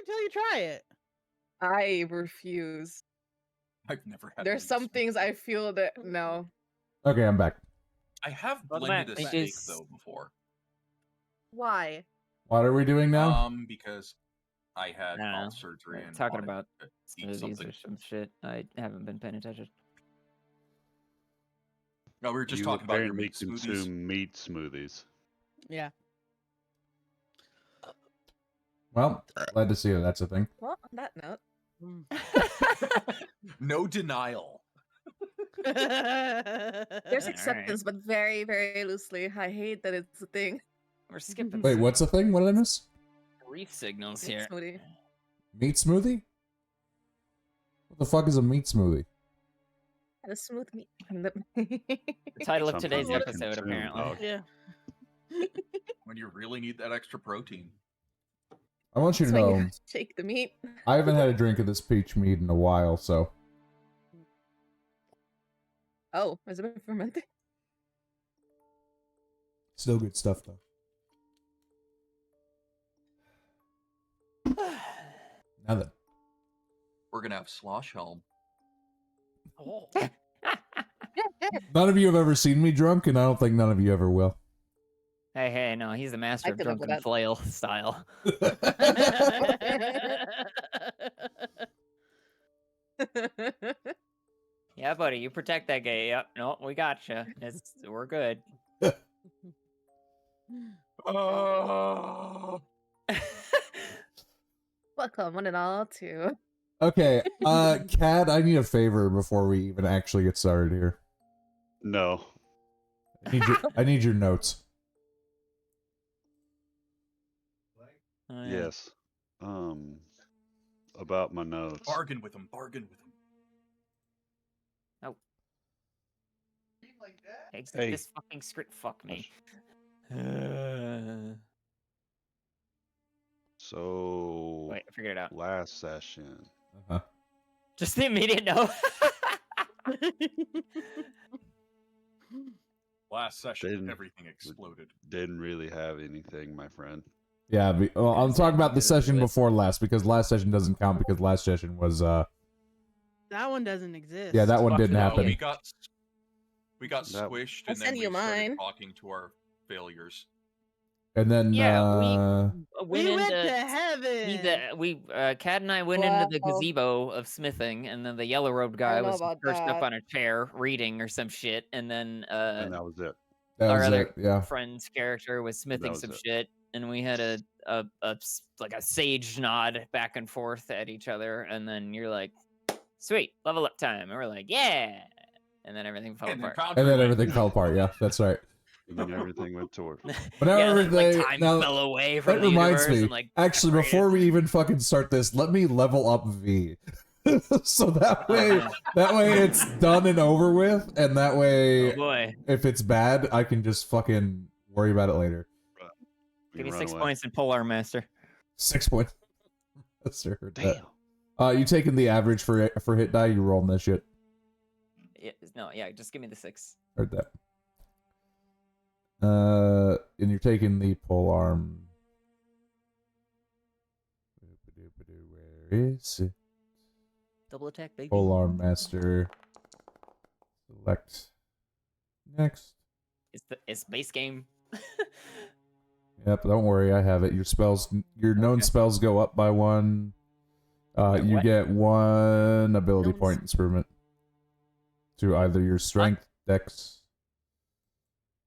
until you try it. I refuse. I've never had. There's some things I feel that no. Okay, I'm back. I have Welcome blended back, a steak bitches. though before. Why? What are we doing now? Because I had I don't know. mouth surgery and Talking wanted about to eat smoothies something. or some shit. I haven't been paying attention. No, we were just You talking about your apparently meat smoothies. consume meat smoothies. Yeah. Well, glad to see that that's a thing. Well, on that note. No denial. There's acceptance, but very, very loosely. I hate that it's a thing. We're skipping Wait, what's the thing? What did I miss? brief signals Meat here. smoothie. Meat smoothie? What the fuck is a meat smoothie? A smooth meat. The title of Something today's you episode, consume, apparently. dog. Yeah. When you really need that extra protein. I want you to That's when know, you shake the meat. I haven't had a drink of this peach mead in a while, so. Oh, has it been fermented? Still good stuff, though. Now then. We're gonna have slosh helm. Oh. None of you have ever seen me drunk, and I don't think none of you ever will. Hey, no, he's the master I of could live with drunken that. flail style. Yeah, buddy, you protect that guy. Yep, no, we gotcha. We're good. Welcome, one and all, to. Okay, Cad, I need a favor before we even actually get started here. No. I need your notes. Oh, yeah. Yes. About my notes. Bargain with him. Bargain with him. Exit Hey. this fucking script. Fuck me. So Wait, I figured it out. last session. Uh-huh. Just the immediate no. Last session, Didn't- everything exploded. Didn't really have anything, my friend. Yeah, well, I'm talking about the session before last, because last session doesn't count, because last session was, That one doesn't exist. yeah, that one Fuck didn't no. happen. We got That- squished, I'll and then send we you started mine. talking to our failures. And then, Yeah, We went to heaven. Kat and I went into the Wow. gazebo of smithing, and then the yellow robed guy don't know was about perched up that. on a chair reading or some shit, and then And that was it. that our was other it, yeah. friend's character was smithing was some it. shit, and we had a sage nod back and forth at each other, and then you're like, "Sweet, level up time," and we're like, "Yeah," and then everything fell And then apart. And then everything fell apart, yeah, that's right. And then everything went toward. But now Yeah, everything, like time now, fell away from that the reminds universe me, and, like, actually, separated. before we even fucking start this, let me level up V. So that way it's done and over with, and that way, Oh boy, if it's bad, I can just fucking worry about it later. give me run 6 away. points in Polar Master. 6 points. That's heard that. Damn. You taking the average for hit die? You rolling that shit? Yeah, just give me the 6. Heard that. And you're taking the pole arm. Where is it? Double attack, baby. Pole arm master. Select. Next. It's base game. Yep, don't worry, I have it. Your known Okay. spells go up by 1. Wait, You what? get 1 ability Known point improvement to either your strength, dex.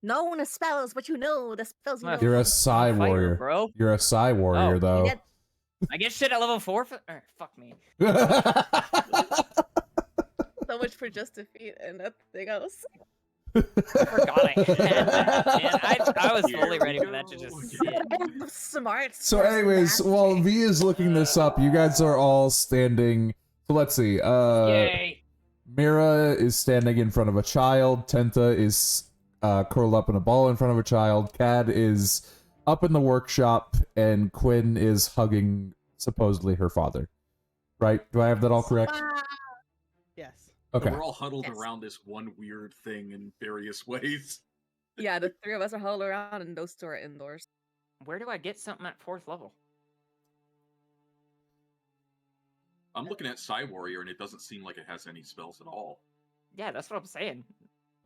Known spells, but you know the spells you know. You're a Psy Fighter, warrior. bro. You're a Psy warrior, Oh, though. get- I get shit at level 4. Fuck me. So much for just defeat and nothing else. I forgot I had that. Man, I was fully ready for that to just sit. I'm smart. So, smart anyways, smart. while V is looking this up, you guys are all standing. So let's see. Yay. Mira is standing in front of a child. Tenta is curled up in a ball in front of a child. Cad is up in the workshop, and Quinn is hugging supposedly her father. Right? Do I have that all correct? Wow. Yes. Okay. We're all huddled Yes. around this one weird thing in various ways. Yeah, the 3 of us are huddled around, and those 2 are indoors. Where do I get something at 4th level? I'm looking at Psy Warrior, and it doesn't seem like it has any spells at all. Yeah, that's what I'm saying.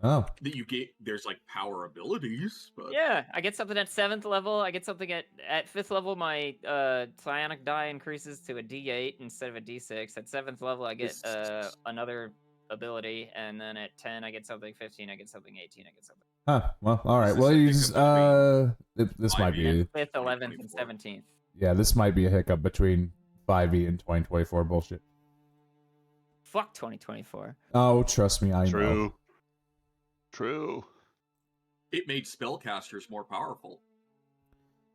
Oh. That you get, there's like power abilities, but Yeah, I get something at 7th level. I get something at 5th level. My psionic die increases to a D8 instead of a D6. At 7th level, I get another ability, and then at 10, I get something. 15, I get something. 18, I get something. Huh. Well, all right. This Well, is a use this might 5e be 5th, 11th, and 2024. 17th. yeah. This might be a hiccup between 5e and 2024 bullshit. Fuck 2024. Oh, trust me, I know. True. True. it made spellcasters more powerful.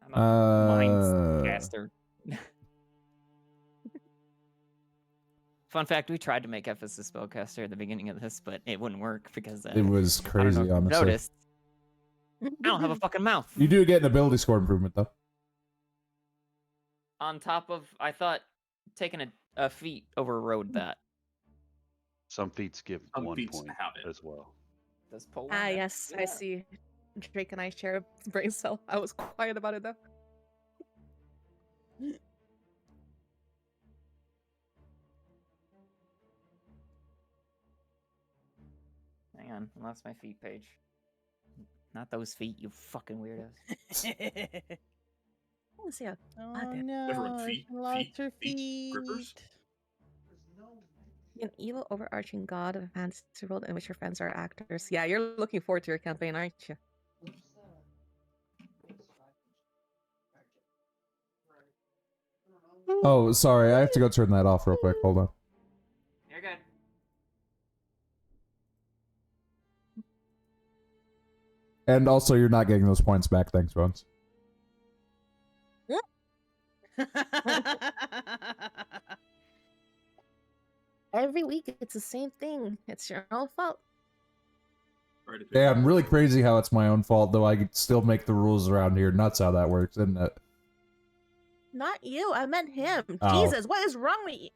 I'm a mind caster. Fun fact, we tried to make Ephes a spellcaster at the beginning of this, but it wouldn't work because It was I don't know crazy, if you honestly. noticed. I don't have a fucking mouth. You do get an ability score improvement, though. On top of, I thought taking a feat overrode that. Some feats give Some 1 feats point have it. as well. Does Polar Ah, have- yes, Yeah. I see. Drake and I share a brain cell. I was quiet about it though. Hang on, I lost my feet page. Not those feet, you fucking weirdos. Let's see. Oh damn. Everyone, no, feet, she lost her feet, grippers. feet. An evil overarching god of a fantasy world in which your friends are actors. Yeah, you're looking forward to your campaign, aren't you? Oh, sorry. I have to go turn that off real quick. Hold on. You're good. And also, you're not getting those points back. Thanks, Bones. Every week it's the same thing. It's your own fault. Right, if Yeah, it- I'm really crazy how it's my own fault, though I could still make the rules around here. Nuts how that works, isn't it? Not you. I meant him. Oh. Jesus, what is wrong with you?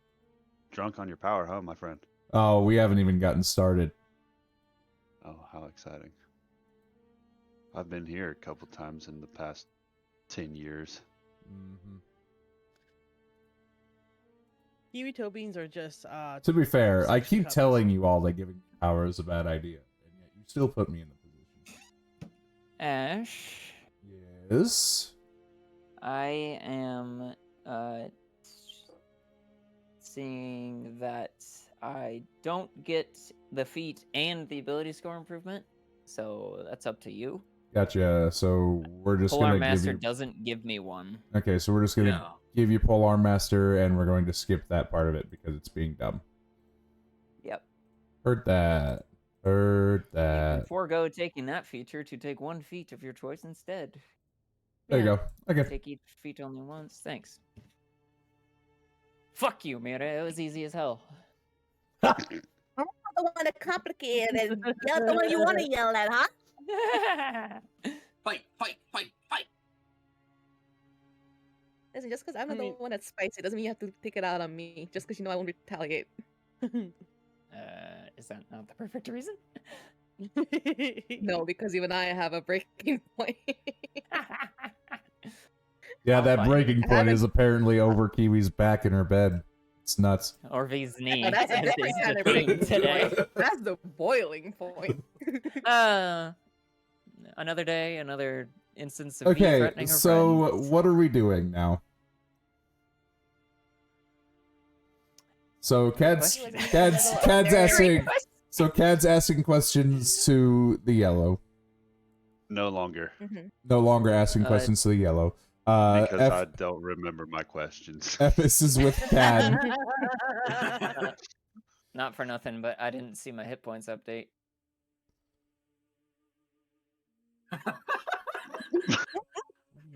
Drunk on your power, huh, my friend? Oh, we haven't even gotten started. Oh, how exciting. I've been here a couple times in the past 10 years. Mm-hmm. Kiwi toe beans are just To be fair, I such keep cups. telling you all that giving me power is a bad idea, and yet you still put me in the position. Ash, Yes? I am seeing that I don't get the feat and the ability score improvement, so that's up to you. Gotcha. So we're just Polar gonna Master give you... doesn't give me one. Okay, so we're just gonna Yeah. give you Polar Master, and we're going to skip that part of it because it's being dumb. Yep. Heard that. Heard You can that. forego taking that feature to take one feat of your choice instead. There you go. Okay. Take each feat only once. Thanks. Fuck you, Mira. It was easy as hell. I'm not the one that complicated. You're the one you want to yell at, huh? Fight, fight, fight, fight. Listen, just because I'm I the mean- one that's spicy doesn't mean you have to take it out on me. Just because you know I won't retaliate. Is that not the perfect reason? No, because even I have a breaking point. Yeah, I'll that find breaking I point haven't- is apparently over Kiwi's back in her bed. It's nuts. Or V's knee. that's a as different is kind the of thing breaking today. That's the boiling point. Another day, another instance of V Okay, threatening her so friends. what are we doing now? So Cad's Question. Cad's Very asking question. so Cad's asking questions to the yellow. No longer, No longer asking questions to the yellow. because I F don't remember my questions. Ephes is with Cad. Not for nothing, but I didn't see my hit points update.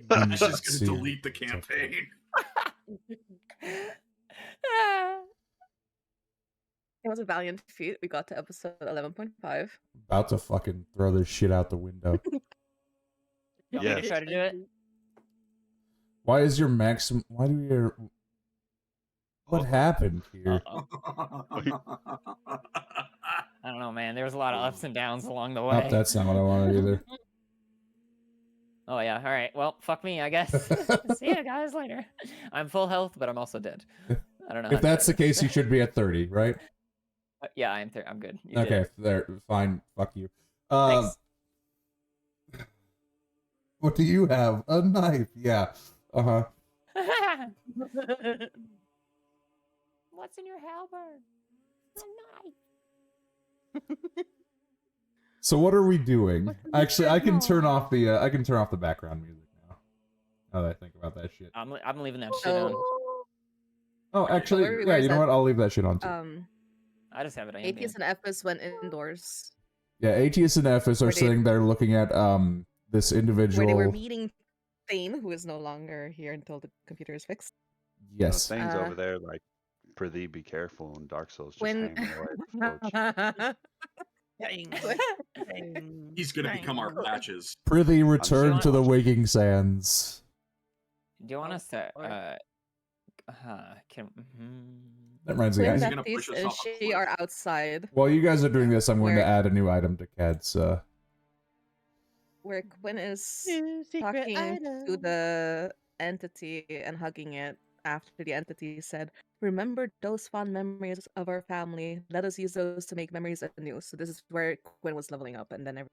Ash is going to delete the campaign. It was a valiant feat. We got to episode 11.5. About to fucking throw this shit out the window. You want me to Yes. try to do it? Why is your maximum? Why do your? What happened here? Uh-oh. I don't know, man. There was a lot of ups and downs along the way. Oh, that's not what I wanted either. Oh yeah. All right. Well, fuck me, I guess. See you guys later. I'm full health, but I'm also dead. I don't know. how If to that's the say this. case, you should be at 30, right? Yeah, I'm good. You did Okay, it. there. Fine. Fuck you. Thanks. What do you have? A knife. Yeah. Uh-huh. What's in your halberd? A knife. So what are we doing? What's in Actually, your I can turn mouth? off the background music now. Now that I think about that shit. I'm leaving that shit on. Oh, actually, where we yeah, were you know said- what? I'll leave that shit on too. I just have it on Atheist ambient. and Ephes went indoors Yeah, ATS and FS are where they- sitting there looking at this individual. where they were meeting Thane, who is no longer here until the computer is fixed. Yes. Things over there like Prithee, be careful, and Dark Souls just When hanging away at the torch. He's gonna become our patches. Prithee, return sure- to the waking sands. Do you want us to? or- That reminds me, Quinn, He's guys. gonna Baptiste, push us and off a she cliff. are outside, While you guys are doing this, I'm going to Where- add a new item to Cad's. where Quinn is Secret talking to item. the entity and hugging it after the entity said, "Remember those fond memories of our family. Let us use those to make memories anew." So this is where Quinn was leveling up, and then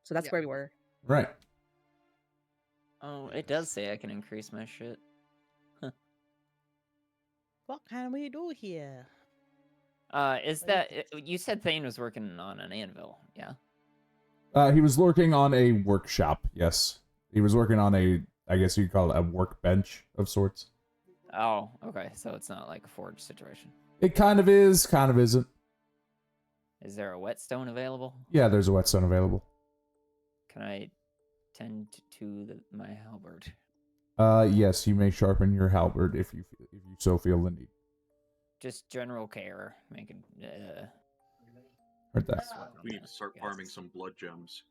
so that's Yeah. where we were. Right. Oh, it does say I can increase my shit. What can we do here? Is that you said Thane was working on an anvil? Yeah. He was working on a workshop. Yes, he was working on a. I guess you'd call it a workbench of sorts. Oh, okay. So it's not like a forge situation. It kind of is, kind of isn't. Is there a whetstone available? Yeah, there's a whetstone available. Can I tend to my halberd? Yes, you may sharpen your halberd if you so feel the need. Just general care. Making. Heard that. We need to start farming some blood gems.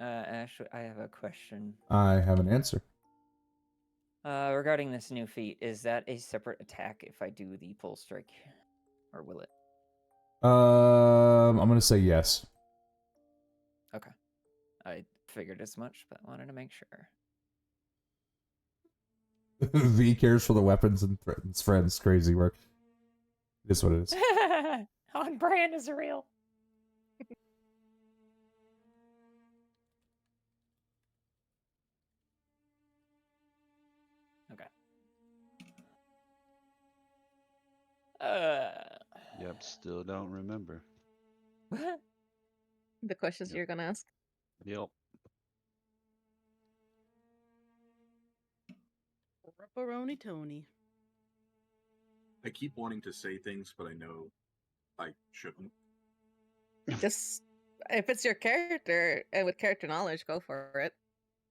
Ashley, I have a question. I have an answer. Regarding this new feat, is that a separate attack if I do the pulse strike, or will it? I'm gonna say yes. Okay, I figured as much, but wanted to make sure. V cares for the weapons and threatens friends. Crazy work. It is what it is. On brand is real. Okay. Yep, still don't remember. The questions Yep. you're gonna ask. Yep. Pepperoni Tony. I keep wanting to say things, but I know I shouldn't. Just if it's your character and with character knowledge, go for it.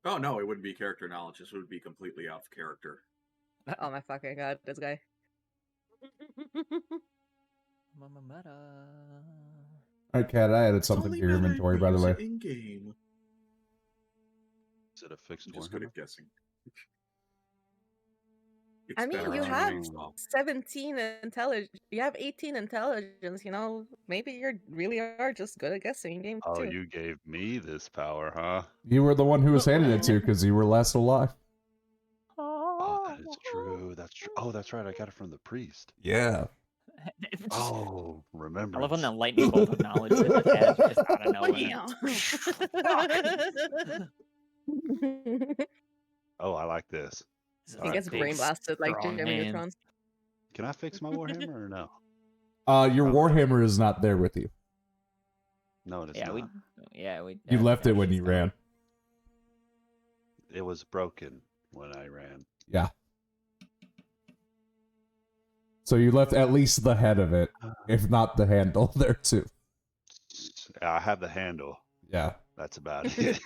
Oh no, it wouldn't be character knowledge. This would be completely off character. Oh my fucking god, this guy. Mama meta. Alright, Cat, I added It's something only to your better inventory, if by we the use way. it in game. Is it a fixed I'm just good Warhammer? at guessing. I It's mean, better you on have Chainsaw. 17 intelligence. You have 18 intelligence. You know, maybe you really are just good at guessing in game Oh, too. you gave me this power, huh? You were the one who was handed it to because you were last alive. Oh, that is true. That's true. Oh, that's right. I got it from the priest. Yeah. Oh, I remember. love when the lightning bolt of knowledge is just out of nowhere. Oh, I like this. He Alright, gets cool. brain blasted like Strong Jimmy hands. Neutron. Can I fix my Warhammer or no? Your Oh, Warhammer is not there with you. No, it is Yeah, not. we. You left it when she's you gone. ran. It was broken when I ran. Yeah. So you left at least the head of it, if not the handle, there too. I have the handle. Yeah. That's about it.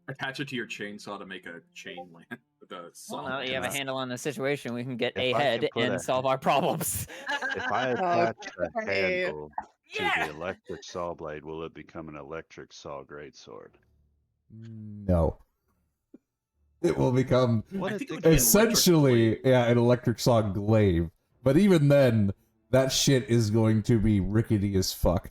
Attach it to your chainsaw to make a chain land. The Well, saw now that you have a lance. handle on the situation, we can get If a I can head put and a- solve our problems. If I attach the Okay. handle to Yeah! the electric saw blade, will it become an electric saw greatsword? No. It will become What I a think it would dick- be essentially, an electric saw glaive. But even then, that shit is going to be rickety as fuck.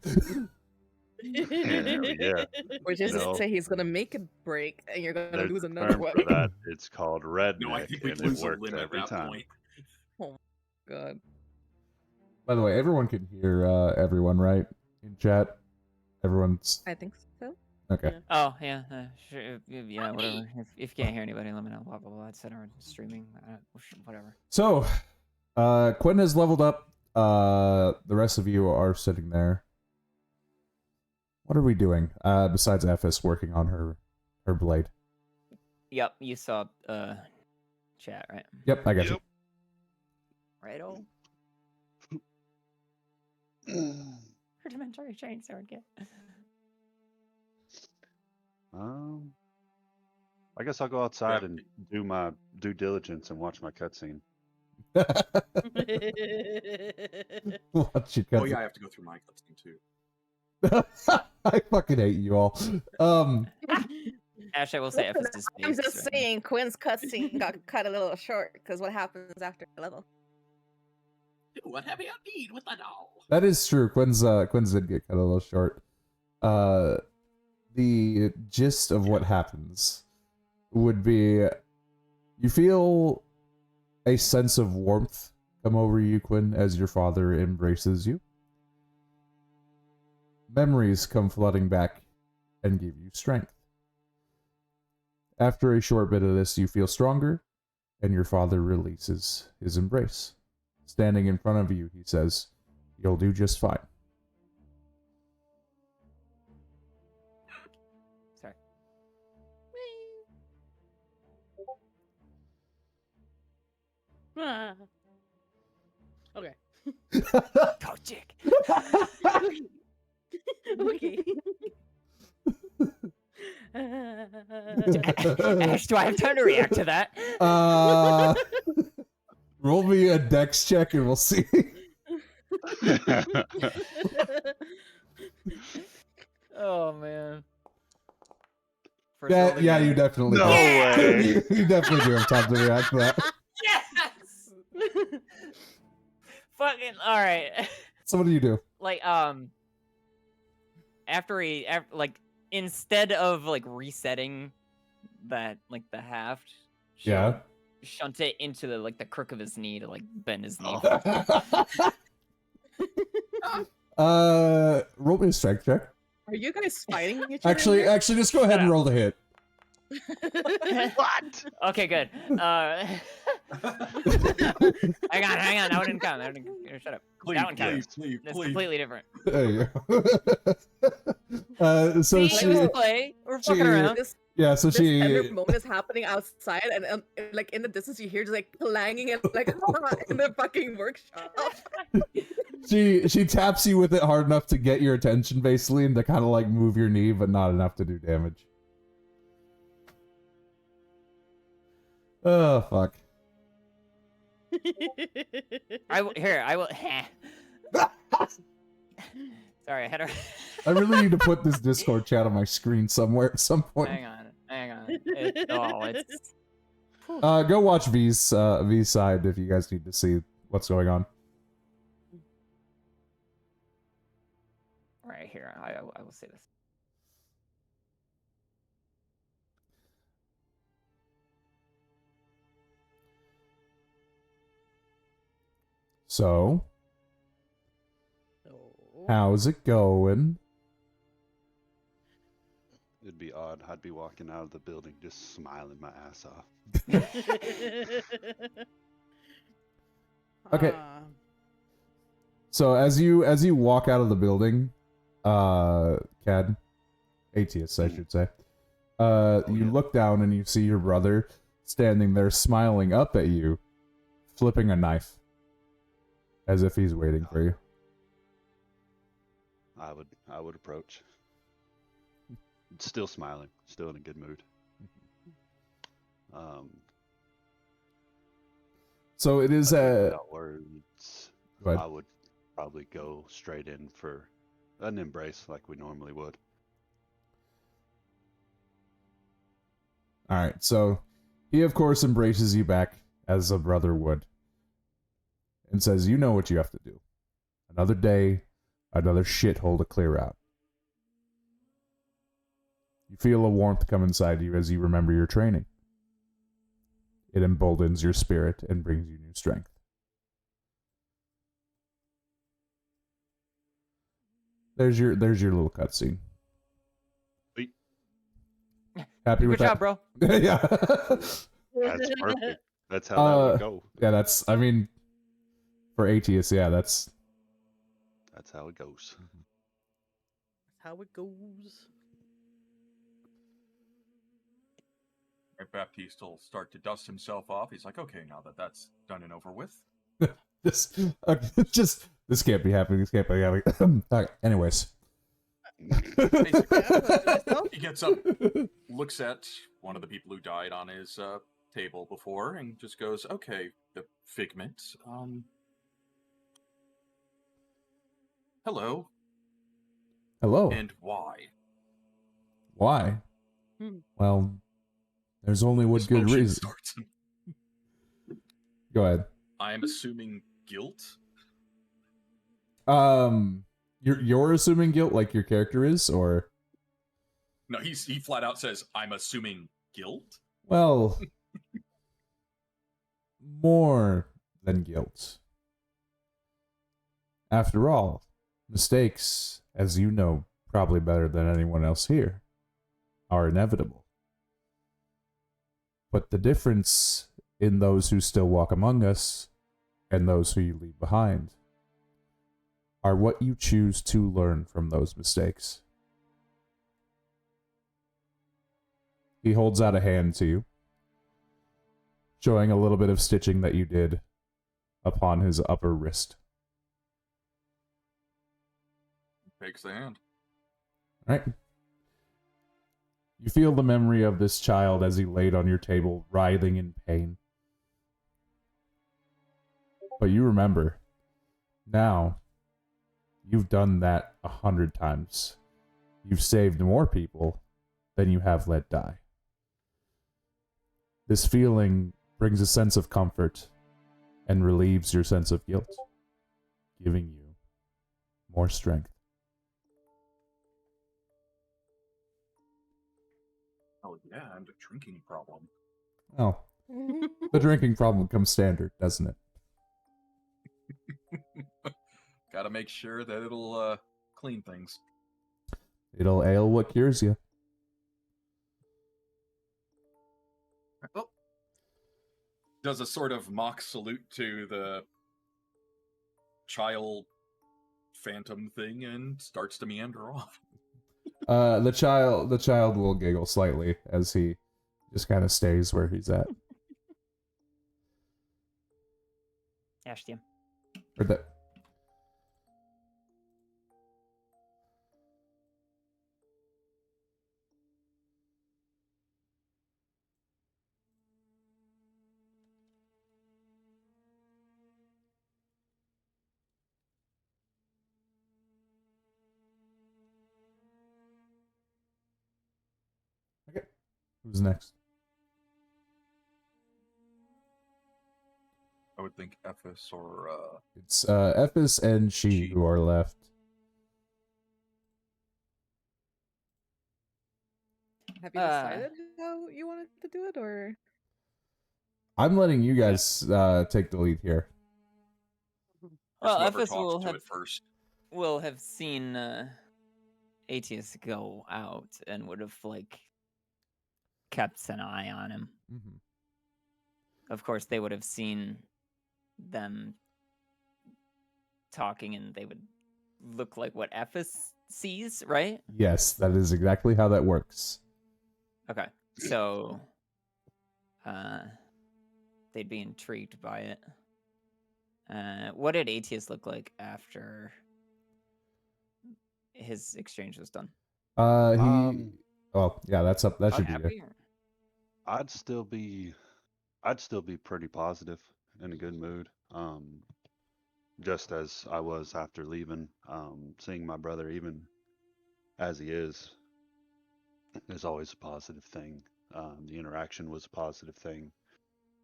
yeah. Or just No. say he's gonna make it break, and you're gonna There's lose a another term one. for that. It's called No, I redneck, think we'd and it lose a works limb at every that time. point. Oh god. By the way, everyone can hear everyone, right? In chat? Everyone's... I think so. Okay. Oh yeah, sure, yeah, whatever. If you can't hear anybody, let me know. Blah blah blah. Etc. Streaming, whatever. So, Quinn has leveled up. The rest of you are sitting there. What are we doing? Besides Ephes working on her blade. Yep, you saw chat, right? Yep, I got you. Righto. Rudimentary chainsaw again. I guess I'll go outside Yeah. and do my due diligence and watch my cutscene. Watch your Oh cutscene. yeah, I have to go through my cutscene too. I fucking hate you all. Actually, I will say Listen, Ephes is I'm based, just right? saying, Quinn's cutscene got cut a little short because what happens after the level? What have you need with the doll? That is true. Quinn's did get cut a little short. The gist of what happens would be you feel a sense of warmth come over you, Quinn, as your father embraces you. Memories come flooding back and give you strength. After a short bit of this, you feel stronger, and your father releases his embrace. Standing in front of you, he says, "You'll do just fine." Sorry. Ah. Okay. Go, Jig. Okay. Ash, do I have time to react to that? Roll me a dex check and we'll see. Oh man. First Yeah, roll yeah, again. you definitely No do. way. You definitely do have time to react to that. Yes. Fucking all right. So what do you do? Like like instead of like resetting that like the haft, Yeah. shunt it into the crook of his knee to like bend his knee. Roll me a strength check. Are you guys fighting each other? Actually, just go ahead and up. roll the hit. What? Okay, good. Hang on. That one didn't count. Shut up. Please, That one counted. please, That's please. completely different. There you go. So See, she, let's play. We're fucking she- around. yeah, so This tender she, moment is happening outside, and like in the distance, you hear just like clanging and like in the fucking workshop. she taps you with it hard enough to get your attention, basically, and to kind of like move your knee, but not enough to do damage. Oh fuck. I will. Sorry, I had a. I really need to put this Discord chat on my screen somewhere at some point. Hang on. It's. Go watch V's side if you guys need to see what's going on. Right here. I will say this. So, Oh. how's it going? It'd be odd. I'd be walking out of the building just smiling my ass off. Okay. Ah. So as you walk out of the building, Cad, ATS I should say, you look down and you see your brother standing there smiling up at you, flipping a knife, as if he's waiting for you. I would approach. Still smiling, still in a good mood. So it is I think a. without words, Go ahead. I would probably go straight in for an embrace like we normally would. All right, so He, of course, embraces you back as a brother would and says, you know what you have to do. Another day, another shithole to clear out. You feel a warmth come inside you as you remember your training. It emboldens your spirit and brings you new strength. There's your little cutscene. Sweet. Happy Good with job, that? bro. Yeah. That's perfect. That's how that would go. Yeah, that's, I mean, for ATS, yeah, that's How it goes. How it goes. Right, Baptiste will start to dust himself off. He's like, okay, now that that's done and over with. this. Okay, this can't be happening. This can't be happening. Okay, anyways, He gets up, looks at one of the people who died on his table before, and just goes, okay, the Figment. Hello, hello. and why? Why? Hmm. Well, there's only one This good motion reason. starts. Go ahead. I am assuming guilt. You're assuming guilt, like your character is, or No, he flat out says, I'm assuming guilt. well, more than guilt. After all, mistakes, as you know probably better than anyone else here, are inevitable. But the difference in those who still walk among us and those who you leave behind are what you choose to learn from those mistakes. He holds out a hand to you, showing a little bit of stitching that you did upon his upper wrist. Takes the hand. Right? You feel the memory of this child as he laid on your table, writhing in pain. But you remember, now, you've done that 100 times. You've saved more people than you have let die. This feeling brings a sense of comfort and relieves your sense of guilt, giving you more strength. Oh yeah, and a drinking problem. Oh, the drinking problem comes standard, doesn't it? Gotta make sure that it'll clean things. It'll ail what cures you. Oh. Does a sort of mock salute to the child phantom thing and starts to meander off. The child will giggle slightly as he just kind of stays where he's at. Ashton. Or that. Okay. Who's next? I would think Ephes or It's Ephes and she She. who are left. Have you decided how you wanted to do it, or? I'm letting you guys take the lead here. Well, whoever Ephes talks to it first. will have seen ATS go out and would have like kept an eye on him. Mm-hmm. Of course, they would have seen them talking, and they would look like what Ephes sees, right? Yes, that is exactly how that works. Okay, so they'd be intrigued by it. What did ATS look like after his exchange was done? Oh yeah, that's up. That should be good. Happy? I'd still be pretty positive, in a good mood. Just as I was after leaving. Seeing my brother, even as he is always a positive thing. The interaction was a positive thing.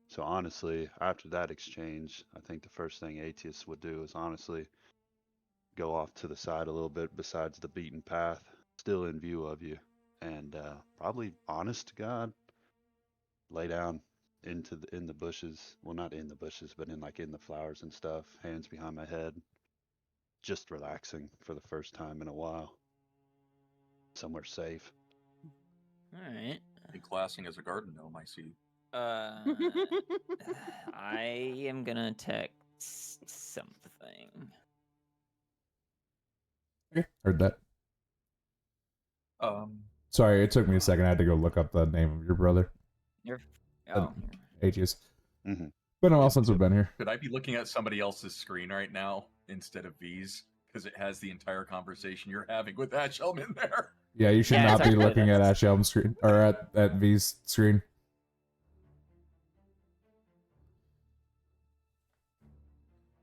So honestly, after that exchange, I think the first thing Aetius would do is honestly go off to the side a little bit besides the beaten path, still in view of you, and probably, honest to God, lay down in the bushes. Well, not in the bushes, but in the flowers and stuff, hands behind my head, just relaxing for the first time in a while. Somewhere safe. All right. In classing as a garden gnome, I see. I am gonna text something. Okay, heard that. Um, Sorry, it took me a second. I had to go look up the name of your brother, You're. Oh. Aetius. Mm-hmm. Been a while Yeah, since we've been here. could I be looking at somebody else's screen right now instead of V's? Because it has the entire conversation you're having with Ashelm in there. Yeah, you should Yeah, not it's be okay, looking at that's- Ashelm's screen or at V's screen.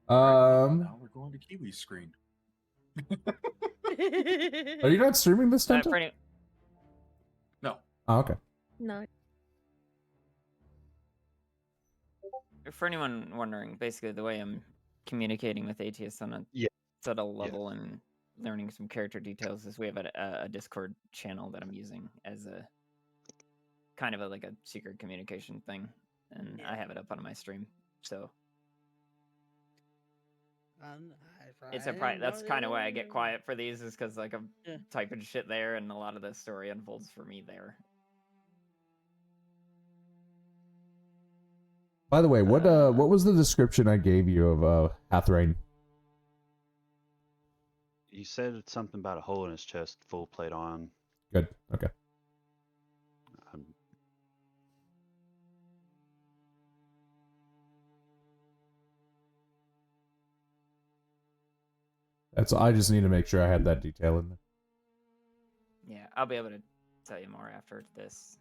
Now we're going to Kiwi's screen. Are you not streaming this time? for, any- No. Oh, okay. No. for anyone wondering, basically the way I'm communicating with ATS on a Yeah. subtle level and learning some character details is we have a Discord channel that I'm using as a kind of like a secret communication thing, and I have it up on my stream. So that's kind of why I get quiet for these, is because like I'm typing shit there, and a lot of the story unfolds for me there. By the way, what was the description I gave you of Hathrain? He said it's something about a hole in his chest, full plate on. Good. Okay. That's. I just need to make sure I had that detail in there. Yeah, I'll be able to tell you more after this.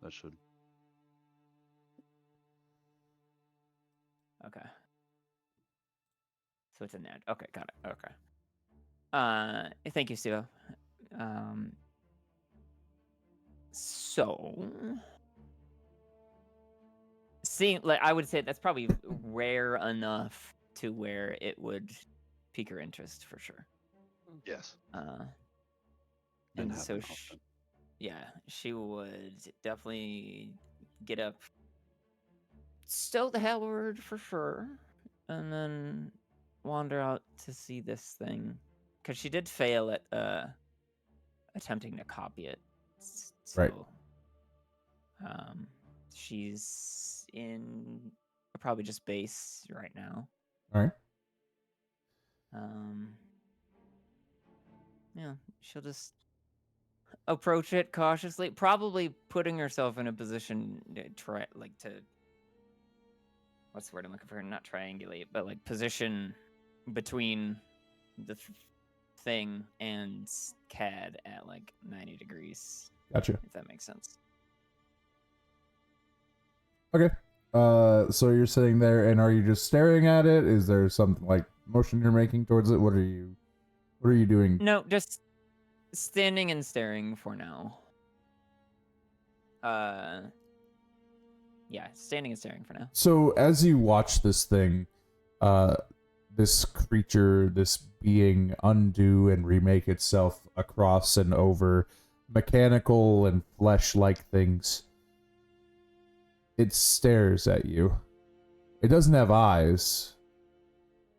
That should. Okay. So it's in there. Okay, got it. Okay. Thank you, Steve. So seeing, like, I would say that's probably rare enough to where it would pique her interest for sure. Yes. And so she would definitely get up, stow the halberd for sure, and then wander out to see this thing, because she did fail at attempting to copy it. So, right. She's in probably just base right now. All right. Yeah, she'll just approach it cautiously, probably putting herself in a position to try, like, to, what's the word I'm looking for? Not triangulate, but like position between the thing and CAD at like 90 degrees. Gotcha. If that makes sense. Okay. So you're sitting there, and are you just staring at it? Is there something like motion you're making towards it? What are you doing? No, just standing and staring for now. Yeah, standing and staring for now. So as you watch this thing, this creature, this being undo and remake itself across and over mechanical and flesh-like things, it stares at you. It doesn't have eyes,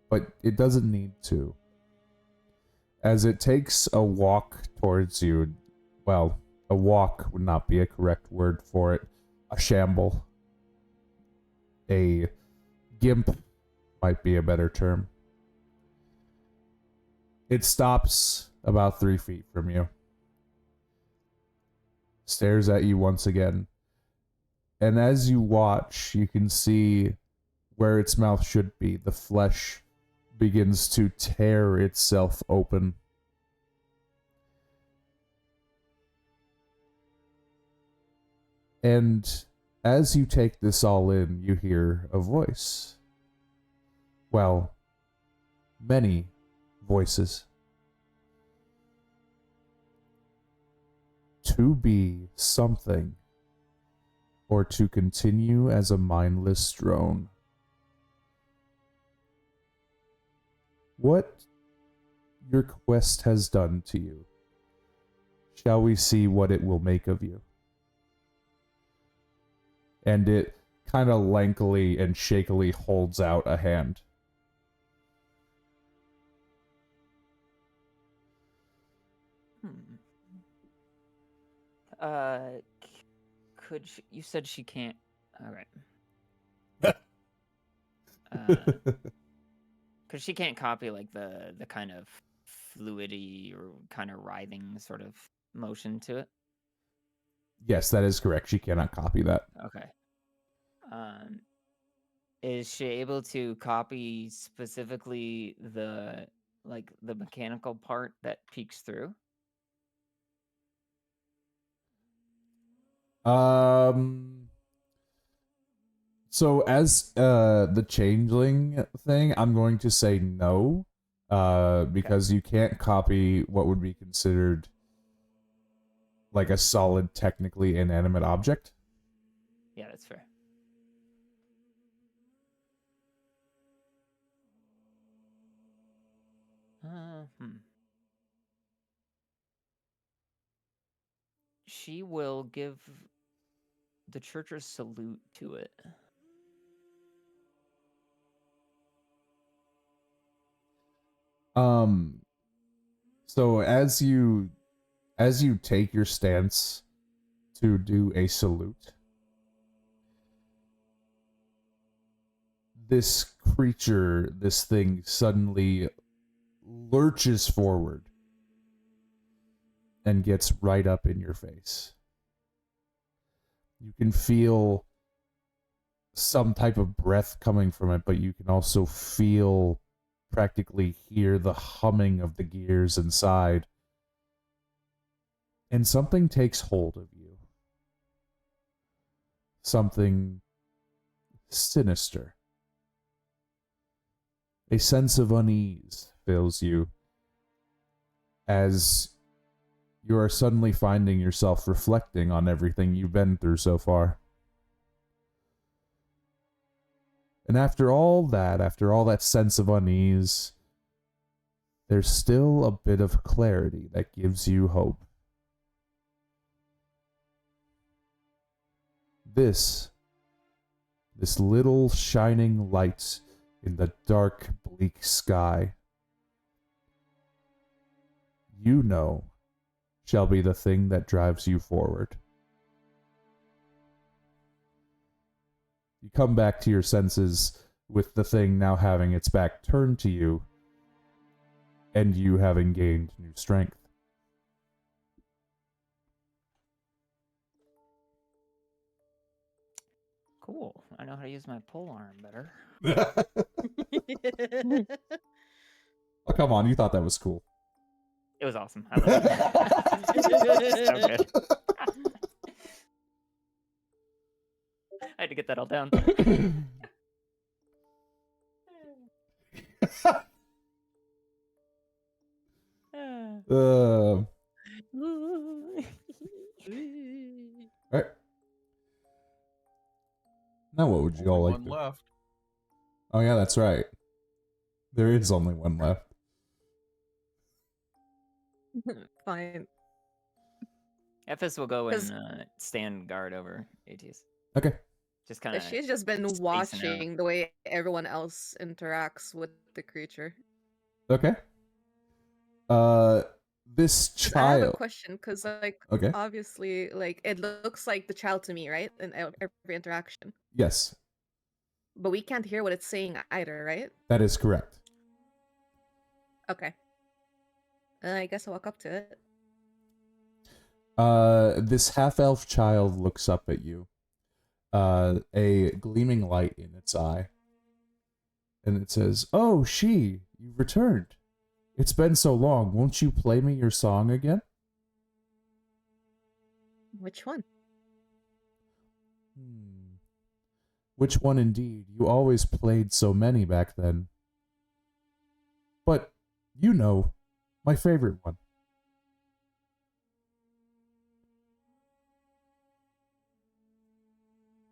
but it doesn't need to. As it takes a walk towards you, well, a walk would not be a correct word for it, a shamble. A gimp might be a better term. It stops about 3 feet from you. Stares at you once again. And as you watch, you can see where its mouth should be. The flesh begins to tear itself open. And as you take this all in, you hear a voice. well, many voices. To be something, or to continue as a mindless drone. What your quest has done to you. Shall we see what it will make of you? And it kind of lankily and shakily holds out a hand. Could she, you said she can't. All right. Because she can't copy like the kind of fluidity or kind of writhing sort of motion to it. Yes, that is correct. She cannot copy that. Okay. Is she able to copy specifically the mechanical part that peeks through? So as the changeling thing, I'm going to say no. Because you can't copy what would be considered like a solid, technically inanimate object. Yeah, that's fair. She will give the church a salute to it. So as you take your stance to do a salute, this creature, this thing suddenly lurches forward and gets right up in your face. You can feel some type of breath coming from it, but you can also practically hear the humming of the gears inside. And something takes hold of you. Something sinister. A sense of unease fills you as you are suddenly finding yourself reflecting on everything you've been through so far. And after all that sense of unease, there's still a bit of clarity that gives you hope. This little shining light in the dark, bleak sky, you know, shall be the thing that drives you forward. You come back to your senses with the thing now having its back turned to you, and you having gained new strength. Cool. I know how to use my pole arm better. Oh, come on, you thought that was cool. It was awesome. I love it. So good. I had to get that all down. Alright. Now what would you all Only like one to... left. Oh yeah, that's right. There is only one left. Fine. FS will go and stand guard over ATs. Okay. Just kind of. She's just been spacing watching the way everyone else interacts with the creature. Okay. This 'Cause I have a child... question, because like Okay. obviously, like it looks like the child to me, right? In every interaction, Yes, but we can't hear what it's saying either, right? that is correct. Okay. I guess I'll walk up to it. This half-elf child looks up at you. A gleaming light in its eye. And it says, "Oh, you've returned. It's been so long. Won't you play me your song again?" Which one? Which one indeed? You always played so many back then. but you know, my favorite one.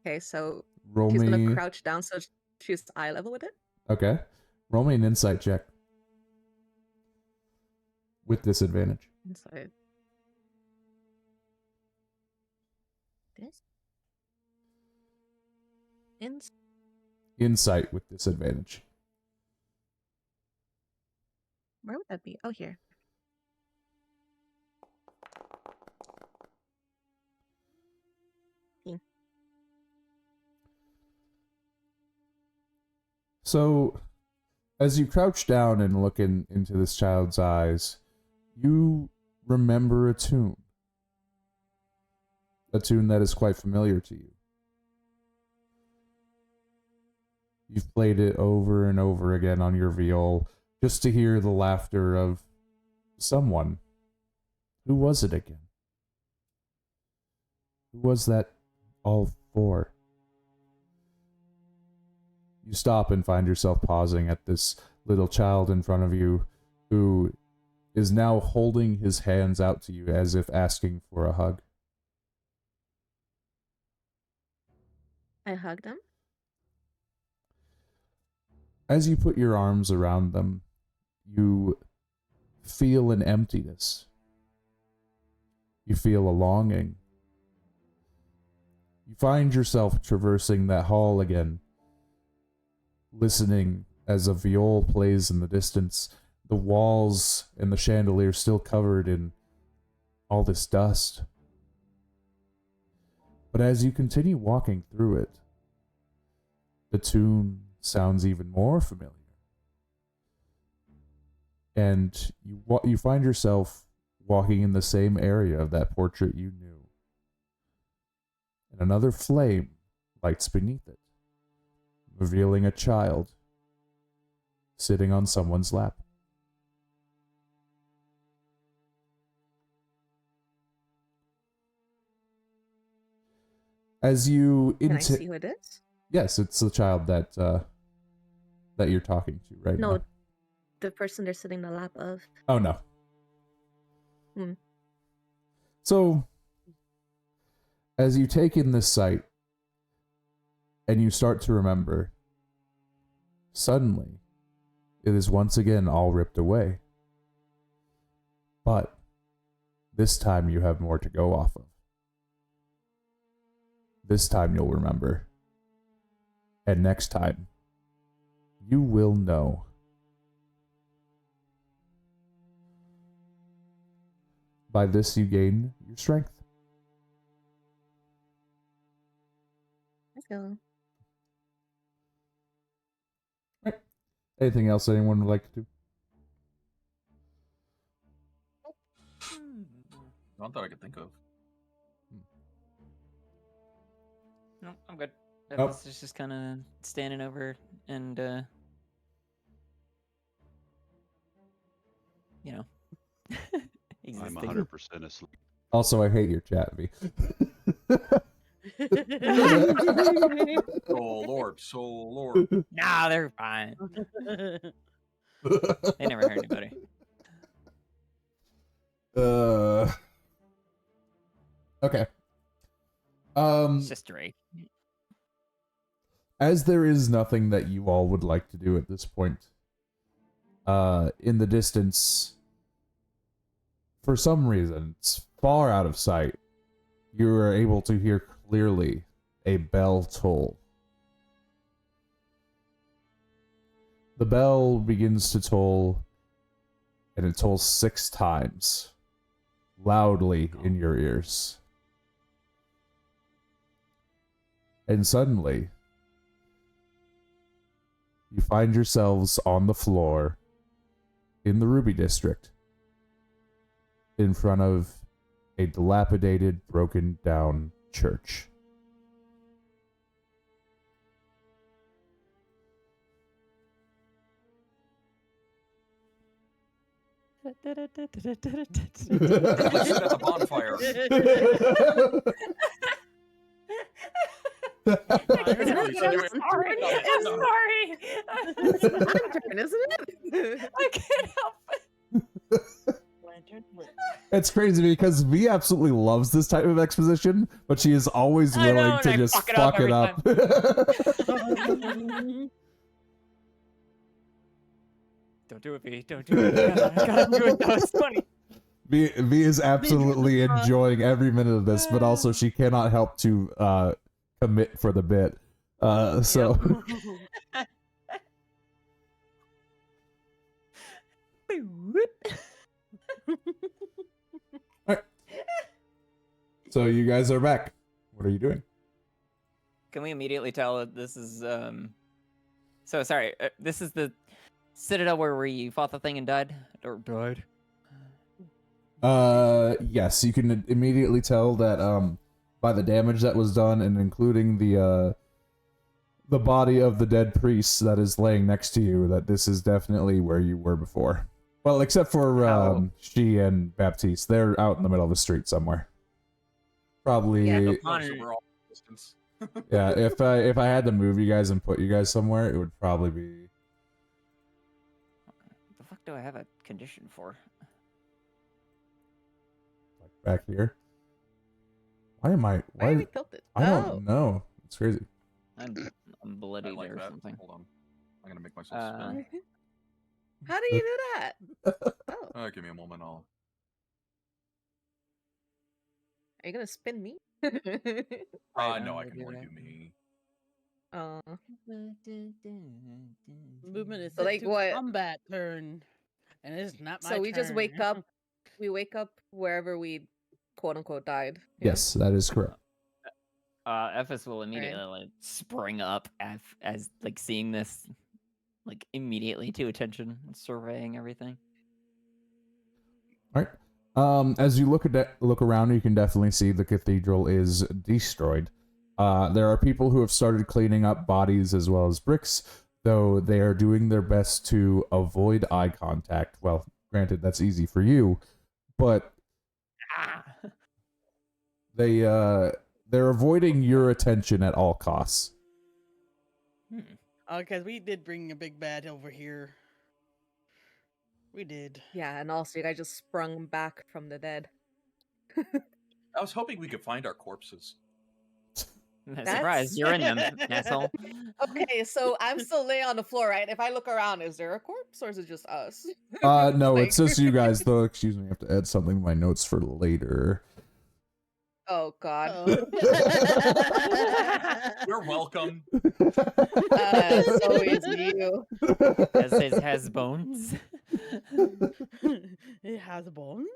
Okay, so Roll she's gonna me. crouch down so she's eye level with it. Okay. Roll me an insight check with disadvantage. Inside. This. Insight with disadvantage. Where would that be? Oh, here. So, as you crouch down and look into this child's eyes, you remember a tune. A tune that is quite familiar to you. You've played it over and over again on your viol just to hear the laughter of someone. Who was it again? Who was that all for? You stop and find yourself pausing at this little child in front of you who is now holding his hands out to you as if asking for a hug. I hugged him. As you put your arms around them, you feel an emptiness. You feel a longing. You find yourself traversing that hall again, listening as a viol plays in the distance, the walls and the chandelier still covered in all this dust. But as you continue walking through it, the tune sounds even more familiar. And you find yourself walking in the same area of that portrait you knew. And another flame lights beneath it, revealing a child sitting on someone's lap. As you Can I see who it is? Yes, it's the child that you're talking to right now. No, the person they're sitting in the lap of. Oh no. Hmm. So, as you take in this sight and you start to remember, suddenly it is once again all ripped away. But this time you have more to go off of. This time you'll remember. And next time, you will know. By this you gain your strength. Let's go. Right. Anything else anyone would like to do? Not that I could think of. No, I'm good. Oh. This is just kind of standing over and, you know, I'm existing. 100% asleep. Also, I hate your chat, V. Soul Lord, Soul Lord. Nah, they're fine. They never hurt anybody. Okay. It's just Drake. As there is nothing that you all would like to do at this point, in the distance, for some reason, it's far out of sight, you are able to hear clearly a bell toll. The bell begins to toll, and it tolls 6 times, loudly in your ears. And suddenly, you find yourselves on the floor in the Ruby District in front of a dilapidated, broken down church. Let's sit at the bonfire. Isn't Finally. it? I'm sorry. I'm sorry. It's the lantern, isn't it? I can't help it. Lantern lit. It's crazy because V absolutely loves this type of exposition, but she is always I know, willing and to I just fuck it up fuck it every up. Don't do it, V. Don't do it. I gotta do it though. It's funny. V is absolutely enjoying every minute of this, but also she cannot help to commit for the bit. So so you guys are back. What are you doing? Can we immediately tell that this is So sorry, this is the citadel where we fought the thing and died or died? Yes, you can immediately tell that by the damage that was done and including the body of the dead priest that is laying next to you, that this is definitely where you were before. Well, except for How- she and Baptiste. They're out in the middle of the street somewhere. Probably Yeah, Oh, Upon- so we're all distance. yeah, if I had to move you guys and put you guys somewhere, it would probably be the fuck do I have a condition for? like back here. Why am I Why are we why tilted? I don't know. It's crazy. I'm I bloodied like or that. something. Hold on. I'm gonna make myself spin. How do you do that? Oh, Give me a moment. I'll. are you gonna spin me? Right, No, I'm I gonna can do only that. do me. Oh, Movement is So, set like, to what? combat turn, and it's not my so we just wake turn. up. We wake up wherever we quote unquote died. Yes, that is correct. Ephes will immediately like spring up as like seeing this, like immediately to attention, surveying everything. All right. As you look around, you can definitely see the cathedral is destroyed. There are people who have started cleaning up bodies as well as bricks, though they are doing their best to avoid eye contact. Well, granted, that's easy for you, but Ah! they're avoiding your attention at all costs. Because we did bring a big bad over here. We did. Yeah, and also you guys just sprung back from the dead. I was hoping we could find our corpses. Surprise, you're in them, asshole. Okay, so I'm still laying on the floor, right? If I look around, is there a corpse or is it just us? No, Like- it's just you guys, though. Excuse me, I have to add something to my notes for later. Oh God. You're welcome. So is you. Has bones. It has bones.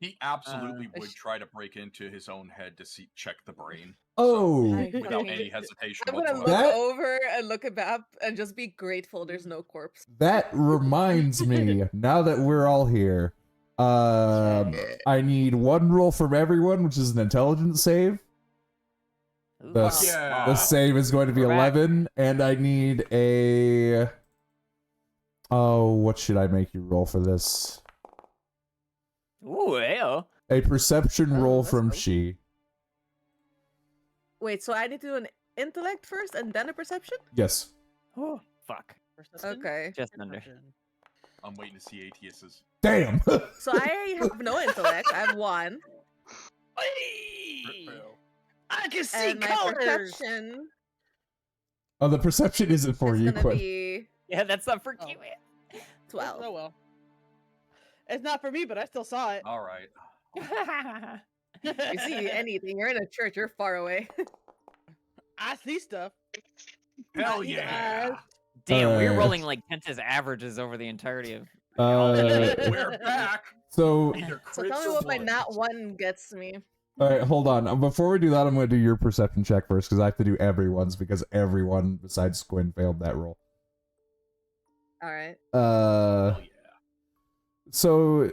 He absolutely I would sh- try to break into his own head to check the brain Oh, without any hesitation I'm gonna whatsoever. look That- over and look at Bap and just be grateful there's no corpse. that reminds me. Now that we're all here, I need one roll from everyone, which is an intelligence save. Ooh, The, wow. s- Yeah. the save is going to be We're back. 11, and I need a. Oh, what should I make you roll for this? Ooh, ayo. A perception Oh, roll that's from cool. she. Wait, so I need to do an intellect first and then a perception? Yes. Oh, fuck. Perception? Okay. Just under. Perception. I'm waiting to see ATS's. Damn. So I have no intellect. I have one. I can see And my colors. perception Oh, the perception isn't for is you, gonna Quinn. be Yeah, that's not for Oh. you. 12. Oh well. It's not for me, but I still saw it. All right. You see anything, you're in a church, you're far away. I see stuff. Hell Not your yeah! eyes. Damn, we're Uh, rolling like Penta's averages over the entirety of. We're back. So, Either So crits tell me or what my blood. nat one gets me. all right, hold on. Before we do that, I'm going to do your perception check first because I have to do everyone's because everyone besides Quinn failed that roll. Alright. Hell yeah. So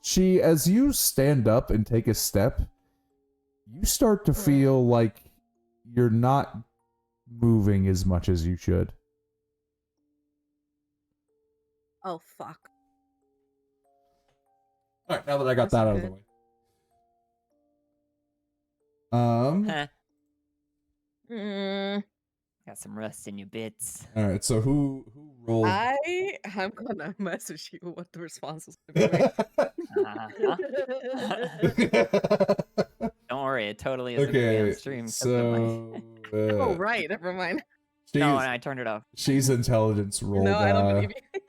she, as you stand up and take a step, you start to feel like you're not moving as much as you should. Oh fuck. All right, now that I got That's that out of the good. way. Huh. Mm, Got some rust in your bits. All right, so who rolled? I'm gonna message you what the response is gonna be. Uh-huh. Don't worry, it totally isn't gonna be on Okay, stream. 'Cause of my... so Oh right, never mind. No, she's and I turned it off. she's intelligence rolled No, I don't believe you.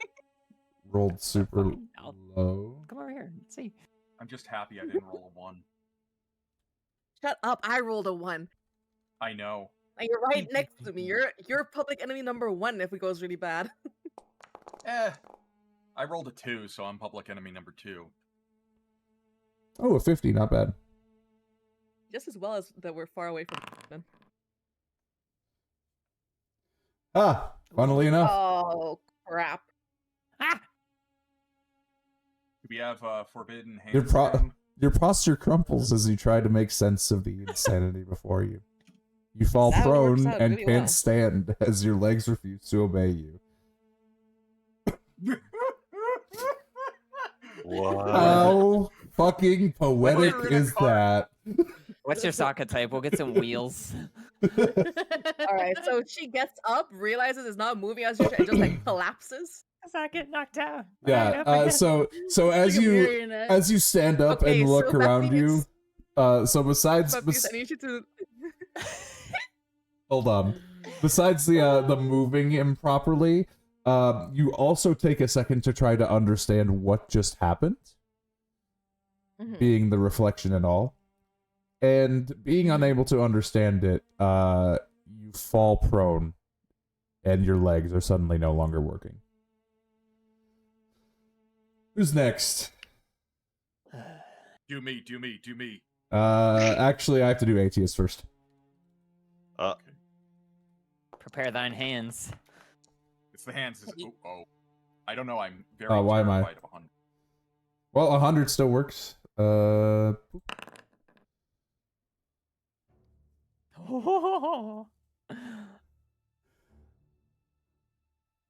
rolled super fine, I'll- low. Come over here. Let's see. I'm just happy I didn't roll a 1. Shut up! I rolled a 1. I know. Like, you're right next to me. You're public enemy number 1 if it goes really bad. I rolled a 2, so I'm public enemy number 2. Oh, a 50, not bad. Just as well as that we're far away from them. Ah, funnily enough. Oh crap! Ah! Do we have forbidden hands? Your again? your posture crumples as you try to make sense of the insanity before you. You fall That works prone out and really can't well. stand as your legs refuse to obey you. What? How fucking poetic Put her in a is cart. that? What's your socket type? We'll get some wheels. All right, so she gets up, realizes it's not moving as usual, and just like collapses. Socket knocked out. Yeah. So as Like a you marionette. stand up Okay, and look so that around you, means- so besides But I need you to. hold on, besides the moving improperly, you also take a second to try to understand what just happened, Mhm. being the reflection and all, and being unable to understand it, you fall prone, and your legs are suddenly no longer working. Who's next? Do me. Actually, I have to do ATS first. Prepare thine hands. It's the hands. Oh. I don't know. I'm very Why am I? terrified of 100. Well, 100 still works.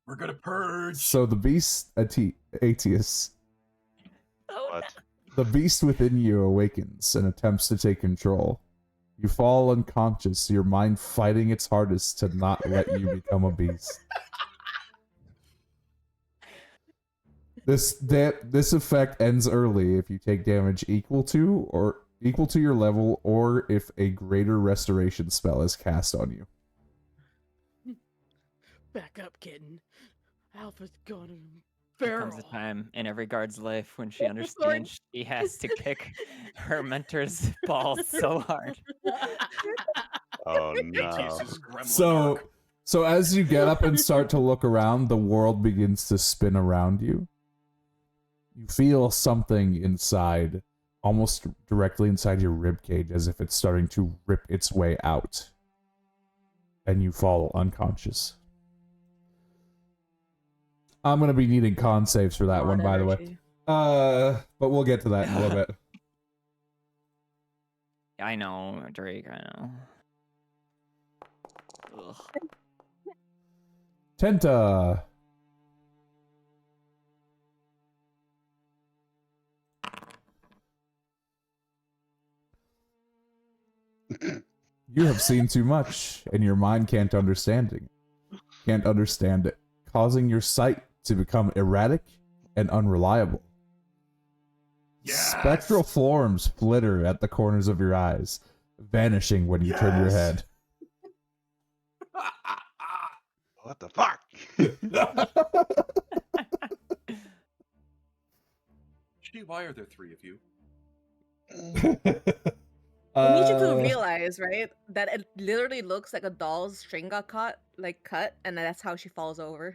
We're gonna purge. So the beast, Atius, What? the beast within you awakens and attempts to take control. You fall unconscious, your mind fighting its hardest to not let you become a beast. This effect ends early if you take damage equal to your level, or if a greater restoration spell is cast on you. Back up, kitten. Alpha's gone There comes feral. a time in every guard's life when she understands she has to kick her mentor's balls so hard. Oh no. Jesus, gremlin So, arc. so as you get up and start to look around, the world begins to spin around you. You feel something inside, almost directly inside your ribcage, as if it's starting to rip its way out. And you fall unconscious. I'm gonna be needing con saves for that one, by the way. But we'll get to that in a little bit. I know, Drake, I know. Ugh. Tenta. You have seen too much, and your mind can't understand it, causing your sight to become erratic and unreliable. Yes! Spectral forms flitter at the corners of your eyes, vanishing when you turn your Yes! head. What the fuck? Gee, why are there 3 of you? I need you to realize, right, that it literally looks like a doll's string got cut, and that's how she falls over.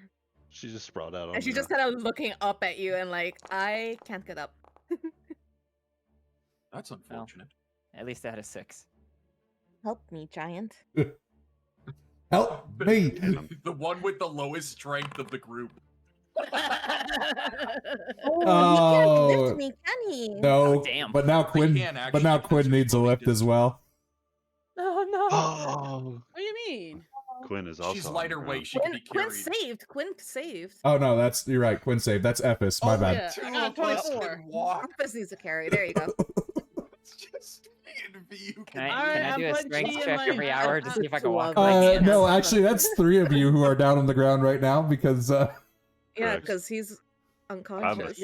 She just sprawled out on And she's just kind of looking up at you and like, I can't get up. That's unfortunate. At least I had a 6. Help me, giant. Help me! The one with the lowest strength of the group. Oh, he can't lift me, can he? No, Oh, damn. but now Quinn, can't but now actually, Quinn because needs a Chloe lift did as well. Oh no! Oh, What do you mean? Quinn is also She's on lighter the weight. ground. She can be Quinn carried. saved. Quinn saved. Oh no, you're right. Quinn saved. That's Epis. My bad. Yeah, Two I got of us 24. can walk. Office needs to carry. There you go. It's just me and you Can I, Alright, can I I'm do a putting strength Chi in check my- every hour to see if I can Two walk of my us. hands? No, actually, that's 3 of you who are down on the ground right now because Yeah, Correct. because he's I'm unconscious.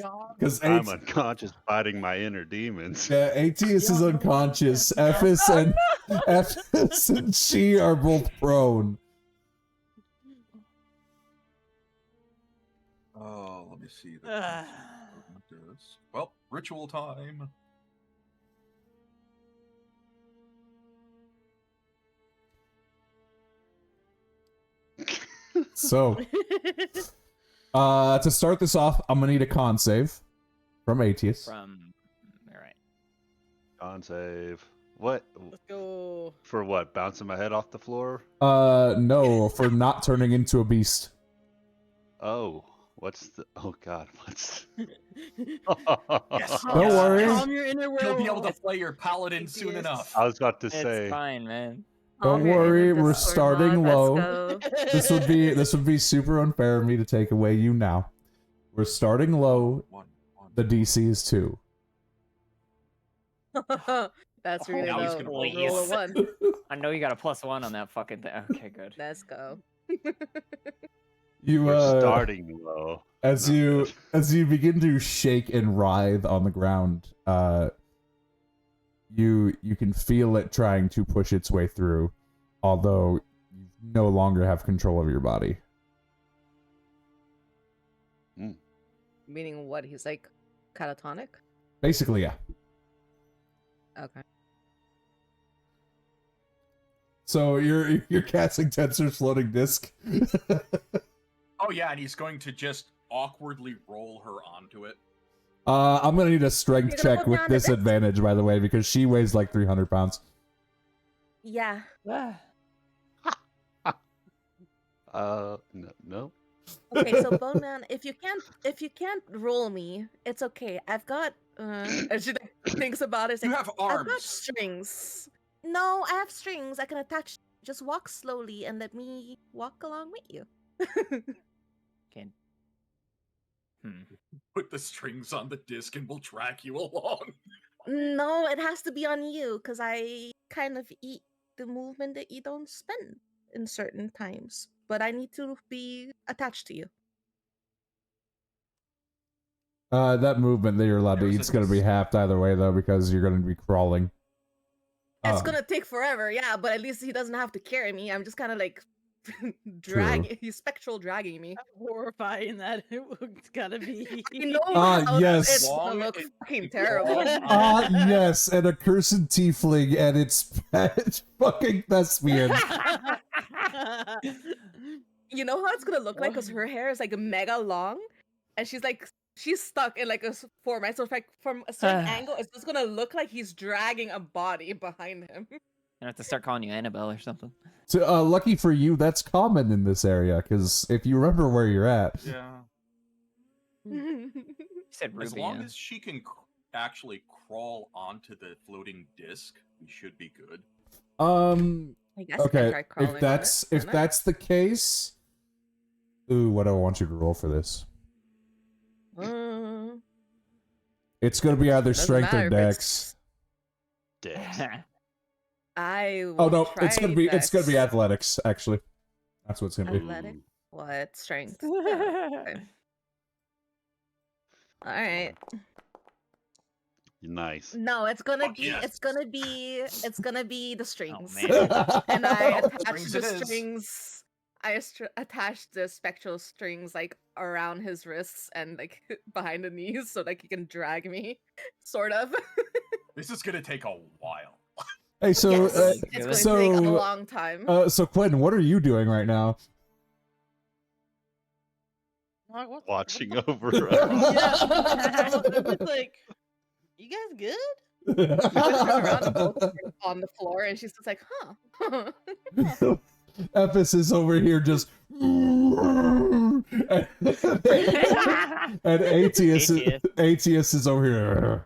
I'm unconscious fighting my inner demons. yeah, Aetius is unconscious. Ephes and Ephes and she are both prone. Oh, let me see. The does. Well, ritual time. So, to start this off, I'm gonna need a con save from Aetius. From all right. Con save. What? Let's go. For what? Bouncing my head off the floor? No, for not turning into a beast. Oh, what's the? Oh God, what's? Yes. Don't worry. Calm your inner You'll be able to werewolf. play your paladin soon Atheist. enough. I was about to It's say. fine, man. Don't Calm your inner worry, we're Discord starting mod, low. Let's go. This would be super unfair of me to take away you now. We're starting low. One. The DC is 2. That's really now he's low. gonna Roll a please. 1. I know you got a +1 on that fucking thing. Okay, good. Let's go. You We're starting low. as Not you good. as you begin to shake and writhe on the ground, you can feel it trying to push its way through, although you no longer have control of your body. Meaning what? He's like catatonic? Basically, yeah. Okay. So you're casting Tensor's floating disc. Oh yeah, and he's going to just awkwardly roll her onto it. I'm gonna need a strength You're gonna check put me with on the disc? disadvantage, by the way, because she weighs like 300 pounds. Yeah. No. Okay, so Bone Man, if you can't roll me, it's okay. I've got and she like, thinks about it. It's You like, have I've got arms. strings. No, I have strings. I can attach. Just walk slowly and let me walk along with you. Can. Put the strings on the disc and we'll drag you along. No, it has to be on you because I kind of eat the movement that you don't spend in certain times. But I need to be attached to you. That movement that you're allowed to There's eat is gonna be halved either way, though, because you're gonna be crawling. It's gonna take forever, yeah, but at least he doesn't have to carry me. I'm just kind of like dragging. He's spectral dragging me. Horrifying that it's gotta be. You know Ah, how yes. it's gonna Long look and- fucking terrible. Yes, and a cursed tiefling and its fucking thespian. You know how it's gonna look like? Because her hair is like mega long, and she's stuck in like a format. So if like from a certain angle, it's just gonna look like he's dragging a body behind him. I have to start calling you Annabelle or something. So, lucky for you, that's common in this area, because if you remember where you're at, Yeah. You said As Ruby. long yeah. as she can actually crawl onto the floating disc, we should be good. I guess I can okay, try crawling if that's the case, ooh, what do I want you to roll for this? It's gonna be either Doesn't strength or matter if dex. Dex. I will Oh no, try it's gonna be dex. athletics. Actually, that's what it's gonna be. Athletic? What strength? Okay. All right. Nice. No, it's gonna Fuck be yes. it's gonna be the strings. man. And I Well, attach strings the it is. strings. Attach the spectral strings like around his wrists and like behind the knees so like he can drag me, sort of. This is gonna take a while. Hey, so Yes, it's going to take a so long time. so Quentin, what are you doing right now? Like, what- Watching what the- over. It's like, you guys good? I turn around and both are on the floor, and she's just like, "Huh." Ephes is over here just and Aetius is over here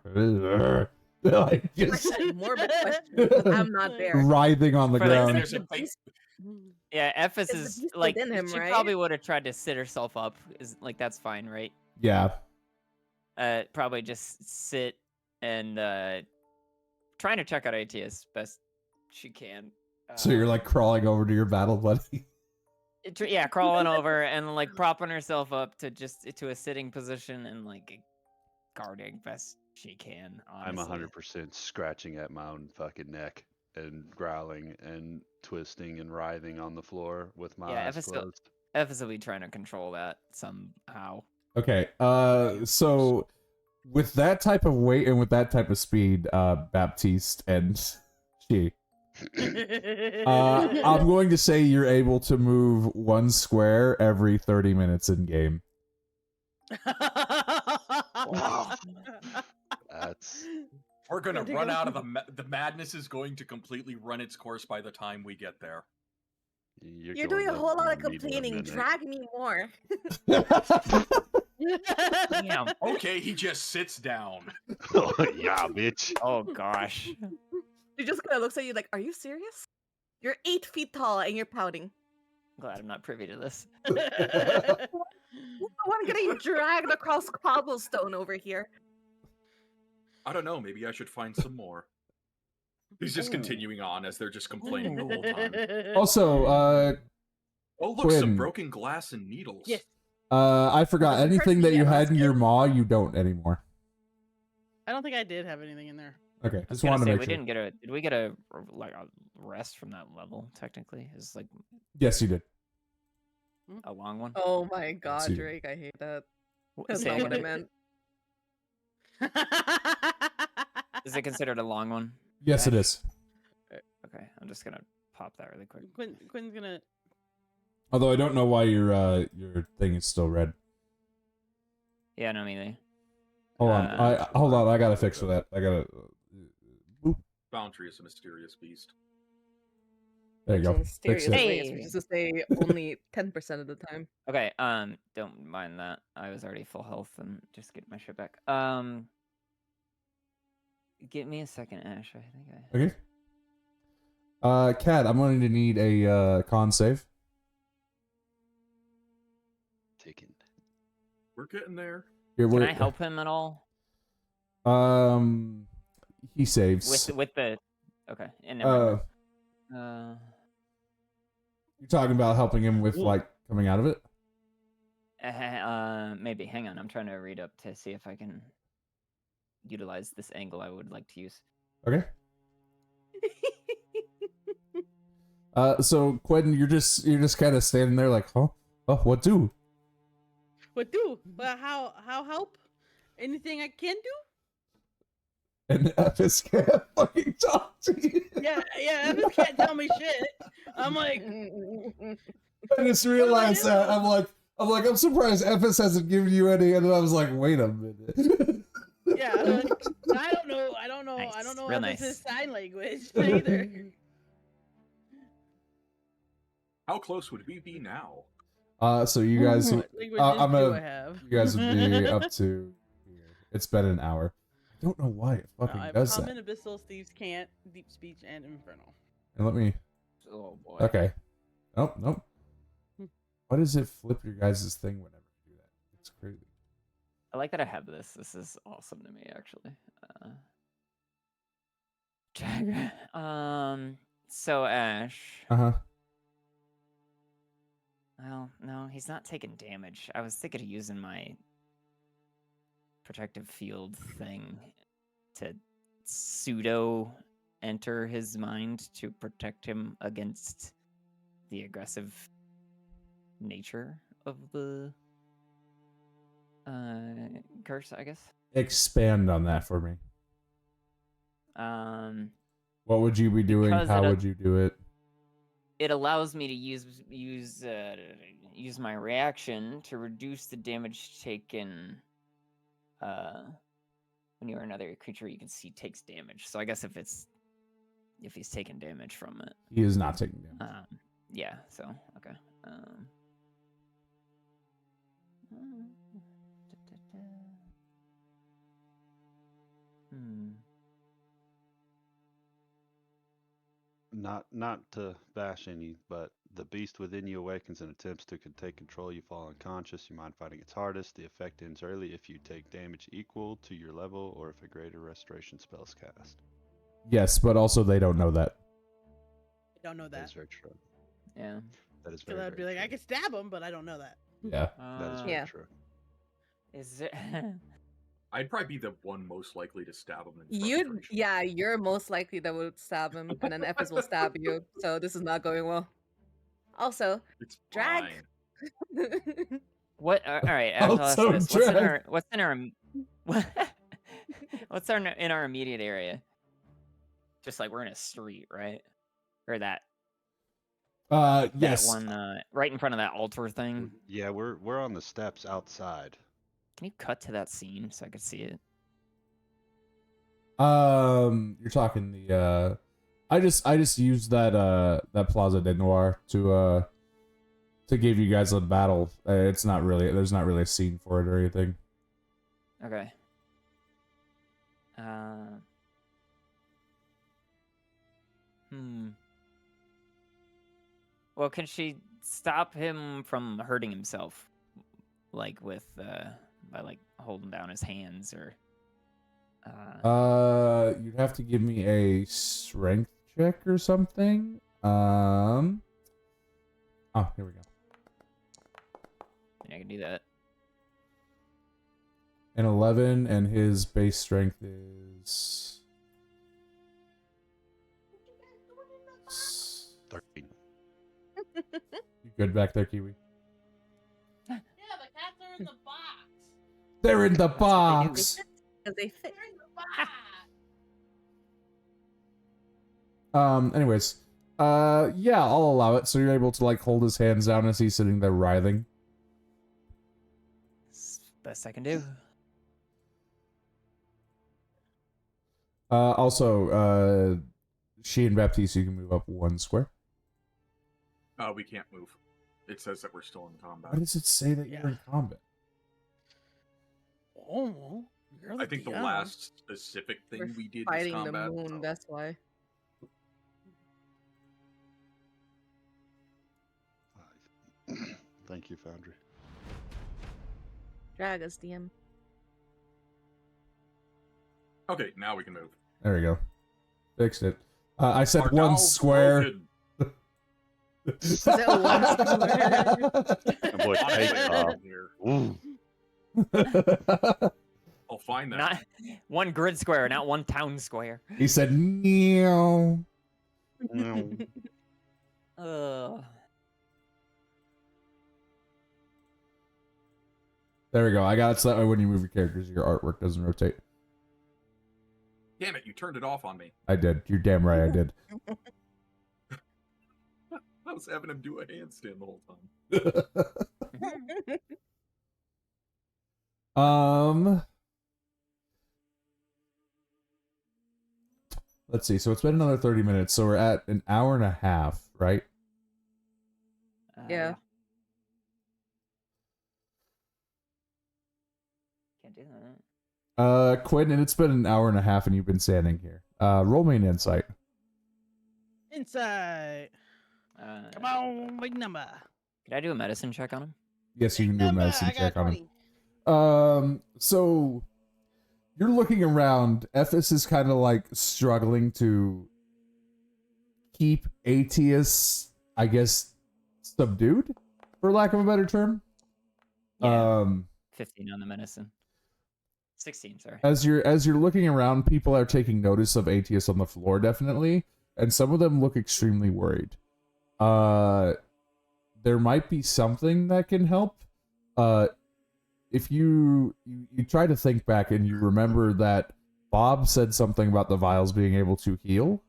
like just Morbid question, but I'm not there. writhing on the For the- ground. There's a the big- beast- Yeah, Ephes Is the is beast like within him, she right? probably would have tried to sit herself up. Is like that's fine, right? Yeah. Probably just sit and trying to check out ATS best she can. So you're like crawling over to your battle buddy. Yeah, crawling over and like propping herself up to a sitting position and like guarding best she can. I'm Honestly, 100% scratching at my own fucking neck and growling and twisting and writhing on the floor with my yeah. eyes closed. Ephes will be trying to control that somehow. Okay. So with that type of weight and with that type of speed, Baptiste and she, I'm going to say you're able to move one square every 30 minutes in game. Wow. That's We're gonna Gonna run go- out of the madness is going to completely run its course by the time we get there. You're going doing a up whole lot of 1 meter a complaining. minute. Drag me more. Damn. Okay, he just sits down. Oh, yeah, bitch. Oh gosh. She just kind of looks at you like, "Are you serious? You're 8 feet tall and you're pouting. Glad I'm not privy to this. I'm getting dragged across cobblestone over here." I don't know, maybe I should find some more. He's just Ooh. continuing on as they're just complaining the whole time. Also, Oh, look, some Quinn. broken glass and needles. Yes. I forgot Does the anything person that you get had in your rescued? maw, you don't anymore. I don't think I did have anything in there. Okay, I was just gonna wanted to say make we sure. didn't get a. Did we get a like a rest from that level? Technically, is like Yes, you did. a long one. Oh my god, See. Drake, I hate that. Wh- That's say not what I again. meant. Is it considered a long one? Yes, it Ash? is. Okay, I'm just gonna pop that really quick. Quinn's gonna. Although I don't know why your thing is still red. Yeah, no, me neither. Hold on, hold on. I gotta fix for that. I gotta. Boundary is a mysterious beast. There you go. Mysterious Fix it. ways, which is to say only 10% of the time. Okay, don't mind that. I was already full health and just get my shit back. Give me a second, Ash. I think I. Okay. Cat, I'm going to need a con save. Taken. We're getting there. Here, Can we're- I help him at all He saves. with the? Okay, and Uh, you're talking about helping him with like coming out of it. maybe. Hang on, I'm trying to read up to see if I can utilize this angle I would like to use. Okay. So Quentin, you're just kind of standing there like, huh? Oh, what do? What do? Well, how help? Anything I can do? And Epis can't fucking talk to you. Yeah, Evans can't tell me shit. I'm like, I just realized that. I'm surprised Epis hasn't given you any, and then I was like, wait a minute. yeah, I'm like, I don't know. I don't Nice, know real Evans's nice. sign language either. How close would we be now? So you guys, What languages I'm do gonna- I have? you guys would be up to here. It's been an hour. I don't know why it No, fucking I have does common, that. abyssal, thieves can't, deep speech, and infernal. And let me. Oh boy. Okay. Nope. Hmm. Why does it flip your guys' thing whenever you do that? It's crazy. I like that I have this. This is awesome to me, actually. So Ash. Uh-huh. Well, no, he's not taking damage. I was thinking of using my protective field thing to pseudo enter his mind to protect him against the aggressive nature of the curse, I guess. Expand on that for me. What would you be doing? Because How it- would you do it? It allows me to use my reaction to reduce the damage taken when you or another creature you can see takes damage. So I guess if he's taking damage from it. He is not taking damage. Yeah, so okay. Not to bash any, but the beast within you awakens and attempts to take control. You fall unconscious. You mind fighting its hardest. The effect ends early if you take damage equal to your level or if a greater restoration spell is cast. Yes, but also they don't know that. I don't know That is that. very true. Yeah. That is Because very, I'd be very like, I true. could stab him, but I don't know that. Yeah. That is very Yeah. true. Is it? I'd probably be the one most likely to stab him in frustration. You're most likely that would stab him, and then Epis will stab you. So this is not going well. Also, It's drag. fine. What? All right. I'll ask Also this. drag. What's in our in our immediate area? Just like we're in a street, right? Or that Yes. one right in front of that altar thing. Yeah, we're on the steps outside. Can you cut to that scene so I could see it? You're talking the I just used that Plaza de Noir to give you guys a battle. It's not really there's not really a scene for it or anything. Okay. Well, can she stop him from hurting himself, like with by like holding down his hands or? You'd have to give me a strength check or something. Oh, here we go. I can do that. An 11, and his base strength is 13. You good back there, Kiwi? Yeah, the cats are in the box. They're in the That's what they do. box. Because they fit. They're in the box. Anyways, yeah, I'll allow it. So you're able to like hold his hands down as he's sitting there writhing. Best I can do. Also, she and Baptiste, you can move up 1 square. We can't move. It says that we're still in combat. Why does it say that you're in combat? Oh, well, you're I think the DM. last specific thing We're we did was fighting the combat. moon. so- That's why. Thank you, Foundry. Drag us, DM. Okay, now we can move. There we go. Fixed it. I said Our 1 dial's square. broken. Is it 1 square? And boy, Honestly, take I'm off. here. Ooh. I'll find that. Not 1 grid square, not 1 town square. He said, meow. Ugh. There we go. I got it so that way when you move your characters, your artwork doesn't rotate. Damn it, you turned it off on me. I did. You're damn right I did. I was having him do a handstand the whole time. Let's see. So it's been another 30 minutes. So we're at an hour and a half, right? Yeah. Can't do that. Quinn, and it's been an hour and a half and you've been standing here. Roll me an insight. Inside. Come on, big number. Could I do a medicine check on him? Yes, you Big can do a number. medicine I got check on 20. him. So you're looking around. Ephes is kind of like struggling to keep Aetius, I guess, subdued, for lack of a better term. Yeah. 15 on the medicine. 16, sorry. As you're looking around, people are taking notice of Aetius on the floor, definitely, and some of them look extremely worried. There might be something that can help. If you try to think back and you remember that Bob said something about the vials being able to heal.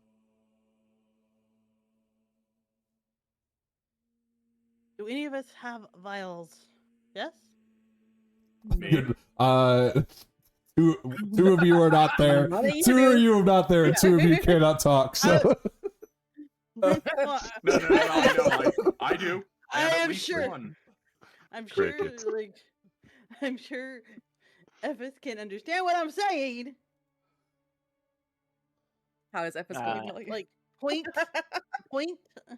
Do any of us have vials? Yes? Maybe. Two of you are not there. What do you Two do? of you are not there, and 2 of you cannot talk. So Well, No, I do. I have at am least sure. one. I'm sure, Crickets. like, I'm sure Ephes can understand what I'm saying. How is Epis going to tell you? Like, point,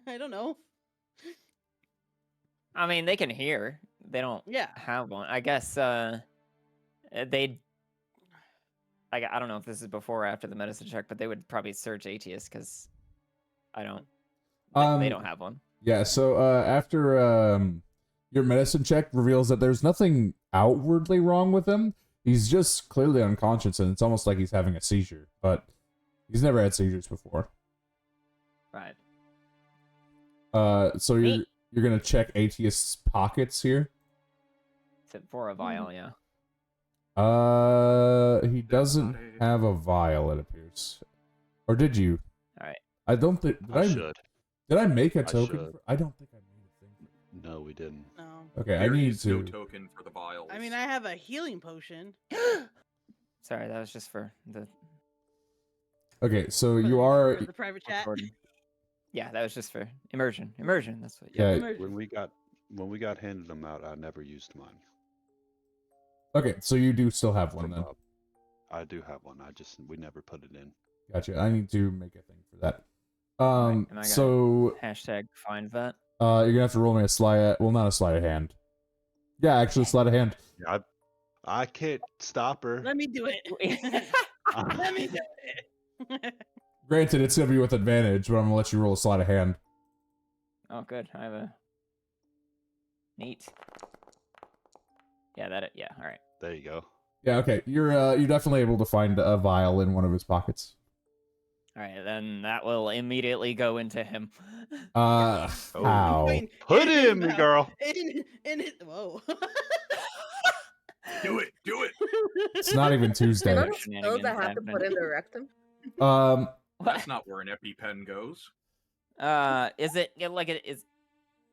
I don't know. I mean, they can hear. They don't Yeah. have one. I guess they I don't know if this is before or after the medicine check, but they would probably search ATS because I don't. They don't have one. Yeah, so after your medicine check reveals that there's nothing outwardly wrong with him. He's just clearly unconscious, and it's almost like he's having a seizure, but he's never had seizures before. Right. So you're gonna check ATS pockets here? For a vial, yeah. He doesn't have a vial, it appears. Or did you? Alright. I don't think... Did I make a token? I don't think I made a thing. No, we didn't. No. Okay, There I need is to... no token for the vials. I mean, I have a healing potion. Sorry, that was just for the Okay, so you are... For the private chat. recording. Yeah, that was just for immersion. Immersion, that's what. Yeah. Immersion. When we got handed them out, I never used mine. Okay, so you do still have one From then. Bob. I do have one. We never put it in. Gotcha. I need to make a thing for that. Am I gonna So hashtag find that? you're gonna have to roll me a sleight. Well, not a sleight of hand. Yeah, actually, sleight of hand. Yeah, I can't stop her. Let me do it. Let me do it. Granted, it's gonna be with advantage, but I'm gonna let you roll a sleight of hand. Oh, good. I have a neat. Yeah, yeah. All right. There you go. Yeah. Okay. You're definitely able to find a vial in one of his pockets. All right, then that will immediately go into him. How? Put him, girl. In it. Whoa. Do it. It's not even Tuesday. Are those pills I have to put in the rectum? That's not where an EpiPen goes. Is it like it is?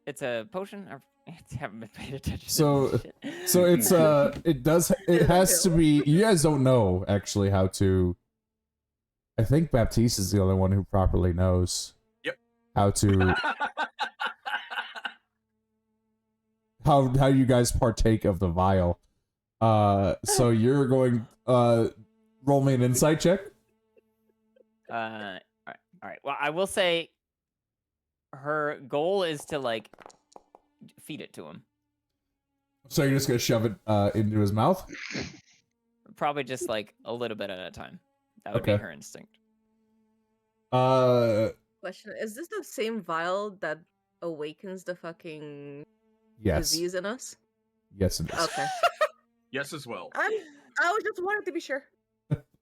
It's a potion. Or I haven't been paying attention. So it's it has to be. You guys don't know actually how to. I think Baptiste is the only one who properly knows. Yep. How to. how you guys partake of the vial. So you're going roll me an insight check. All right. Well, I will say her goal is to like feed it to him. So you're just gonna shove it into his mouth? Probably just like a little bit at a time. That would Okay. be her instinct. Question: is this the same vial that awakens the fucking Yes. disease in us? Yes, it is. Okay. Yes, as well. I was just wanting to be sure.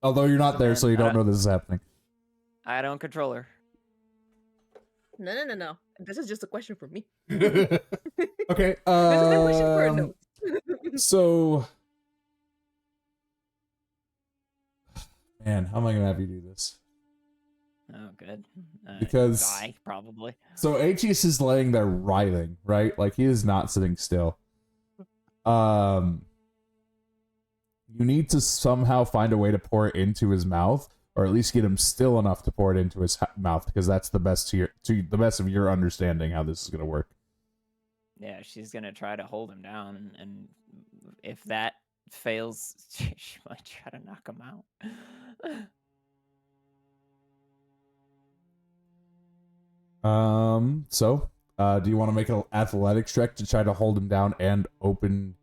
Although you're not there, so you don't know this is happening. I don't control her. No. This is just a question for me. Okay. This is a question for a note. So, man, how am I gonna have you do this? Oh, good. Because- die probably. So Aetius is laying there writhing, right? Like he is not sitting still. You need to somehow find a way to pour it into his mouth, or at least get him still enough to pour it into his mouth, because that's the best to the best of your understanding how this is gonna work. Yeah, she's gonna try to hold him down, and if that fails, she might try to knock him out. Do you want to make an athletics check to try to hold him down and open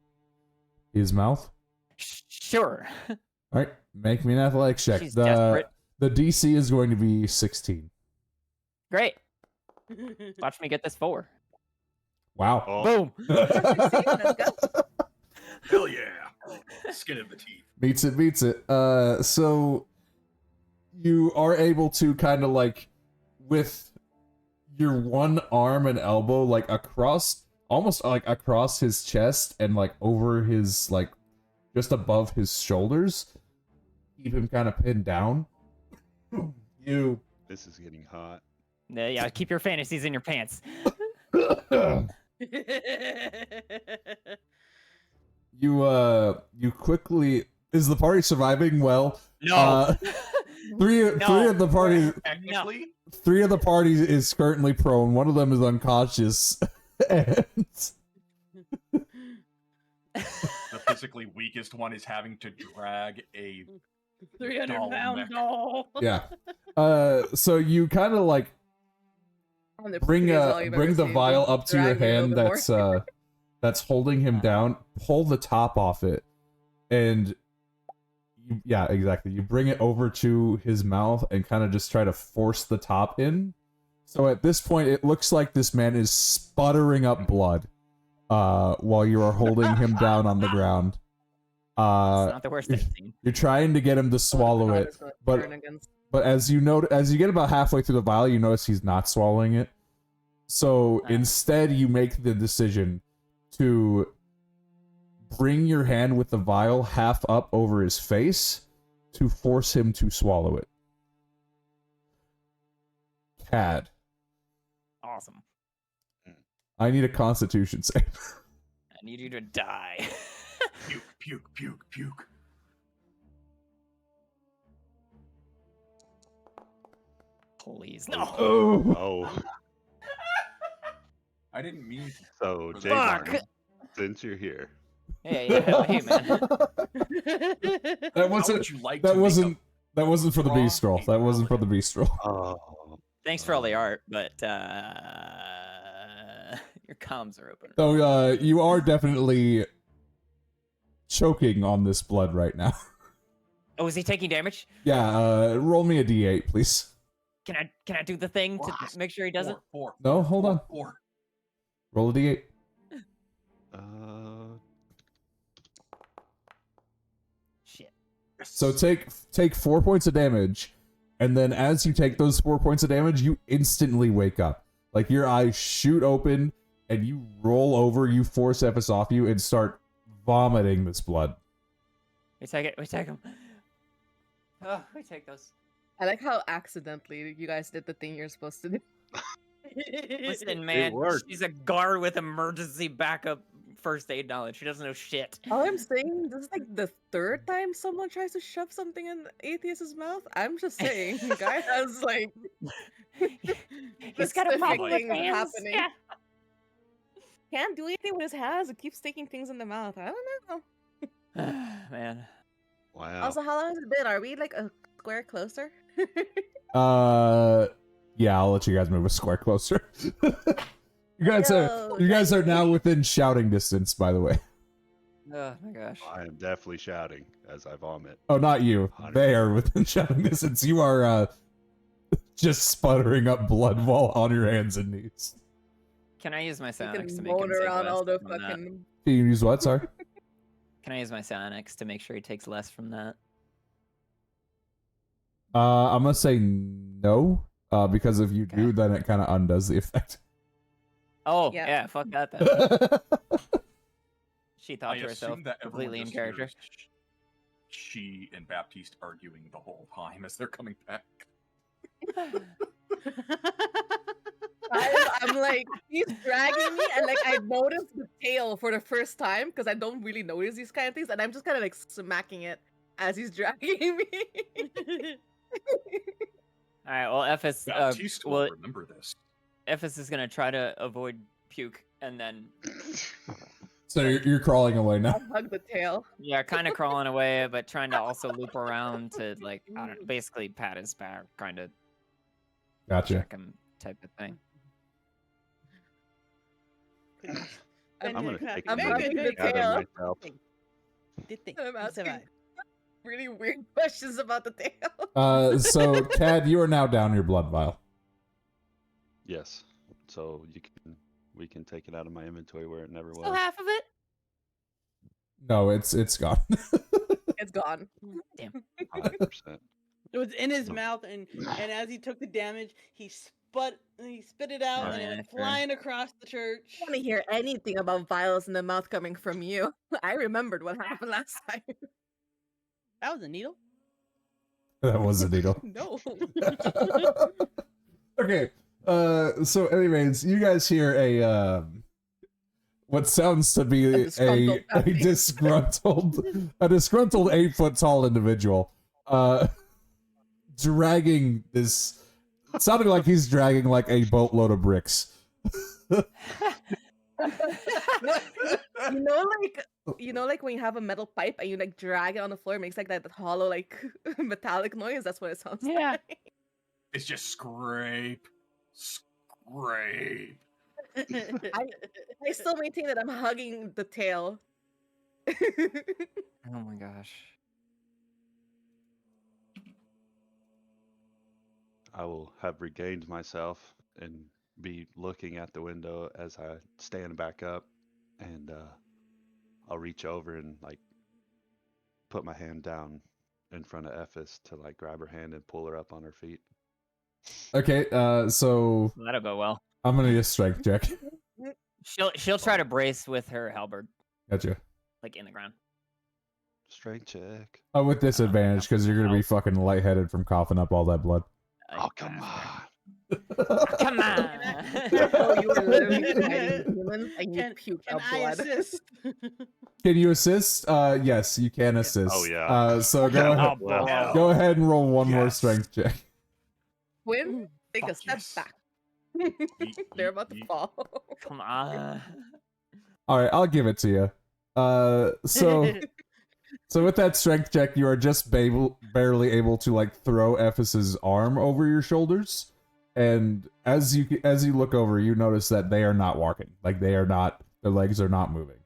his mouth? Sure. All right, make me an athletics check. She's desperate. The DC is going to be 16. Great. Watch me get this 4. Wow. Oh, Boom. Hell yeah. Skin of the teeth. Beats it. So you are able to kind of like with your one arm and elbow like across, almost like across his chest and like over his like just above his shoulders, keep him kind of pinned down. this is getting hot. Yeah, keep your fantasies in your pants. You quickly, is the party surviving? Well, No. three of the party Technically, three of the parties is currently prone. One of them is unconscious. And the physically weakest one is having to drag a 300-pound doll. doll. yeah. So you kind of like bring the vial up to your hand that's holding him down. Pull the top off it, and yeah, exactly. You bring it over to his mouth and kind of just try to force the top in. So at this point, it looks like this man is sputtering up blood while you are holding him down on the ground. It's Uh, not the worst you're, I've seen. you're trying to get him to Oh, the swallow crowd it, is gonna but turn against. as you get about halfway through the vial, you notice he's not swallowing it. So instead, you make the decision to bring your hand with the vial half up over his face to force him to swallow it. Cad, Awesome. I need a Constitution save. I need you to die. Puke, puke, puke, puke. Please, no. Oh, Oh, I didn't mean to. so For the Jay Fuck. Martin, since you're here, Hey, hey, man. that How wasn't. would you like That to make wasn't. That wasn't for the raw beast roll. That wasn't for the paladin? beast roll. oh, Thanks for all the art, but your comms are open. So you are definitely choking on this blood right now. Oh, is he taking damage? Yeah. Roll me a d8, please. Can I do the thing to Blast. make sure he doesn't? Four, No, hold on. four. Roll a d8. Shit. So take 4 points of damage, and then as you take those 4 points of damage, you instantly wake up. Like your eyes shoot open, and you roll over. You force Ephes off you and start vomiting this blood. We take it. We take him. Oh, we take those. I like how accidentally you guys did the thing you're supposed to do. Listen, man, worked. she's a guard with emergency backup first aid knowledge. She doesn't know shit. All I'm saying, this is like the third time someone tries to shove something in Atheist's mouth. I'm just saying, guy has like He's got a specific problem with things hands. happening. Yeah. Can't do anything with his hands. It keeps taking things in the mouth. I don't know. Man. wow. Also, how long has it been? Are we like a square closer? Yeah, I'll let you guys move a square closer. You guys are now within shouting distance, by the way. Oh my gosh. I am definitely shouting as I vomit. Oh, not you. They are within shouting distance. You are just sputtering up blood while on your hands and knees. Can I use my You psionics to can make him moan take around less all the from that? fucking. Can you use what? Sorry. Can I use my psionics to make sure he takes less from that? I'm gonna say no. Because if you do, then it kind of undoes the effect. Oh, Yeah. yeah, fuck that then. She thought I to herself, assume that everyone completely in just character. hears she and Baptiste arguing the whole time as they're coming back. I'm like, he's dragging me, and like I noticed the tail for the first time because I don't really notice these kind of things, and I'm just kind of like smacking it as he's dragging me. All right, well, Ephes, Baptiste will remember this. Ephes is gonna try to avoid puke, and then So you're crawling away now. I'll hug the tail. yeah, kind of crawling away, but trying to also loop around to like I don't know, basically pat his back, kind of Gotcha. check him type of thing. I'm gonna take I'm a hugging minute the to gather tail. myself. Did they I'm asking survive? really weird questions about the tail. So Cad, you are now down your blood vial. Yes. So we can take it out of my inventory where it never Still was. half of it. No, it's gone. It's gone. Damn. 100%. It was in his mouth, and as he took the damage, he spit it out, Oh, and it yeah, went sure. flying across the church. I don't want to hear anything about vials in the mouth coming from you. I remembered what happened last time. That was a needle? That was a needle. No. Okay. So anyways, you guys hear a what sounds to be a disgruntled 8-foot tall individual dragging this, sounding like he's dragging like a boatload of bricks. You know, like when you have a metal pipe and you like drag it on the floor, it makes like that hollow, like metallic noise. That's what it sounds like. It's just scrape. I still maintain that I'm hugging the tail. Oh my gosh. I will have regained myself and be looking at the window as I stand back up, and I'll reach over and like put my hand down in front of Ephes to like grab her hand and pull her up on her feet. Okay, so That'll go well. I'm gonna need a strength check. She'll try to brace with her halberd, Gotcha. like in the ground. Strength check. Oh, with disadvantage because you're gonna be Help. fucking lightheaded from coughing up all that blood. Oh, come on. Come on. Oh, you were literally fighting demons and you puked Can out I blood. assist? Can you assist? Yes, you can assist. Oh, yeah. So go Oh, ahead. bro. Go ahead and roll one more Yes. strength check. Quinn, take a Fuck step yes. back. Yeet, They're yeet, about to yeet. fall. Come on. All right, I'll give it to you. So with that strength check, you are just barely able to like throw Ephes's arm over your shoulders, and as you look over, you notice that they are not walking. Like their legs are not moving.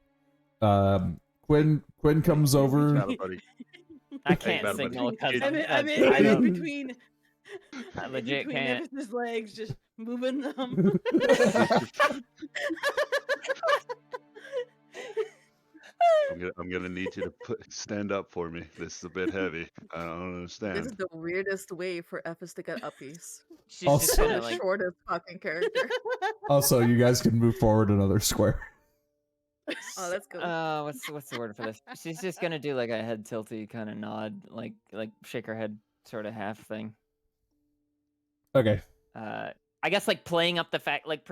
Quinn comes over. Battle buddy. I can't Battle Buddy. signal because I'm in, I don't. between. I in legit between can't. Evis's legs, just moving them. I'm gonna need you to stand up for me. This is a bit heavy. I don't This is understand. the weirdest way for Ephes to get uppies. She's Also- just The gonna like. shortest fucking character. Also, you guys can move forward another square. Oh, that's good. What's the word for this? She's just gonna do like a head tilty kind of nod, like shake her head sort of half thing. Okay. I guess like playing up the fact like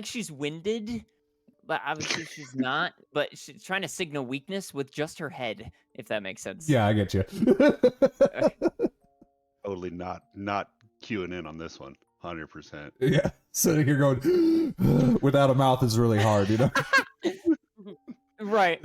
she's winded, but obviously she's not. But she's trying to signal weakness with just her head, if that makes sense. Yeah, I get you. Totally not queuing in on this one. 100%. Yeah, sitting here going without a mouth is really hard, you know. Right.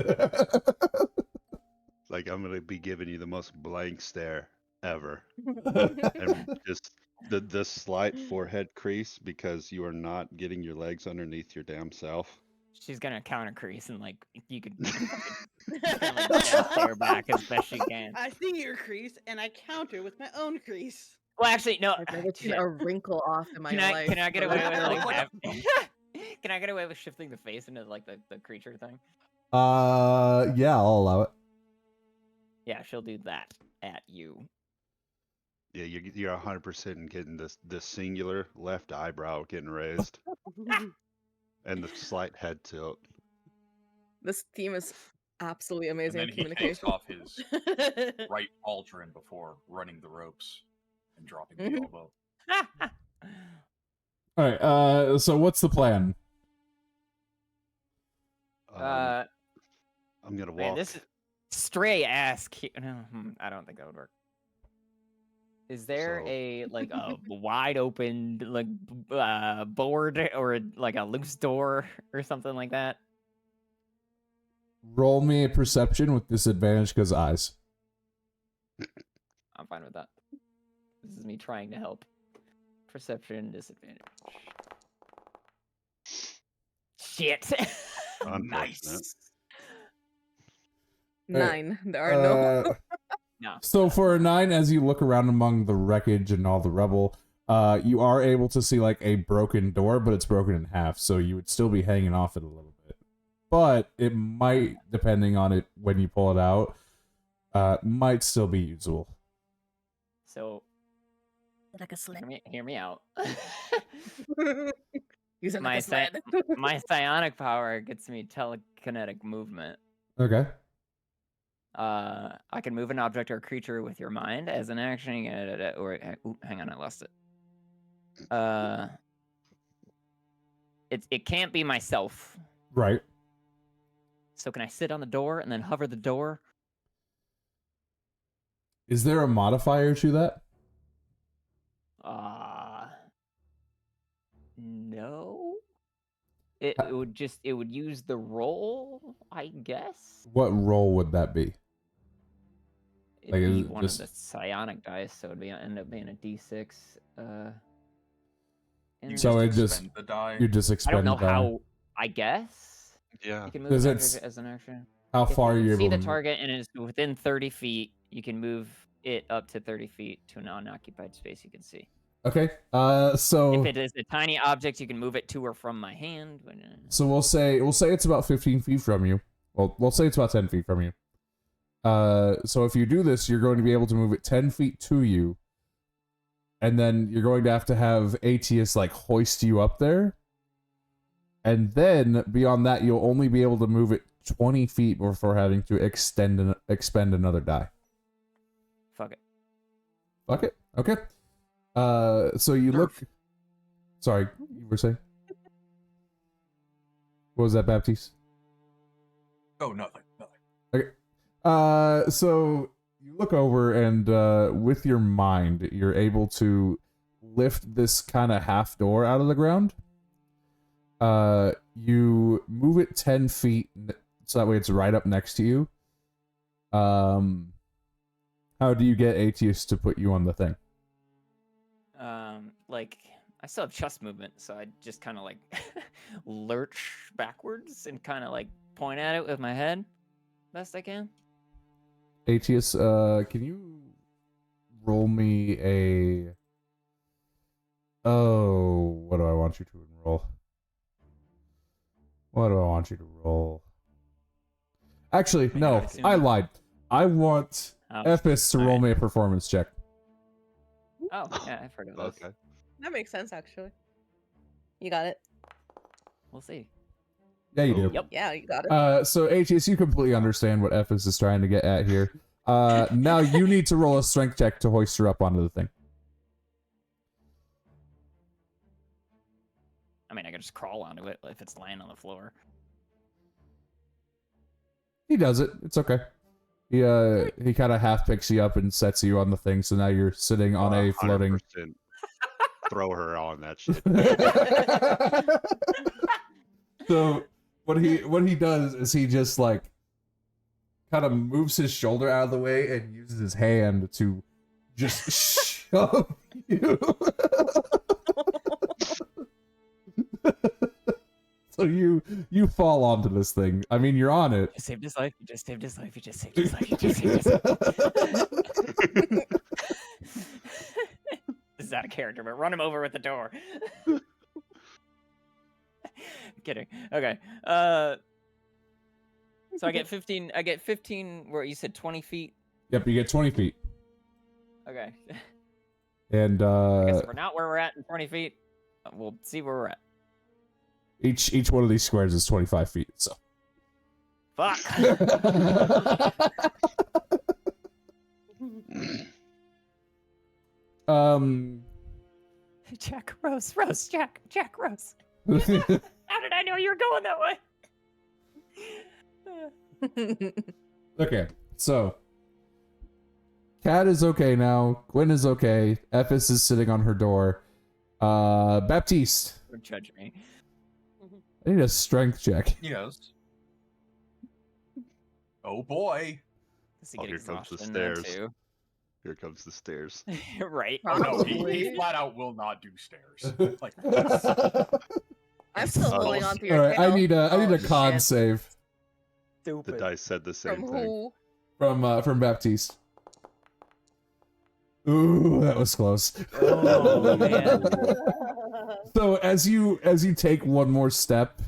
Like I'm gonna be giving you the most blank stare ever, and just the slight forehead crease because you are not getting your legs underneath your damn self. She's gonna counter crease and like you could stare back as best she can. I see your crease, and I counter with my own crease. Well, actually, no. I've never seen shit. a wrinkle off in my life. Can I get but away with let's like go. can I get away with shifting the face into like the creature thing? Yeah, I'll allow it. Yeah, she'll do that at you. Yeah, you're 100% getting this singular left eyebrow getting raised and the slight head tilt. This team is absolutely And amazing then at he takes communication. off his right pauldron before running the ropes and dropping the elbow. All right. So what's the plan? I'm gonna Man, walk. this is stray ass. No, I don't think that would work. Is there So- a like a wide open like board or like a loose door or something like that? Roll me a perception with disadvantage because eyes. I'm fine with that. This is me trying to help. Perception disadvantage. Shit. Unfortunate. 9. There are no. No. So for a 9, as you look around among the wreckage and all the rubble, you are able to see like a broken door, but it's broken in half, so you would still be hanging off it a little bit. But it might, depending on it when you pull it out, might still be usable. So Like a slip. hear me out. Use it my like a sled. my psionic power gets me telekinetic movement. Okay. I can move an object or creature with your mind as an action, or hang on, I lost it. It can't be myself. Right. So can I sit on the door and then hover the door? Is there a modifier to that? No. It would use the roll, I guess. What role would that be? It'd Like, is be it one just- of the psionic dice, so it'd end up being a D6. You So it just just- expend the die. You just I expend don't know the die. how. I guess Yeah. you can move Because an it's- object as an action. How If far are you you see able the to move? target and it's within 30 feet, you can move it up to 30 feet to an unoccupied space you can see. Okay. If So it is a tiny object, you can move it to or from my hand. But, we'll say it's about 15 feet from you. Well, we'll say it's about 10 feet from you. So if you do this, you're going to be able to move it 10 feet to you, and then you're going to have Atius like hoist you up there, and then beyond that, you'll only be able to move it 20 feet before having to expend another die. fuck it. Fuck it. Okay. So you look. Sorry, you were saying. What was that, Baptiste? Oh, nothing. Okay. So you look over and with your mind, you're able to lift this kind of half door out of the ground. You move it 10 feet so that way it's right up next to you. How do you get Atius to put you on the thing? Like I still have chest movement, so I just kind of like lurch backwards and kind of like point at it with my head, best I can. Atius, can you roll me a... Oh, what do I want you to roll? What do I want you to roll? Actually, I no, assume I you- lied. I want Oh, Epis to roll alright. me a performance check. Oh, yeah, I've heard of those. Okay. That makes sense, actually. You got it. We'll see. Yeah, you do. Yep. Yeah, you got it. So Atius, you completely understand what Epis is trying to get at here. Now you need to roll a strength check to hoist her up onto the thing. I mean, I could just crawl onto it if it's laying on the floor. He does it. It's okay. He kind of half picks you up and sets you on the thing, so now you're sitting on a floating. 100% Throw her on that shit. So what he does is he just like kind of moves his shoulder out of the way and uses his hand to just shove you. So you fall onto this thing. I mean, you're on it. You saved his life. You just saved his life. You just saved his life. You just saved his life. This is out of character, but run him over with the door. Kidding. Okay. So I get 15. I get 15. Where you said 20 feet. Yep, you get 20 feet. Okay. And I guess if we're not where we're at in 20 feet, we'll see where we're at. each one of these squares is 25 feet. So. Fuck. Jack Rose, Jack Rose. How did I know you were going that way? Okay, so Kat is okay now. Gwen is okay. Epis is sitting on her door. Baptiste, Don't judge me. I need a strength check. Yes. Oh boy. Does he Oh, get here comes the exhaustion then stairs. too? Here comes the stairs. Right. Oh no, he Probably. flat out will not do stairs. Like I'm still Oh, holding on to All your right, tail. I need a Oh, con shit. save The Stupid. dice said the same From thing. who? from Baptiste. Ooh, that was close. Oh man. So as you take one more step,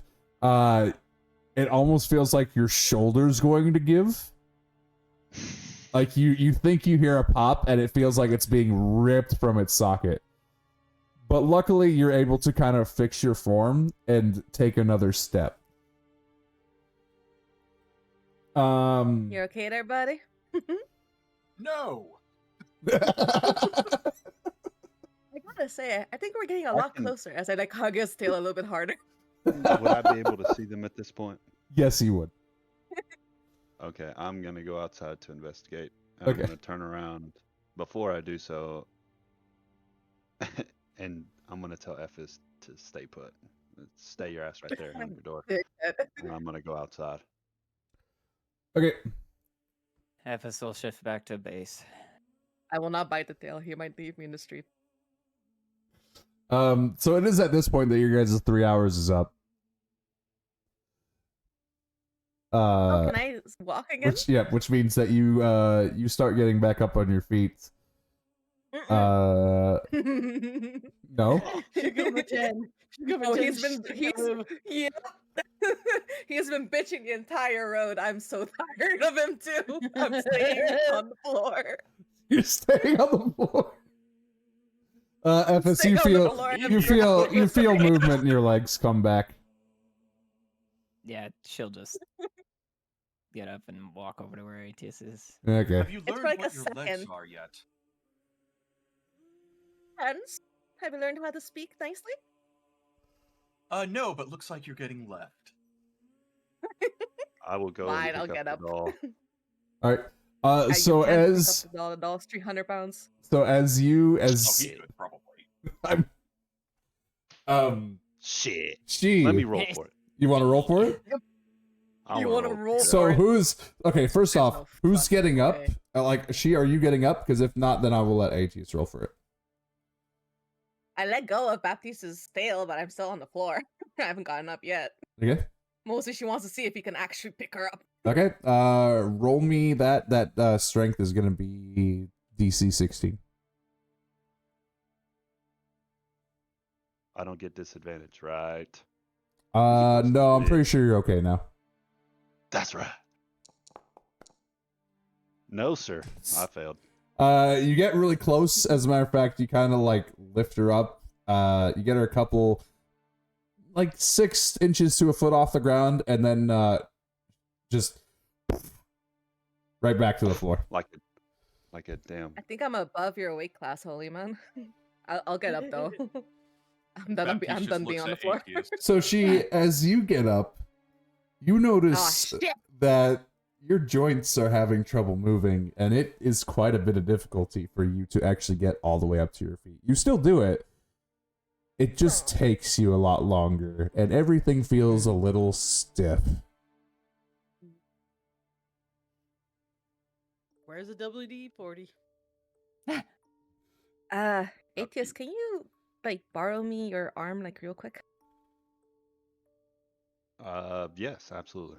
it almost feels like your shoulder's going to give. Like you think you hear a pop and it feels like it's being ripped from its socket. But luckily you're able to kind of fix your form and take another step. You okay there, buddy? no. I gotta say, I think we're getting a lot can- closer as I like hug his tail a little bit harder. Would I be able to see them at this point? Yes, you would. Okay, I'm gonna go outside to investigate. And Okay. I'm gonna turn around. Before I do so, and I'm gonna tell Ephes to stay put. Stay your ass right there on your door. And I'm gonna go outside. Okay. FS will shift back to base. I will not bite the tail. He might leave me in the street. So it is at this point that your guys' 3 hours is up. Oh, can I walk again? Which means that you start getting back up on your feet. No. Should go for 10. Should go for Oh, 10. he's been yeah. He's been bitching the entire road. I'm so tired of him too. I'm staying on the floor. You're staying on the floor. FS, Staying on the floor. you feel movement in your legs come back. Yeah, she'll just get up and walk over to where ATS is. Okay. Have you It's learned like what a your legs second. are yet? Friends, have you learned how to speak nicely? No, but looks like you're getting left. I will go Fine, and I'll pick get up up. the doll. All right. You So can't pick as up the doll's 300 pounds. Oh, he could probably. I'm Shit. she Let me roll for it. you want to roll for it? I You wanna wanna roll for it. So it. who's okay? First off, No who's fucking getting up? way. Like she, are you getting up? Because if not, then I will let ATS roll for it. I let go of Baptiste's tail, but I'm still on the floor. I haven't gotten up yet. Okay. Mostly she wants to see if he can actually pick her up. Okay. Roll me that strength is gonna be DC 16. I don't get disadvantage, right? No, I'm pretty sure you're okay now. That's right. No, sir. I failed. You get really close. As a matter of fact, you kind of like lift her up. You get her a couple, like 6 inches to a foot off the ground, and then just right back to the floor. Like a damn. I think I'm above your weight class, holy man. I'll get up though. I'm done Baptiste being looks on the at floor. ATS. So as you get up, you notice Oh, shit. that your joints are having trouble moving, and it is quite a bit of difficulty for you to actually get all the way up to your feet. You still do it. It just takes you a lot longer, and everything feels a little stiff. Where's the WD-40? ATS, can you like borrow me your arm like real quick? Yes, absolutely.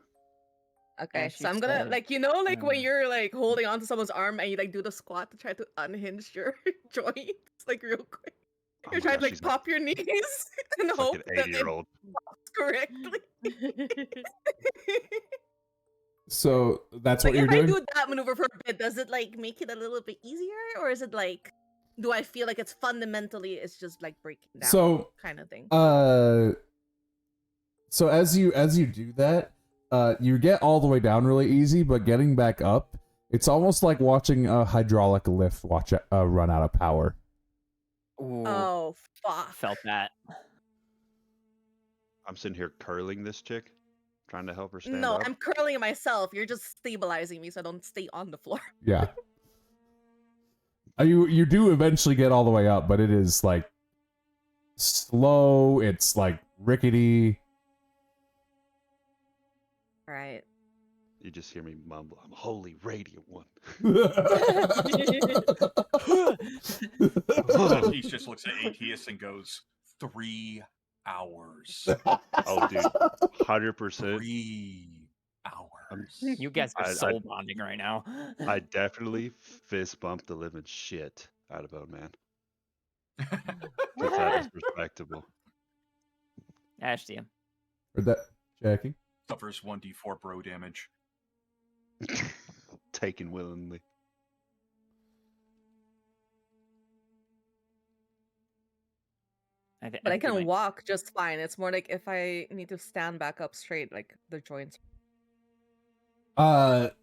Okay, Yeah, so I'm she gonna said, like like when you're like holding onto someone's arm and you like do the squat to try to unhinge your joints like real quick. Oh You're my trying gosh, to like pop your knees and It's like hope an that it 80-year-old. pops correctly. So that's Like what you're if I doing? do that maneuver for a bit, does it like make it a little bit easier, or is it like, do I feel like it's fundamentally it's just like breaking down So kind of thing? So as you do that, you get all the way down really easy, but getting back up, it's almost like watching a hydraulic lift run out of power. Ooh, Oh fuck! felt that. I'm sitting here curling this chick, trying to help her stand No, up. I'm curling myself. You're just stabilizing me so I don't stay on the floor. Yeah. You do eventually get all the way up, but it is like slow. It's like rickety. Right. You just hear me mumble, "I'm holy radiant one." Baptiste just looks at ATS and goes, 3 hours. Oh, dude, 100%. 3 hours. You guys are I- soul bonding right now. I definitely fist bumped the living shit out of Bone Man. Since that is respectable. Ash to you. Heard that, Jackie? Suffers 1d4 bro damage. Taken willingly. But I can walk just fine. It's more like if I need to stand back up straight, like the joints.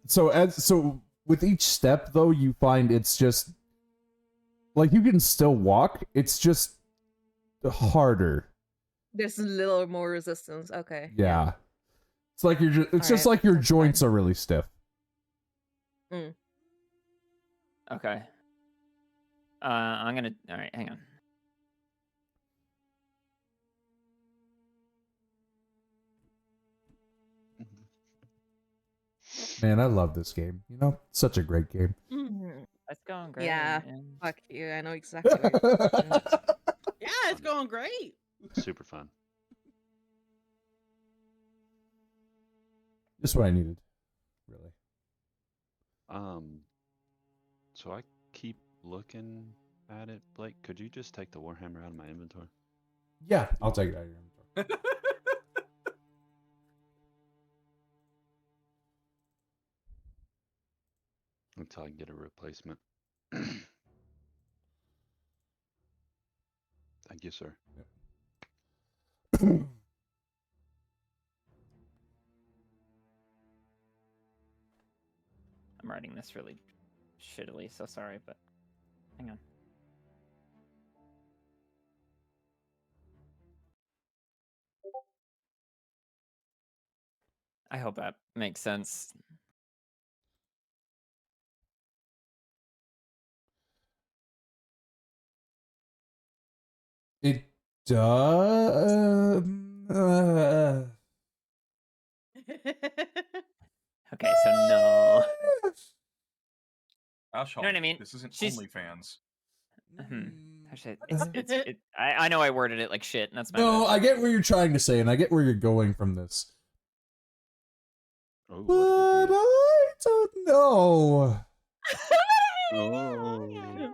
So with each step though, you find it's just like you can still walk. It's just harder. There's a little more resistance. Okay. Yeah. It's like it's just Alright, like your that's joints are really stiff. Okay. I'm gonna. All right, hang on. Man, I love this game. You know, such a great game. That's going great. Yeah. man. Fuck you. I know exactly what you're talking about. Yeah, it's going great. Super fun. Just what I needed, really. So I keep looking Add it, Blake. Could you just take the Warhammer out of my inventory? Yeah, I'll take it out of your inventory. Until I can get a replacement. Thank you, sir. I'm writing this really shittily, so sorry, but hang on. I hope that makes sense. It does. Okay, so no. Gosh, You know what I mean? This isn't She's- OnlyFans. Actually, I know I worded it like shit, and that's my No, bad. I get where you're trying to say, and I get where you're going from this. Oh, But what a I don't know. Oh.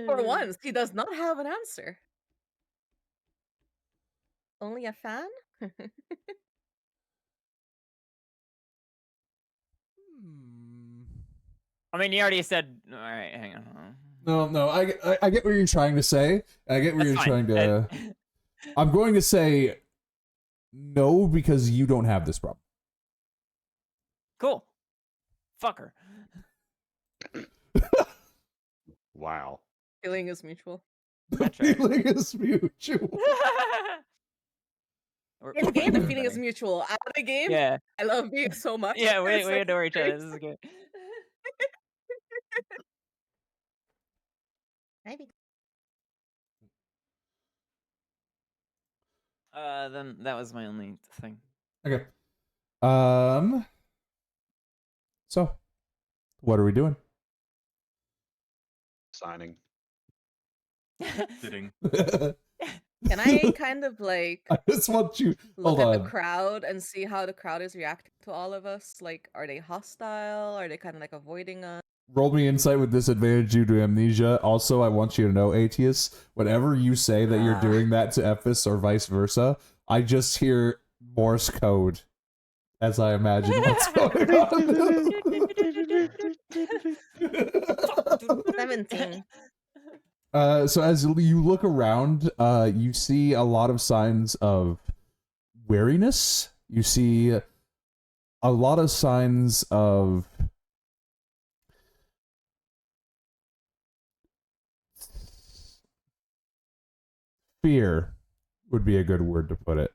For once, he does not have an answer. Only a fan? I mean, you already said. All right, hang on. No, I get what you're trying to say. I get where That's you're fine. trying to. I'm going to say no because you don't have this problem. Cool. Fucker. Wow. Feeling is mutual. The That's right. feeling is mutual. In the game, the feeling is mutual. Out of the game, Yeah. I love you so much. Yeah, we It's like adore each other. great. This is good. Maybe. Then that was my only thing. Okay. So, what are we doing? Signing. Sitting. Can I kind of like I just want you. look Hold at the on. crowd and see how the crowd is reacting to all of us? Like, are they hostile? Are they kind of like avoiding us? Roll me insight with disadvantage due to amnesia. Also, I want you to know, Aetius, whenever you say that you're doing that to Ephes or vice versa, I just hear Morse code as I imagine what's going on. 17. So as you look around, you see a lot of signs of wariness. You see a lot of signs of fear would be a good word to put it.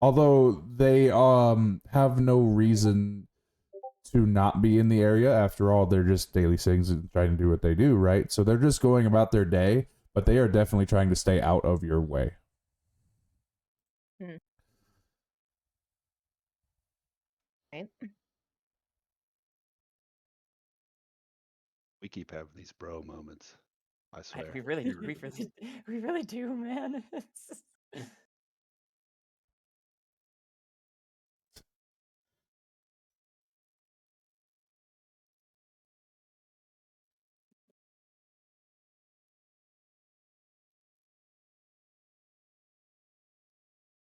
Although they have no reason to not be in the area. After all, they're just daily things and trying to do what they do, right? So they're just going about their day, but they are definitely trying to stay out of your way. Right. We keep having these bro moments. I swear. We really do, man.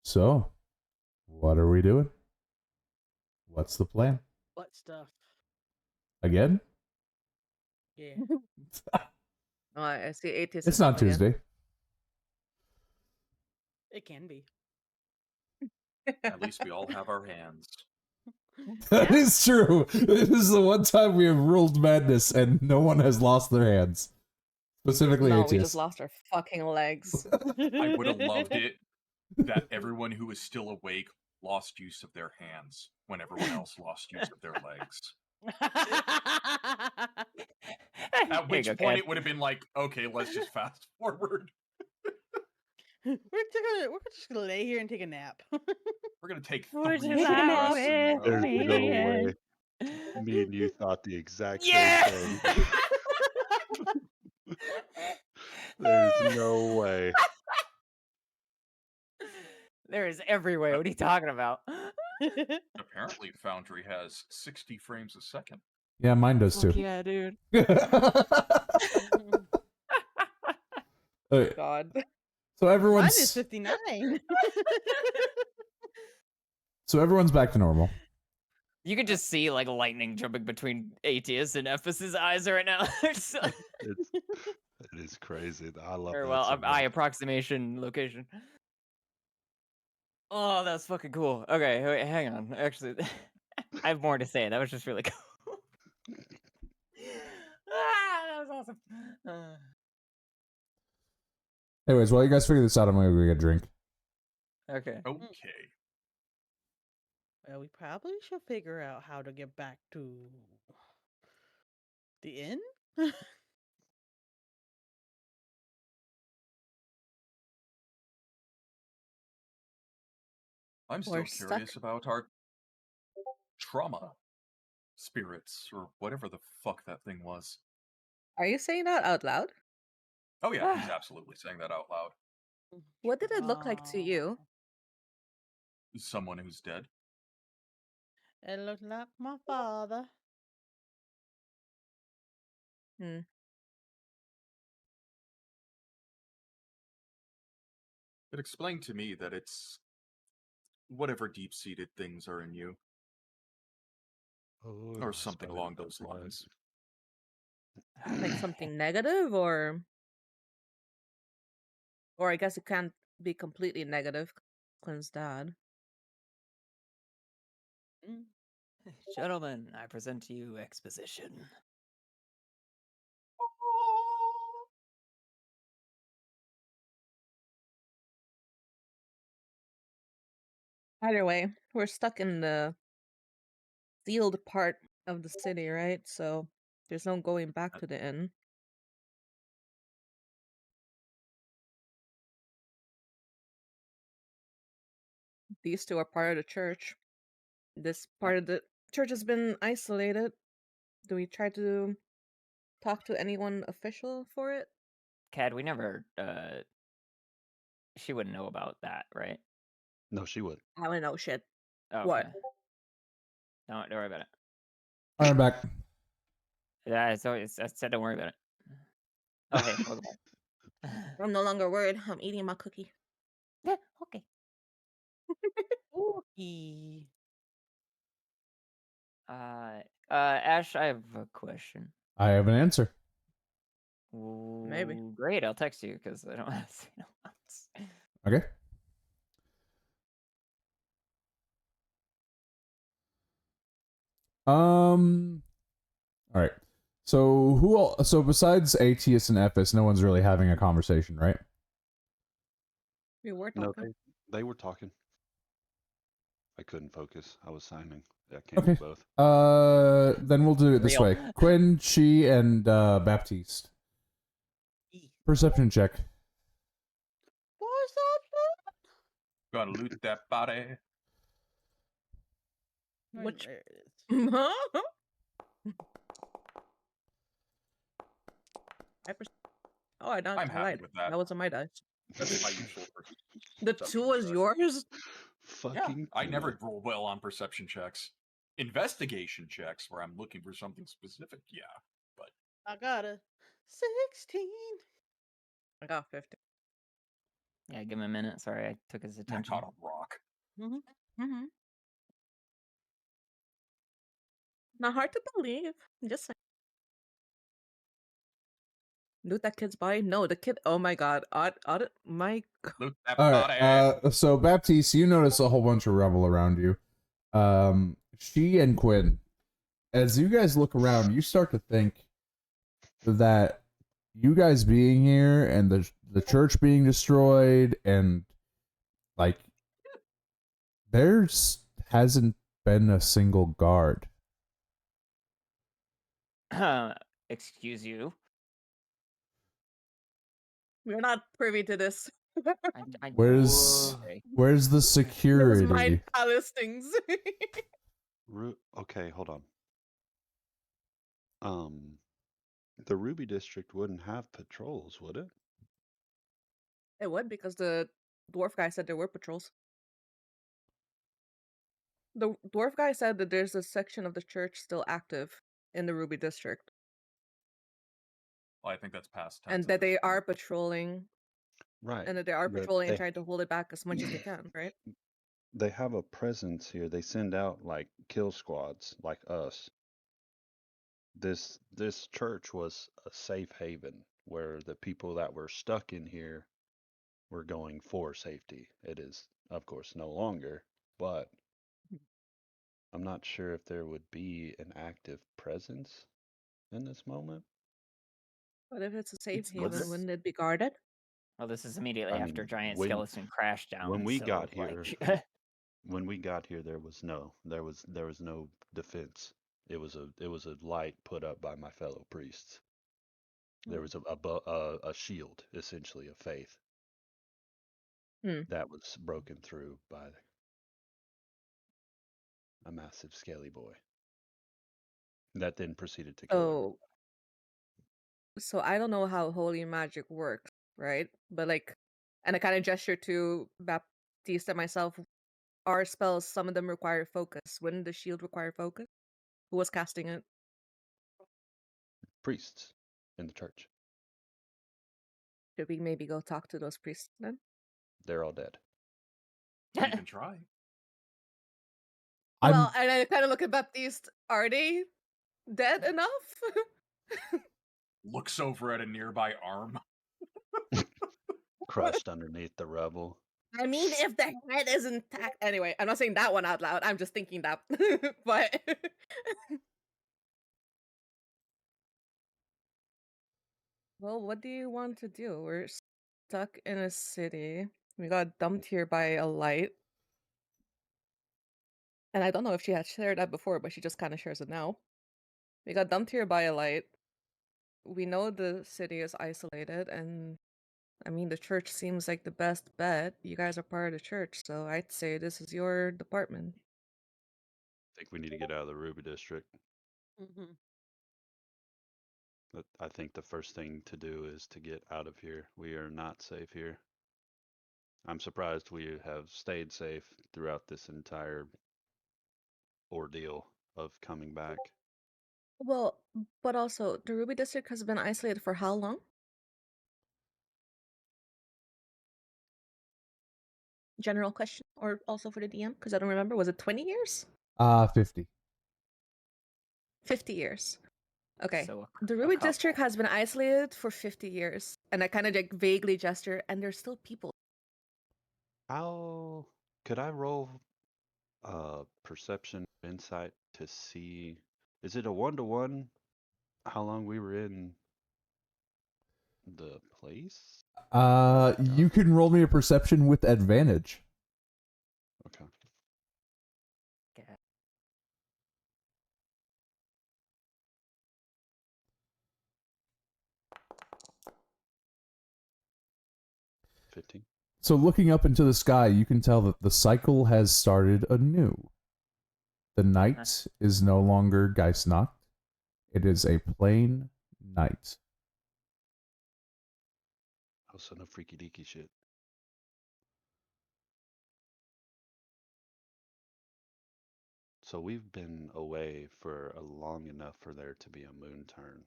So, what are we doing? What's the plan? What stuff? Again? Yeah. Oh, I see Aetius. It's is not up again. Tuesday. It can be. At least we all have our hands. That is true. This is the one time we have ruled madness and no one has lost their hands. Specifically No, Aetius. we just lost our fucking legs. I would have loved it that everyone who was still awake lost use of their hands when everyone else lost use of their legs. At which point it would have been like, okay, let's just fast forward. We're just gonna lay here and take a nap. We're gonna take Would 3 you short like rests. it? There's no Me way. Me and you thought the exact Yeah! same thing. There's no way. There is every way. What are you talking about? Apparently, Foundry has 60 frames a second. Yeah, mine does too. Fuck yeah, dude. Okay, God. so Mine is everyone's 59. back to normal. You can just see like lightning jumping between Aetius and Ephis's eyes right now. It is crazy. I love Or that. well, so eye much. approximation location. Oh, that's fucking cool. Okay, wait, hang on. Actually, I have more to say. That was just really cool. That was awesome. Anyways, while you guys figure this out, I'm gonna go get a drink. Okay. Okay. Well, we probably should figure out how to get back to the inn. I'm still We're stuck. curious about our trauma spirits, or whatever the fuck that thing was. Are you saying that out loud? Oh yeah, he's absolutely saying that out loud. What did it look like to you? Someone who's dead. It looked like my father. Hmm. It explained to me that it's whatever deep-seated things are in you, Oh, or I something started along that those right. lines. Like something negative, or I guess it can't be completely negative. Quinn's dad. Mm. Gentlemen, I present to you exposition. Either way, we're stuck in the sealed part of the city, right? So there's no going back to the inn. These two are part of the church. This part of the church has been isolated. Do we try to talk to anyone official for it? Cad, we never. She wouldn't know about that, right? No, she would. I don't know shit. Oh, What? okay. Don't worry about it. All right, back. Yeah, I said don't worry about it. Oh, hey, welcome back. I'm no longer worried. I'm eating my cookie. Yeah, okay. Ookie. Ash, I have a question. I have an answer. Maybe. Ooh, great, I'll text you because I don't have to say no once. Okay. All right. So who? So besides ATS and FS, no one's really having a conversation, right? We were No, talking. they were talking. I couldn't focus. I was signing. I can't Okay. do both. Then we'll do it this Real. way. Quinn, she, and Baptiste. Perception check. What's up? Gotta loot that body. Which- There it is. Oh, I don't. I'm I happy lied. with that. That wasn't my dice. That's my usual. The perception 2 was check. yours. Yeah, Fucking. I never cool. roll well on perception checks. Investigation checks, where I'm looking for something specific, yeah. But I got a 16. I got 50. Yeah, give him a minute. Sorry, I took his I attention. caught a rock. Mm-hmm. Not hard to believe. Just saying. Loot that kid's body? No, the kid. Oh my god. My. Loot that All body. right. So Baptiste, you notice a whole bunch of rubble around you. She and Quinn, as you guys look around, you start to think that you guys being here and the church being destroyed and like there's hasn't been a single guard. Excuse you. We're not privy to this. Where's Okay. where's the It was security? mine palace things. Okay, hold on. The Ruby District wouldn't have patrols, would it? It would, because the dwarf guy said there were patrols. The dwarf guy said that there's a section of the church still active in the Ruby District, Well, I think that's past tense. and at that this they point. are patrolling Right. And that they are But patrolling and trying to hold it back as much as they can, right? they have a presence here. They send out like kill squads like us. This church was a safe haven where the people that were stuck in here were going for safety. It is, of course, no longer, but I'm not sure if there would be an active presence in this moment. But if it's a safe Well, haven, this, wouldn't it be guarded? well, this is immediately I after mean, giant skeleton crashed when down. we So got like, here, when we got here, there was no defense. It was a light put up by my fellow priests. There was a shield, essentially, of faith Hmm. that was broken through by a massive scaly boy that then proceeded to kill everyone. So I don't know how holy magic works, right? But like, and I kind of gesture to Baptiste and myself. Our spells, some of them require focus. Wouldn't the shield require focus? Who was casting it? Priests in the church, Should we maybe go talk to those priests then? they're all dead. You can try. I'm Well, and I kind of look at Baptiste. Are they dead enough? Looks over at a nearby arm. Crushed underneath the rubble. I mean, if the head is intact. Anyway, I'm not saying that one out loud. I'm just thinking that. But well, what do you want to do? We're stuck in a city. We got dumped here by a light. And I don't know if she had shared that before, but she just kind of shares it now. We got dumped here by a light. We know the city is isolated, and I mean, the church seems like the best bet. You guys are part of the church, so I'd say this is your department. I think we need to get out of the Ruby district. Mm-hmm. But I think the first thing to do is to get out of here. We are not safe here. I'm surprised we have stayed safe throughout this entire ordeal of coming back. Well, but also, the Ruby District has been isolated for how long? General question, or also for the DM, because I don't remember. Was it 20 years? 50. 50 years. Okay. So The a Ruby couple. District has been isolated for 50 years, and I kind of like vaguely gesture, and there's still people. How could I roll perception insight to see, is it a 1-to-1 how long we were in the place? You can roll me a perception with advantage. Okay. Yeah. 15. So looking up into the sky, you can tell that the cycle has started anew. The night is no longer Geistnacht. It is a plain night. Oh, so no freaky deaky shit. So we've been away for a long enough for there to be a moon turn.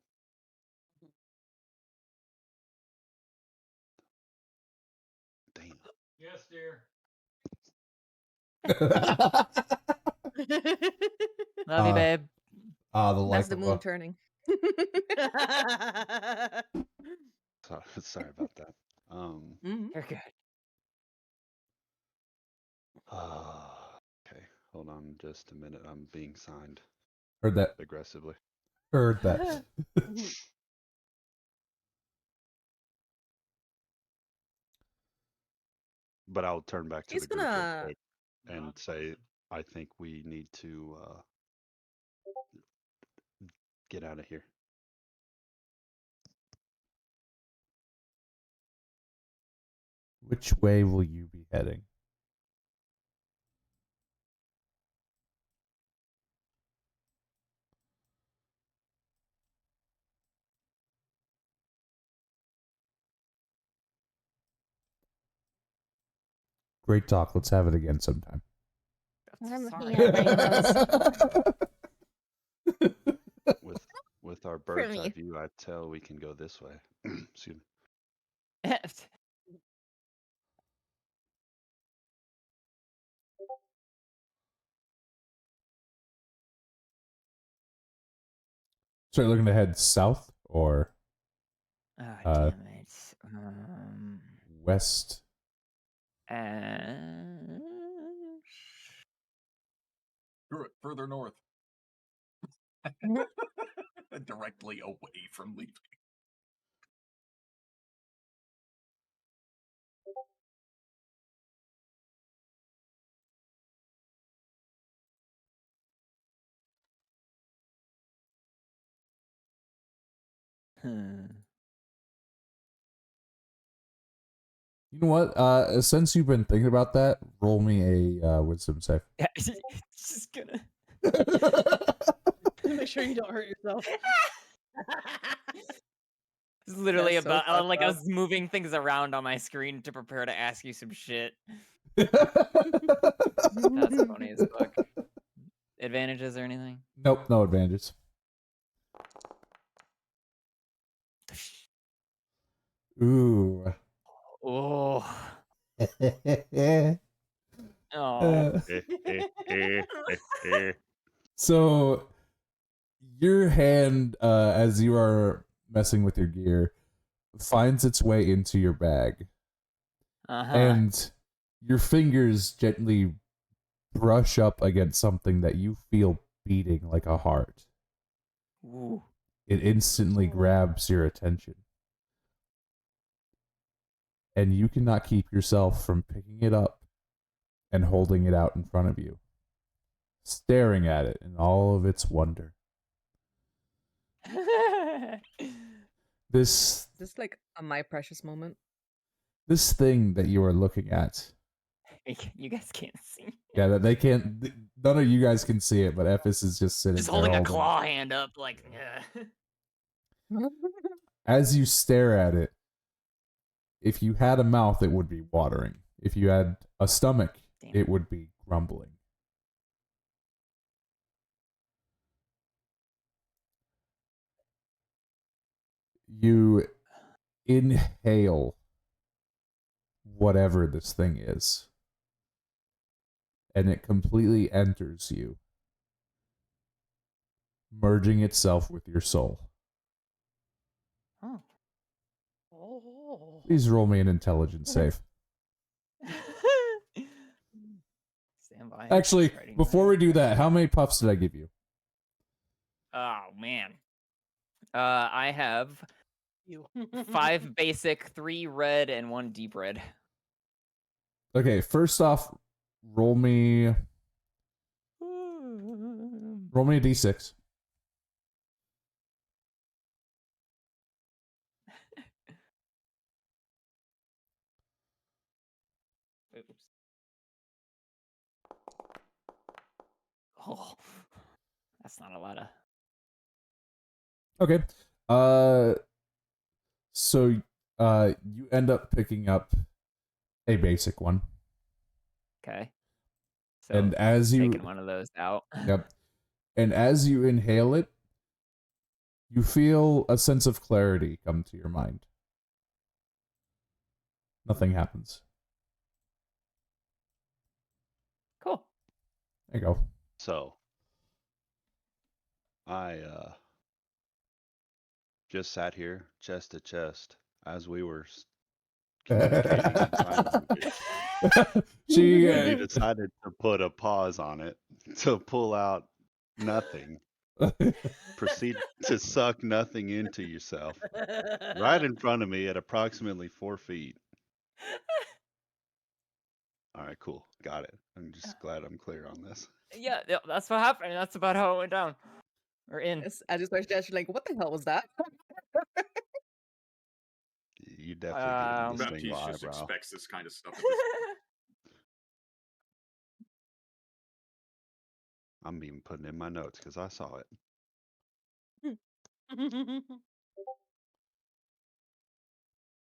Damn. Yes, dear. Love you, babe. The That's life the of moon turning. Sorry about that. Mhm. You're good. Okay, hold on just a minute. I'm being signed Heard that. aggressively. Heard that. But I'll turn back to He's the group real gonna. quick and say, I think we need to get out of here. Which way will you be heading? Great talk. Let's have it again sometime. I'm Sorry. here, Rainbows. With our For bird's eye me. view, I tell we can go this way. Excuse me. So you're looking to head south or Oh, Uh, damn it. west? Uh, Screw it, further north. Directly away from leaving. You know what? Since you've been thinking about that, roll me a wisdom save. just gonna. Make sure you don't hurt yourself. It's literally That's so about fucked like I up. was moving things around on my screen to prepare to ask you some shit. That's funny as fuck. Advantages or anything? Nope, no advantages. Ooh. Oh. Oh. Uh, so your hand, as you are messing with your gear, finds its way into your bag, and your fingers gently brush up against something that you feel beating like a heart. Ooh. It instantly grabs your attention, and you cannot keep yourself from picking it up and holding it out in front of you, staring at it in all of its wonder. This Is this like a my precious moment? this thing that you are looking at, You guys can't see. yeah, that they can't. None of you guys can see it, but Ephes is just sitting Just there holding a holding it. claw hand up, like. As you stare at it, if you had a mouth, it would be watering. If you had a stomach, Damn. it would be grumbling. You inhale whatever this thing is, and it completely enters you, merging itself with your soul. Oh. Oh. Please roll me an intelligence save. Stand by. Actually, Writing before down. we do that, how many puffs did I give you? Oh man. I have You. 5 basic, 3 red, and 1 deep red. Okay, first off, roll me a d6. Oops. Oh, that's not a lot of. Okay. So you end up picking up a basic one. Okay. So And as you taking one of those out. Yep. And as you inhale it, you feel a sense of clarity come to your mind. Nothing happens. Cool. There you go. So, I just sat here chest to chest as we were communicating in sign language. She And you decided to put a pause on it to pull out nothing. Proceed to suck nothing into yourself right in front of me at approximately 4 feet. All right, cool. Got it. I'm just glad I'm clear on this. Yeah, that's what happened. That's about how it went down. Or in. Yes, I just started actually like, what the hell was that? You definitely gave me the Baptiste sting of just eyebrow. expects this kind of stuff at this I'm even putting it in my notes because I saw it.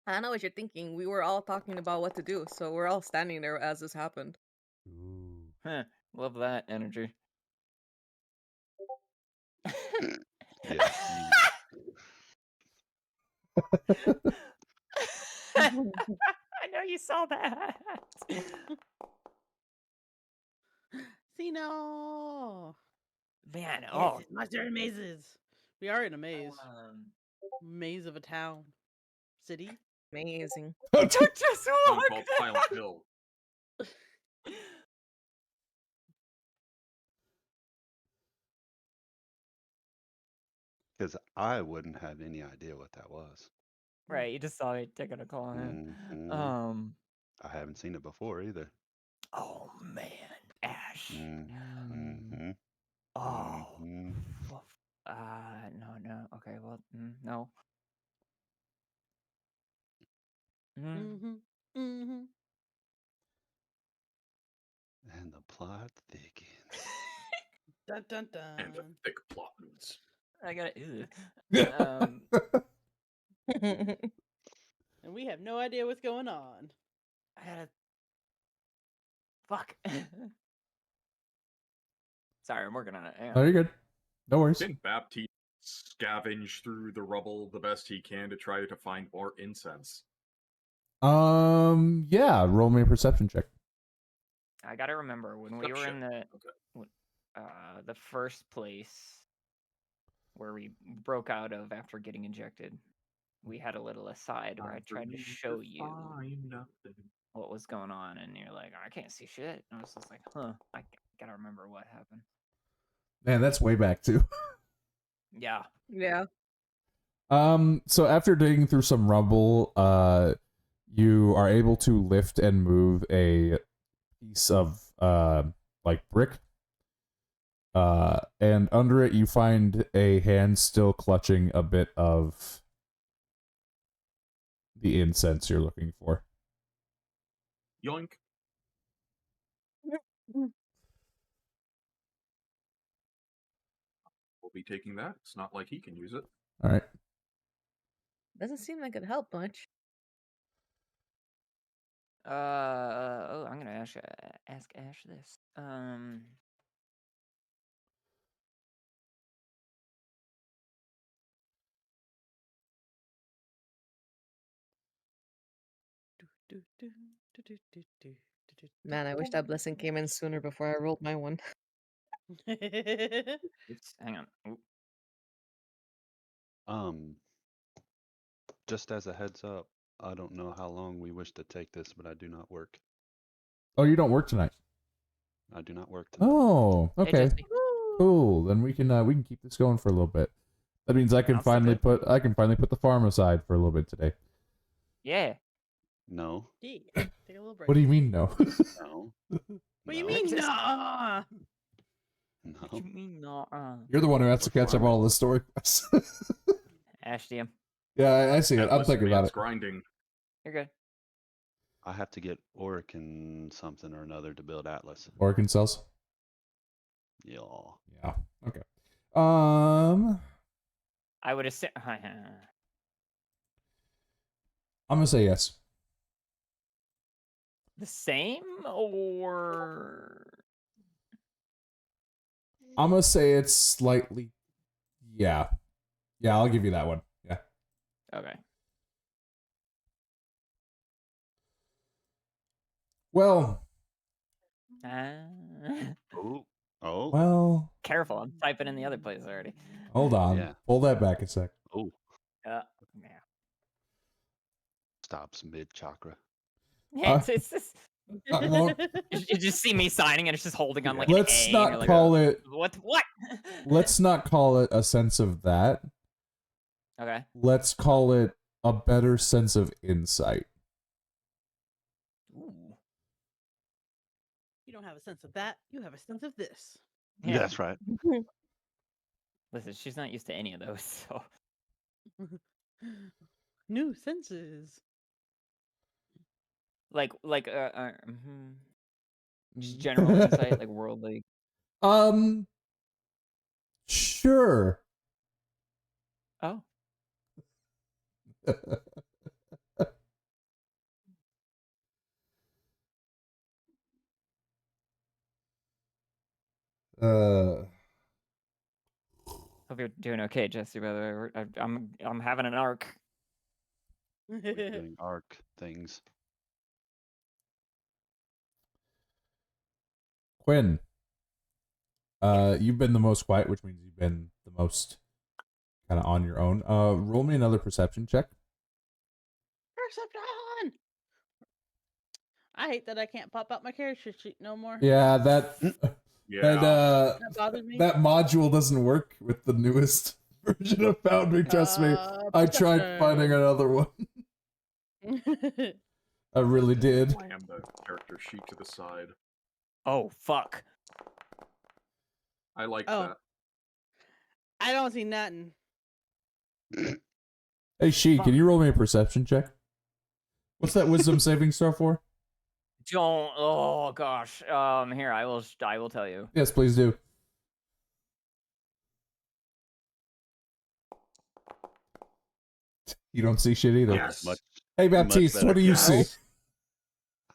I know what you're thinking. We were all talking about what to do, so we're all standing there as this happened. Huh, love that energy. Yeah. I know you saw that. See, no. Man, Yes, oh, it's monster and mazes. We are in a maze. Um, Maze of a town. City? Amazing. it took just so Town long. called Silent Hill. Because I wouldn't have any idea what that was. Right, you just saw me taking a call on him. Mhm. I haven't seen it before either. Oh man, Ash. Mm-hmm. Oh. Mm-hmm. No. Okay, well, no. Mm-hmm. Mm-hmm. And the plot thickens. Dun dun And the dun. thick plot moves. I got it. And we have no idea what's going on. I gotta. Fuck. Sorry, I'm working on it. Hang on. No, you're good. No worries. Didn't Baptiste scavenge through the rubble the best he can to try to find more incense? Yeah, roll me a perception check. I gotta remember when we were in the first place where we broke out of after getting injected. We had a little aside where I tried to show you what was going on, and you're like, I can't see shit. And I was just like, I gotta remember what happened. Man, that's way back too. Yeah. Yeah. So after digging through some rubble, you are able to lift and move a piece of like brick. And under it you find a hand still clutching a bit of the incense you're looking for. Yoink. We'll be taking that. It's not like he can use it. All right. Doesn't seem like it'd help much. I'm gonna ask Ash this. Man, I wish that blessing came in sooner before I rolled my one. Hang on. Ooh. Just as a heads up, I don't know how long we wish to take this, but I do not work. Oh, you don't work tonight. I do not work tonight. Oh, Hey, okay. Jesse. Cool. Then we can keep this going for a little bit. That means I can I'll stick finally it. put the farm aside for a little bit today. Yeah. No. Yeah, take a little break. What do you mean no? No. What do you No. mean, Just- nah? No. What you mean not? You're the one who has to We're catch up on all the story quests. Ash DM. Yeah, I see it. I'm Atlas thinking about man's it. grinding. You're good. I have to get Oric and something or another to build Atlas. Organ cells. Yeah. Yeah. Okay. I would assume. I'm gonna say yes. The same or I'm gonna say it's slightly. Yeah. Yeah, I'll give you that one. Yeah. okay. Well. Oh. Oh. Well. Careful, I'm typing in the other place already. Hold on. Yeah. Pull that back a sec. Oh. Yeah. Stops mid chakra. Yeah, it's just well, you just see me signing and it's just holding on like let's an A. not and you're like, call it. What? Let's not call it a sense of that. Okay. Let's call it a better sense of insight. Ooh. You don't have a sense of that. You have a sense of this. Yeah, that's right. Listen, she's not used to any of those, so New senses. like just general insight, like worldly. Sure. Oh. Hope you're doing okay, Jesse. By the way, I'm having an arc. We're doing arc things. Quinn, you've been the most quiet, which means you've been the most kind of on your own. Roll me another perception check. Perception. I hate that I can't pop out my character sheet no more. Yeah, that Yeah. That bothers me. that module doesn't work with the newest version of Foundry. Trust me, I tried finding another one. I really did. Slam the character sheet to the side. Oh fuck. I like Oh. that. I don't see nothing. Hey, She, can you roll me a perception check? What's that wisdom saving throw for? Don't. Oh gosh. Here I will tell you. Yes, please do. You don't see shit either. Yes. Much, Hey, much Baptiste, better. what do you see? Yes.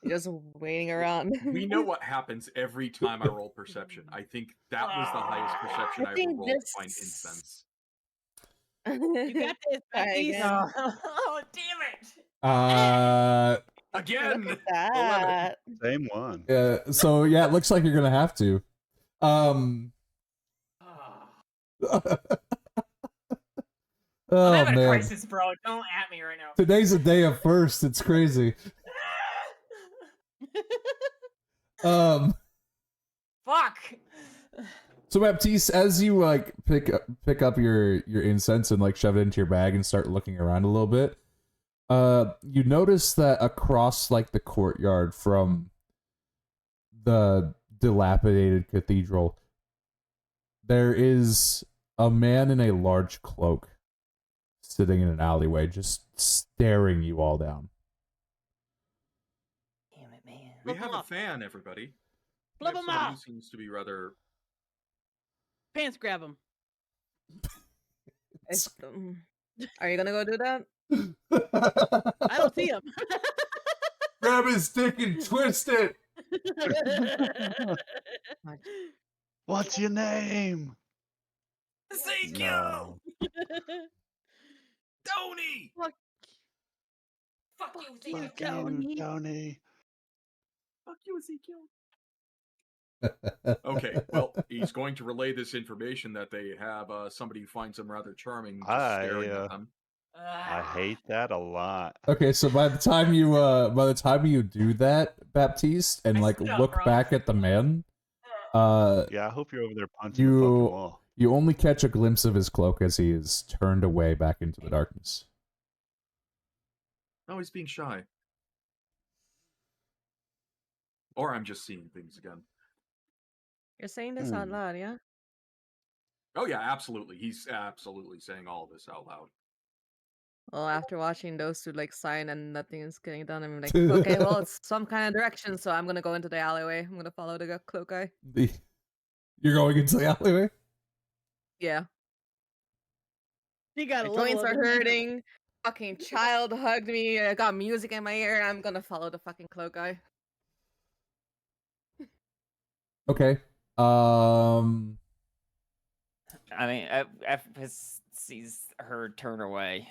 Just waiting around. We know what happens every time I roll perception. I think that was the highest perception I ever think rolled to find incense. You got this, Try Becky. again. Oh damn it! Again! Look at 11. that. Same one. So yeah, it looks like you're gonna have to. I'm Oh having a man, crisis, bro. Don't at me right now. today's a day of first. It's crazy. Fuck. So Baptiste, as you like pick up your incense and like shove it into your bag and start looking around a little bit, you notice that across like the courtyard from the dilapidated cathedral, there is a man in a large cloak sitting in an alleyway, just staring you all down. Damn it, man. We Flip have 'em a off. fan, everybody. We Flip have 'em somebody who off. seems to be rather... Pants grab him. Are you gonna go do that? I don't see him. Grab his dick and twist it. What's your name? Ezekiel! No. Tony! Fuck you, Ezekiel. Fucking Tony. Fuck you, Ezekiel. Okay, well, he's going to relay this information that they have somebody who finds them rather charming just staring at them. I hate that a lot. Okay, so by the time you do that, Baptiste, and I like stood up, look bro. back at the man, Yeah, I hope you're over there punching the fucking wall. you only catch a glimpse of his cloak as he is turned away back into the darkness. Oh, he's being shy. Or I'm just seeing things again. You're saying this out loud, yeah? Oh yeah, absolutely. He's absolutely saying all this out loud. Well, after watching those two like sign and nothing is getting done, I'm like, okay, well, it's some kind of direction, so I'm gonna go into the alleyway. I'm gonna follow the cloak guy. You're going into the alleyway? Yeah. He got My a level joints of are it. hurting. Fucking child hugged me. I got music in my ear. I'm gonna follow the fucking cloak guy. Okay. I mean, F sees her turn away.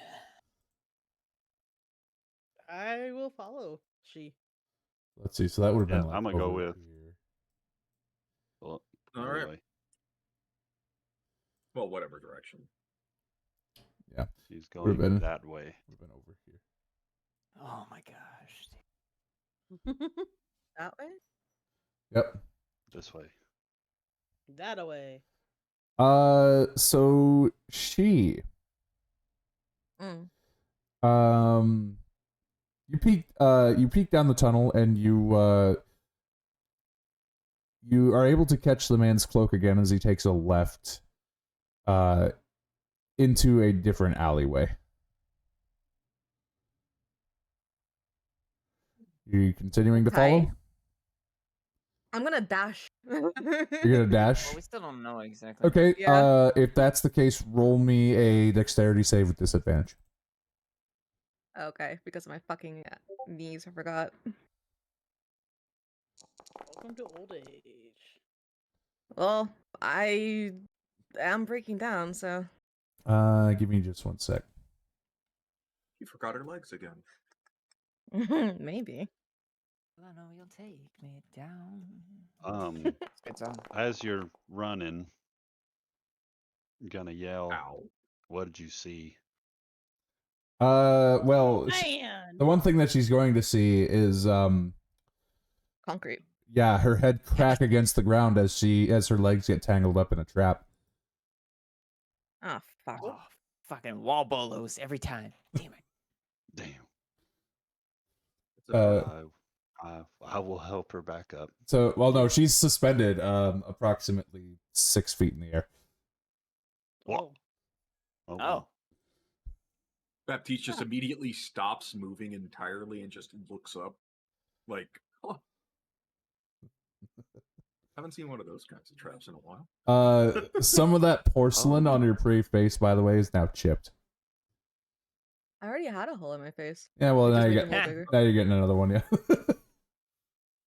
I will follow. She. Let's see. So that would have been Yeah, like I'm gonna go over with. here. Well, All right. anyway, Well, whatever direction. Yeah. she's Would've going been- that way. Would have been over here. Oh my gosh. That way? Yep. This way. That away. So she, Mm. you peek down the tunnel and you are able to catch the man's cloak again as he takes a left, into a different alleyway. You continuing to follow? Okay. I'm gonna dash. You're gonna dash? Well, we still don't know exactly. Okay, Yeah. if that's the case, roll me a dexterity save with disadvantage. Okay, because of my fucking knees, I forgot. Welcome to old age. Well, I am breaking down, so. Give me just one sec. She forgot her legs again. Maybe. I know you'll take me down. As you're running, I'm gonna yell, Ow. What did you see? Well, Man. the one thing that she's going to see is Concrete. yeah, her head crack against the ground as her legs get tangled up in a trap. Ah, fuck. Oh, fucking wall bolos every time. Damn it. Damn. It's a I will help her back up. So, well, no, she's suspended approximately 6 feet in the air. Whoa. Oh, Oh. Baptiste just immediately stops moving entirely and just looks up, like, huh. Haven't seen one of those kinds of traps in a while. Some of that porcelain on your pretty face, by the way, is now chipped. I already had a hole in my face. Yeah, well, It now just you made it get more bigger. now you're getting another one, yeah.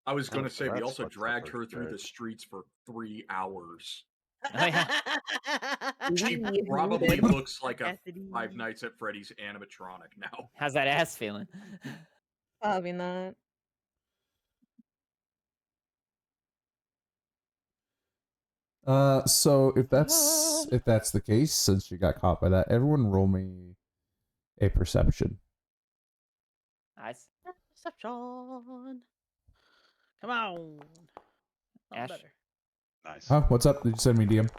I was going Oh, to say, we that's also what's up dragged her her through the stretch. streets for 3 hours. Oh, yeah. She We probably would. looks like a Cassidy. Five Nights at Freddy's animatronic now. How's that ass feeling? Probably not. So if that's the case, since you got caught by that, everyone roll me a perception. Nice. Perception. Come on. Not Ash. better. Nice. Huh? What's up? Did you send me DM?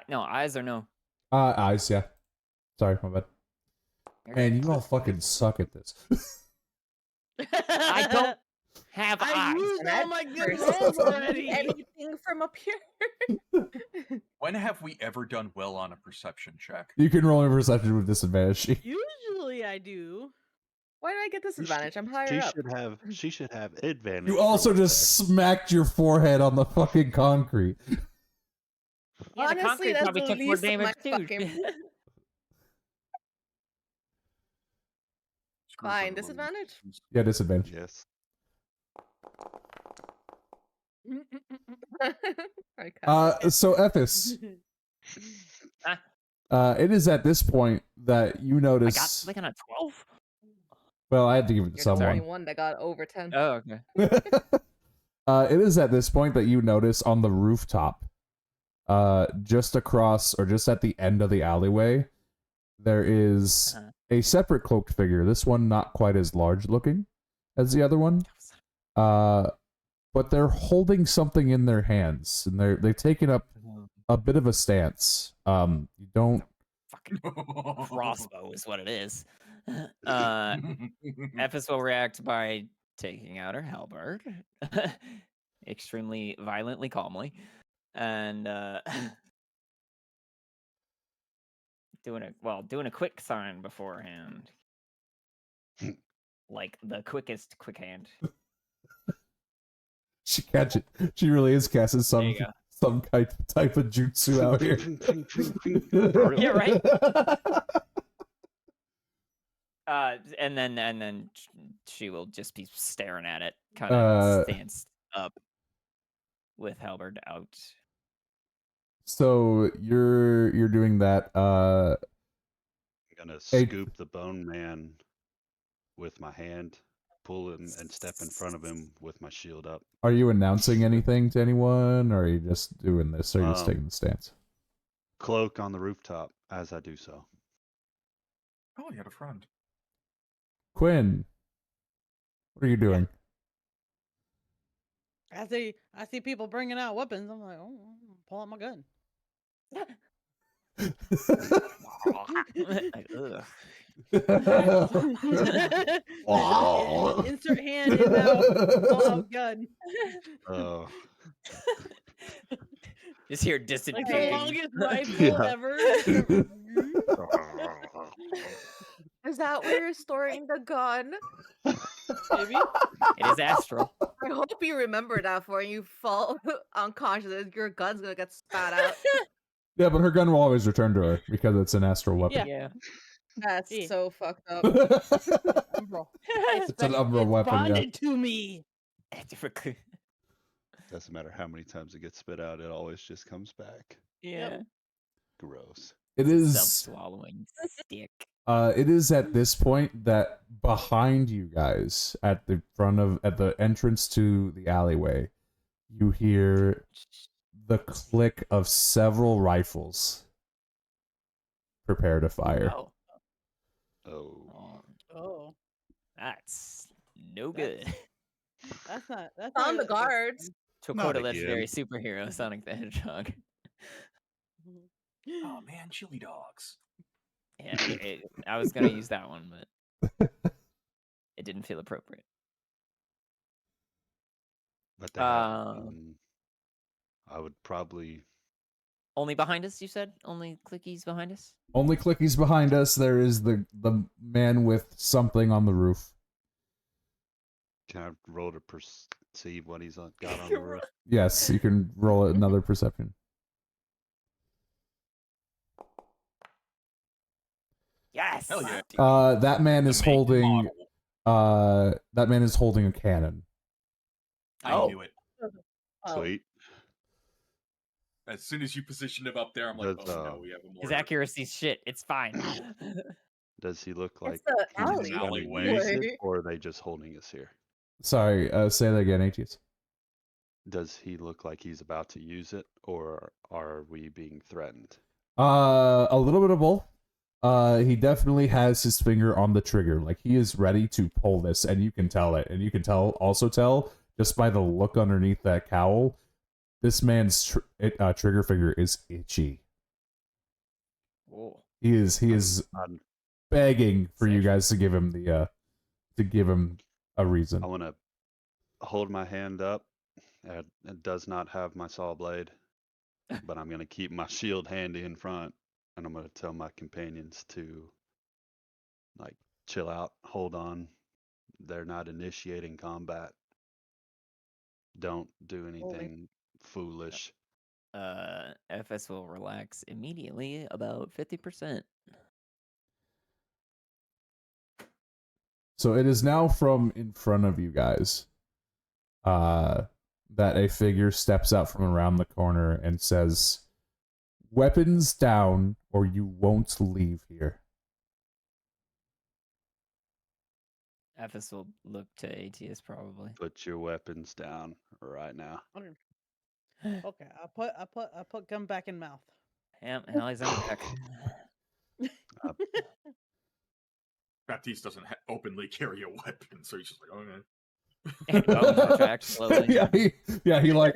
No, eyes or no? Eyes, yeah. Sorry, my bad. You're Man, good. you all fucking suck at this. I don't have I eyes. used And all that my good person rolls can see already. anything from up here. When have we ever done well on a perception check? You can roll a perception with disadvantage. Usually I do. Why did I get You should- disadvantage? I'm higher up. She should have advantage. You from also up just smacked your forehead on the fucking concrete. Yeah, the Honestly, concrete that's probably the took more least of damage my too. fucking- Screw Fine, some of those. disadvantage? Yeah, there. disadvantage. Yes. Alright, Cass. So Ethis, it is at this point that you I got notice. like on a 12. Well, I had to give it to You're the only someone. one that got over 10. Oh, okay. It is at this point that you notice on the rooftop, just across or just at the end of the alleyway, there is Uh-huh. a separate cloaked figure. This one not quite as large looking as the other one. But they're holding something in their hands, and they've taken up a bit of a stance. You don't. Fucking crossbow is what it is. Epis will react by taking out her halberd, extremely violently, calmly, and doing a quick sign beforehand, like the quickest quick hand. She catch it. She really is casting There you go. some type of jutsu out here. Yeah, right. And then she will just be staring at it, kind of stands up with halberd out. So you're doing that. I'm gonna scoop the bone man with my hand, pull him, and step in front of him with my shield up. Are you announcing anything to anyone, or are you just doing this, or are you just taking the stance? Cloak on the rooftop as I do so. Oh, you had a friend. Quinn, what are you doing? I see people bringing out weapons. I'm like, oh, pull out my gun. Like, ugh. Insert hand in now. Pull out gun. Oh, Just hear distant Like the peeping. longest rifle Yeah. ever. Is that where you're storing the gun? Maybe. It is astral. I hope you remember that for when you fall unconscious. Your gun's gonna get spat out. Yeah, but her gun will always return to her because it's an astral weapon. Yeah. That's Yeah. so fucked up. Umbral. It's an Umbral weapon, yeah. Bonded to me. doesn't matter how many times it gets spit out, it always just comes back. Yeah. Gross. It is. Self-swallowing stick. It is at this point that behind you guys, at the entrance to the alleyway, you hear the click of several rifles prepare to fire. Oh, Oh. Oh, that's no That's- good. that's not. That's On not the guards. Not Chokota legendary again. superhero Sonic the Hedgehog. Oh man, chili dogs. Yeah, I was gonna use that one, but it didn't feel appropriate. But they have. Uh, I would probably. Only behind us, you said? Only clickies behind us? Only clickies behind us. There is the man with something on the roof. Can I roll to perceive what he's got on the roof? Yes, you can roll another perception. Yes! Hell yeah. That man is The make and holding. model. That man is holding a cannon. I Oh. knew it. Oh. Sweet. As soon as you positioned him up there, I'm like, Does, oh no, we have a more. His accuracy's shit. It's fine. Does he look like It's the he's alley. gonna alleyway. use it, or are they just holding us here? Sorry, say that again, ATS. Does he look like he's about to use it, or are we being threatened? A little bit of both. He definitely has his finger on the trigger, like he is ready to pull this, and you can tell it, and you can also tell just by the look underneath that cowl, this man's trigger finger is itchy. Whoa. He is I'm- begging for you guys to give him a reason. I want to hold my hand up. It does not have my saw blade, but I'm going to keep my shield handy in front, and I'm going to tell my companions to, like, chill out, hold on. They're not initiating combat. Don't do anything foolish. FS will relax immediately about 50%. So it is now from in front of you guys that a figure steps out from around the corner and says, "Weapons down or you won't leave here." FS will look to ATS probably. Put your weapons down right now. Okay, I put gun back in mouth. Yeah, hell, he's on deck. Baptiste doesn't openly carry a weapon, so he's just like, okay. Bones retract slowly. He like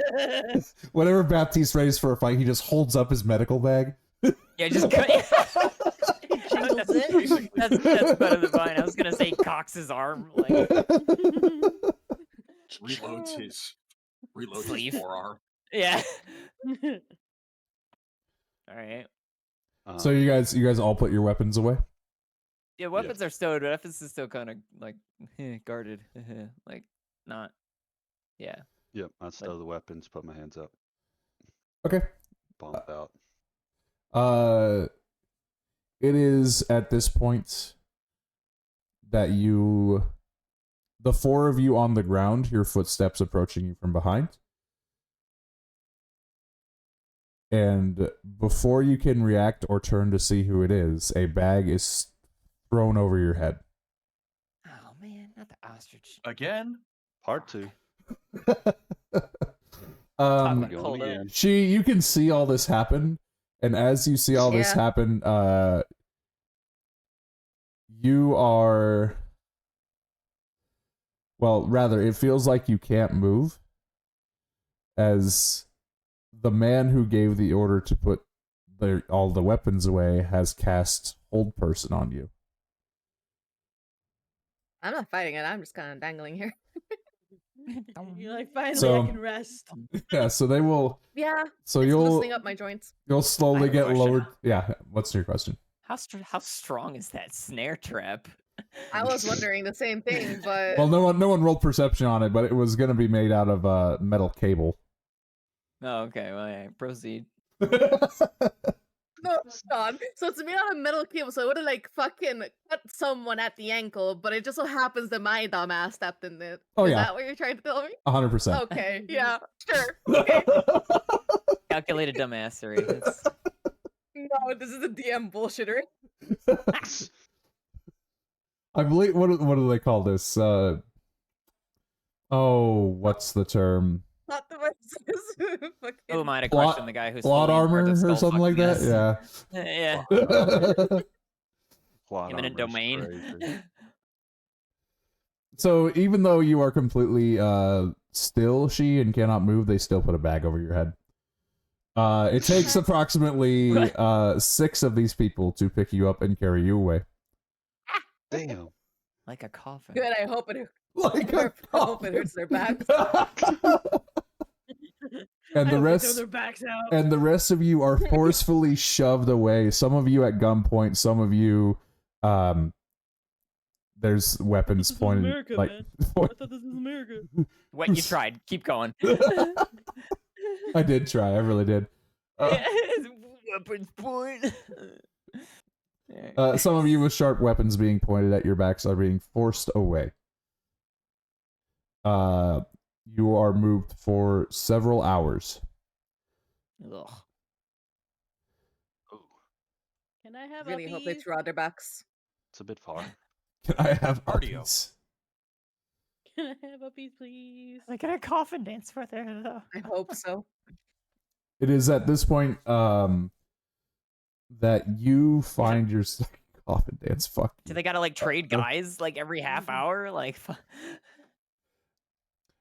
whenever Baptiste readies for a fight, he just holds up his medical bag. Yeah, just Jingles it. that's better than mine. I was gonna say cocks his arm. Like, Reloads his Sleeve. forearm. yeah. All right. So you guys all put your weapons away? Yeah, weapons are stowed, but FS is still kind of like guarded. Like, not. Yeah. Yep, I stow the weapons, put my hands up, Okay. bump out. It is at this point that the four of you on the ground, your footsteps approaching you from behind. And before you can react or turn to see who it is, a bag is thrown over your head. Oh man, not the ostrich. Again? Part 2. Talk about Going cold again. You can see all this happen, and as you see all this Yeah. happen, you are, well, rather, it feels like you can't move, as the man who gave the order to put all the weapons away has cast Hold Person on you. I'm not fighting it. I'm just kind of dangling here. You're like, finally So- I can rest. Yeah, so they will. Yeah. So It's you'll loosening up my joints. slowly I have a get question. lowered. Yeah, what's your question? How strong is that snare trap? I was wondering the same thing, but Well, no one rolled perception on it, but it was gonna be made out of metal cable. Oh, okay. Well, yeah, proceed. no, God. So it's made out of metal cable, so it would have like fucking cut someone at the ankle, but it just so happens that my dumbass stepped in it. Oh, Is yeah. that what you're trying to tell me? 100%. Okay, yeah, sure. Okay. Calculated dumbassery. It's- No, this is a DM bullshitter. I believe what do they call this? What's the term? Not the versus. Who am I to Plot- question the guy who's Plot fully in charge armor of or something like that. skull-fuckiness? Yeah. Yeah. Plot Imminent armor's domain. crazy. So even though you are completely still, she and cannot move, they still put a bag over your head. It takes approximately 6 of these people to pick you up and carry you away. Damn. Like a coffin. Good. I hope it. Like I hope it hurts their backs. And the I hope they throw rest their backs out. and the rest of you are forcefully shoved away. Some of you at gunpoint, some of you there's weapons This is pointed America, like man. I thought this was America. What, you tried. Keep going. I did try, I really did. Weapons point. Some of you with sharp weapons being pointed at your backs are being forced away. You are moved for several hours. Ugh. Ooh, Can I have Really hope they uppies? throw out their backs. it's a bit far. Can I have Cardio. uppies? Can I have uppies, please? I get a coffin dance for there though. I hope so. It is at this point that you find your coffin dance. Fuck Do you. they gotta like trade guys like every half hour? Like,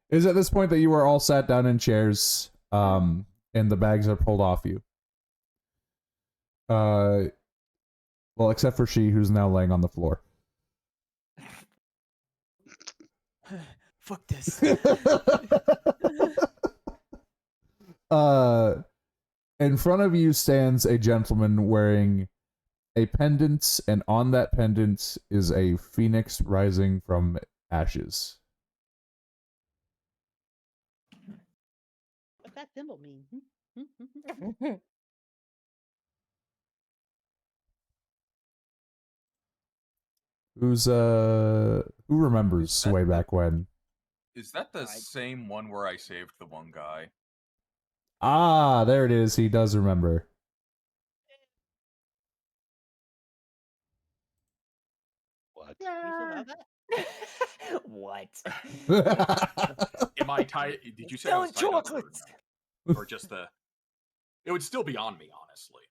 It is at this point that you are all sat down in chairs, and the bags are pulled off you. Well, except for she, who's now laying on the floor. fuck this. In front of you stands a gentleman wearing a pendant, and on that pendant is a phoenix rising from ashes. What's that symbol mean? Who remembers Is that way the- back when? Is that the I- same one where I saved the one guy? Ah, there it is. He does remember. What? You still have that? What? Am I tied? Did you say I was Selling tied up chocolates. or just the? It would still be on me, honestly.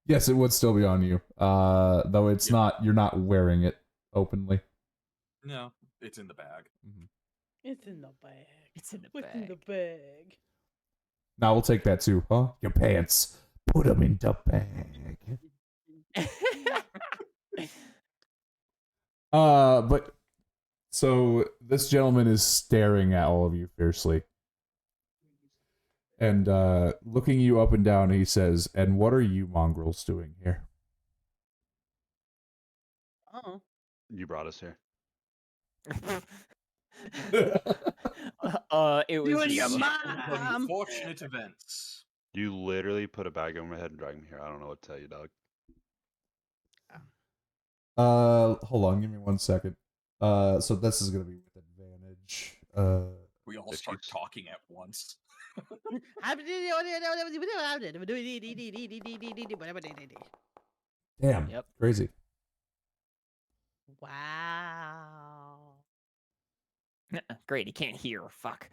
Yes, it would still be on you. Though it's Yeah. not. You're not wearing it openly. No, it's in the bag. It's in the bag. It's in the What's in the bag. bag? Now we'll take that too, huh? Your pants. Put them in the bag. But so this gentleman is staring at all of you fiercely. And looking you up and down, he says, "And what are you mongrels doing here?" Oh. You brought us here. It was You and your you. mom. Unfortunate events. You literally put a bag over my head and dragged me here. I don't know what to tell you, dog. Hold on, give me 1 second. So this is gonna be with advantage. We all If start you- talking at once. Damn. Yep. Crazy. Wow. Great, he can't hear. Fuck.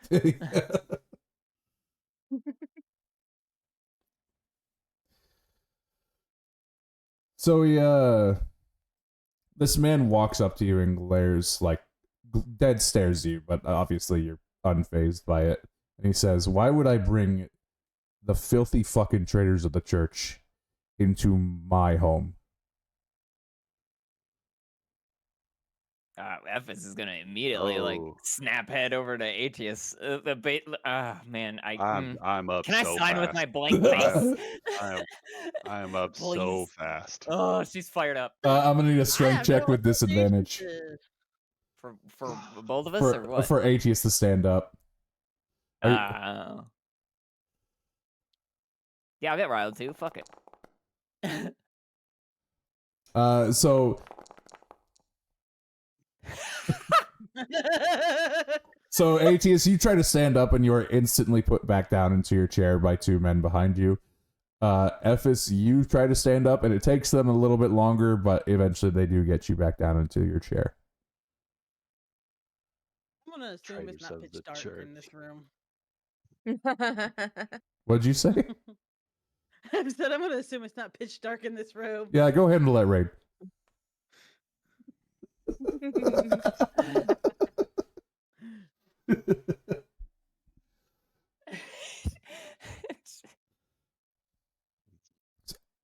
So he, this man walks up to you and glares, like, dead stares you, but obviously you're unfazed by it. And he says, "Why would I bring the filthy fucking traitors of the church into my home?" Ephes is gonna immediately like Oh. snap head over to Atius. The bait. Man, I'm up Can I so sign fast. with my blank I- face? I am up so Please. fast. Oh, she's fired up. I'm gonna need a strength check with disadvantage For both of us or what? for Atius to stand up. Are you- Yeah, I'll get riled too. Fuck it. So Atius, you try to stand up and you are instantly put back down into your chair by 2 men behind you. Ephes, you try to stand up and it takes them a little bit longer, but eventually they do get you back down into your chair. I'm gonna assume it's not Traitors of pitch the dark in church. this room. What'd you say? I said I'm gonna assume it's not pitch dark in this room. Yeah, go ahead and let raid.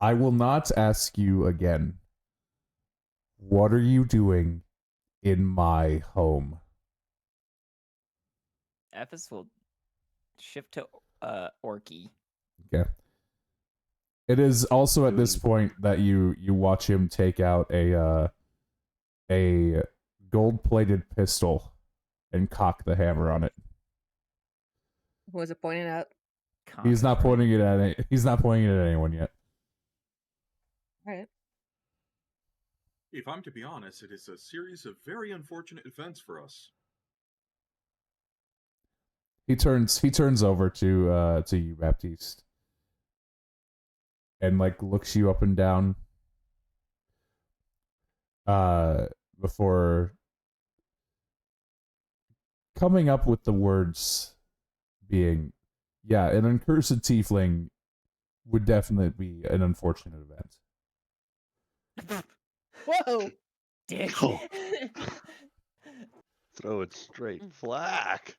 I will not ask you again. What are you doing in my home? Ephes will shift to Orky. Okay. It is also at this point that you watch him take out a gold-plated pistol and cock the hammer on it. Was it pointed at? He's not pointing it at he's not pointing it at anyone yet. Alright. If I'm to be honest, it is a series of very unfortunate events for us. He turns over to you, Baptiste. And like looks you up and down. Before coming up with the words being, yeah, an accursed tiefling would definitely be an unfortunate event. Whoa! Dick. Oh. Throw it straight flack.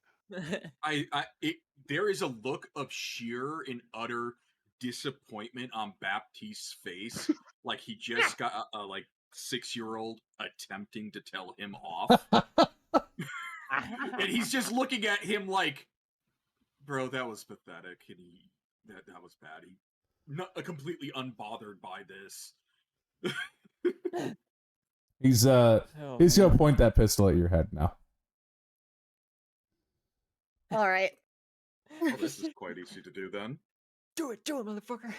There is a look of sheer and utter disappointment on Baptiste's face, like he just got a like 6-year-old attempting to tell him off, and he's just looking at him like, "Bro, that was pathetic," and that was bad. He not completely unbothered by this. He's gonna point that pistol at your head now. All right. Well, this is quite easy to do then. Do it, motherfucker.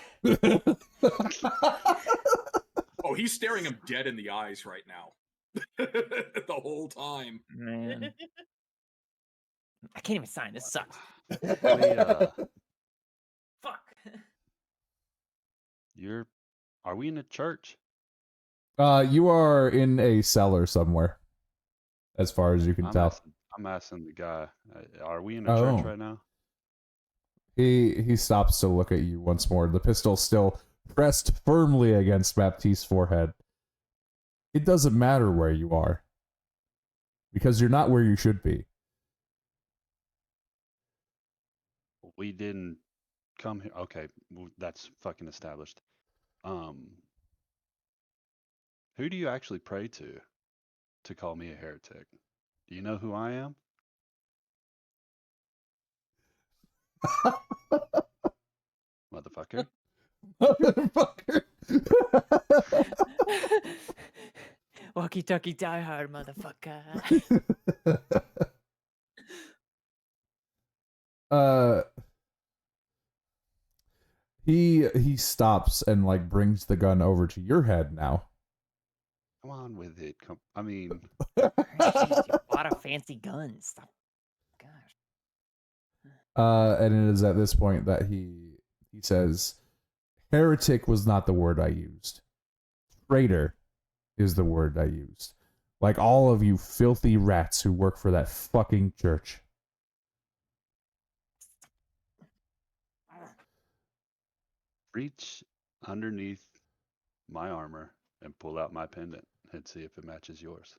Oh, he's staring him dead in the eyes right now. The whole time. Man. I can't even sign. This sucks. Fuck. Are we in a church? You are in a cellar somewhere, as far as you can tell. I'm asking the guy. Are we in a church right now? He stops to look at you once more. The pistol still pressed firmly against Baptiste's forehead. It doesn't matter where you are, because you're not where you should be. We didn't come here. Okay, that's fucking established. Who do you actually pray to call me a heretic? Do you know who I am? Motherfucker. Motherfucker. Walkie-talkie die hard, motherfucker. He stops and like brings the gun over to your head now. Come on with it. I mean, a lot of fancy guns. Gosh. And it is at this point that he says, "Heretic was not the word I used. Traitor is the word I used. Like all of you filthy rats who work for that fucking church." reach underneath my armor and pull out my pendant and see if it matches yours.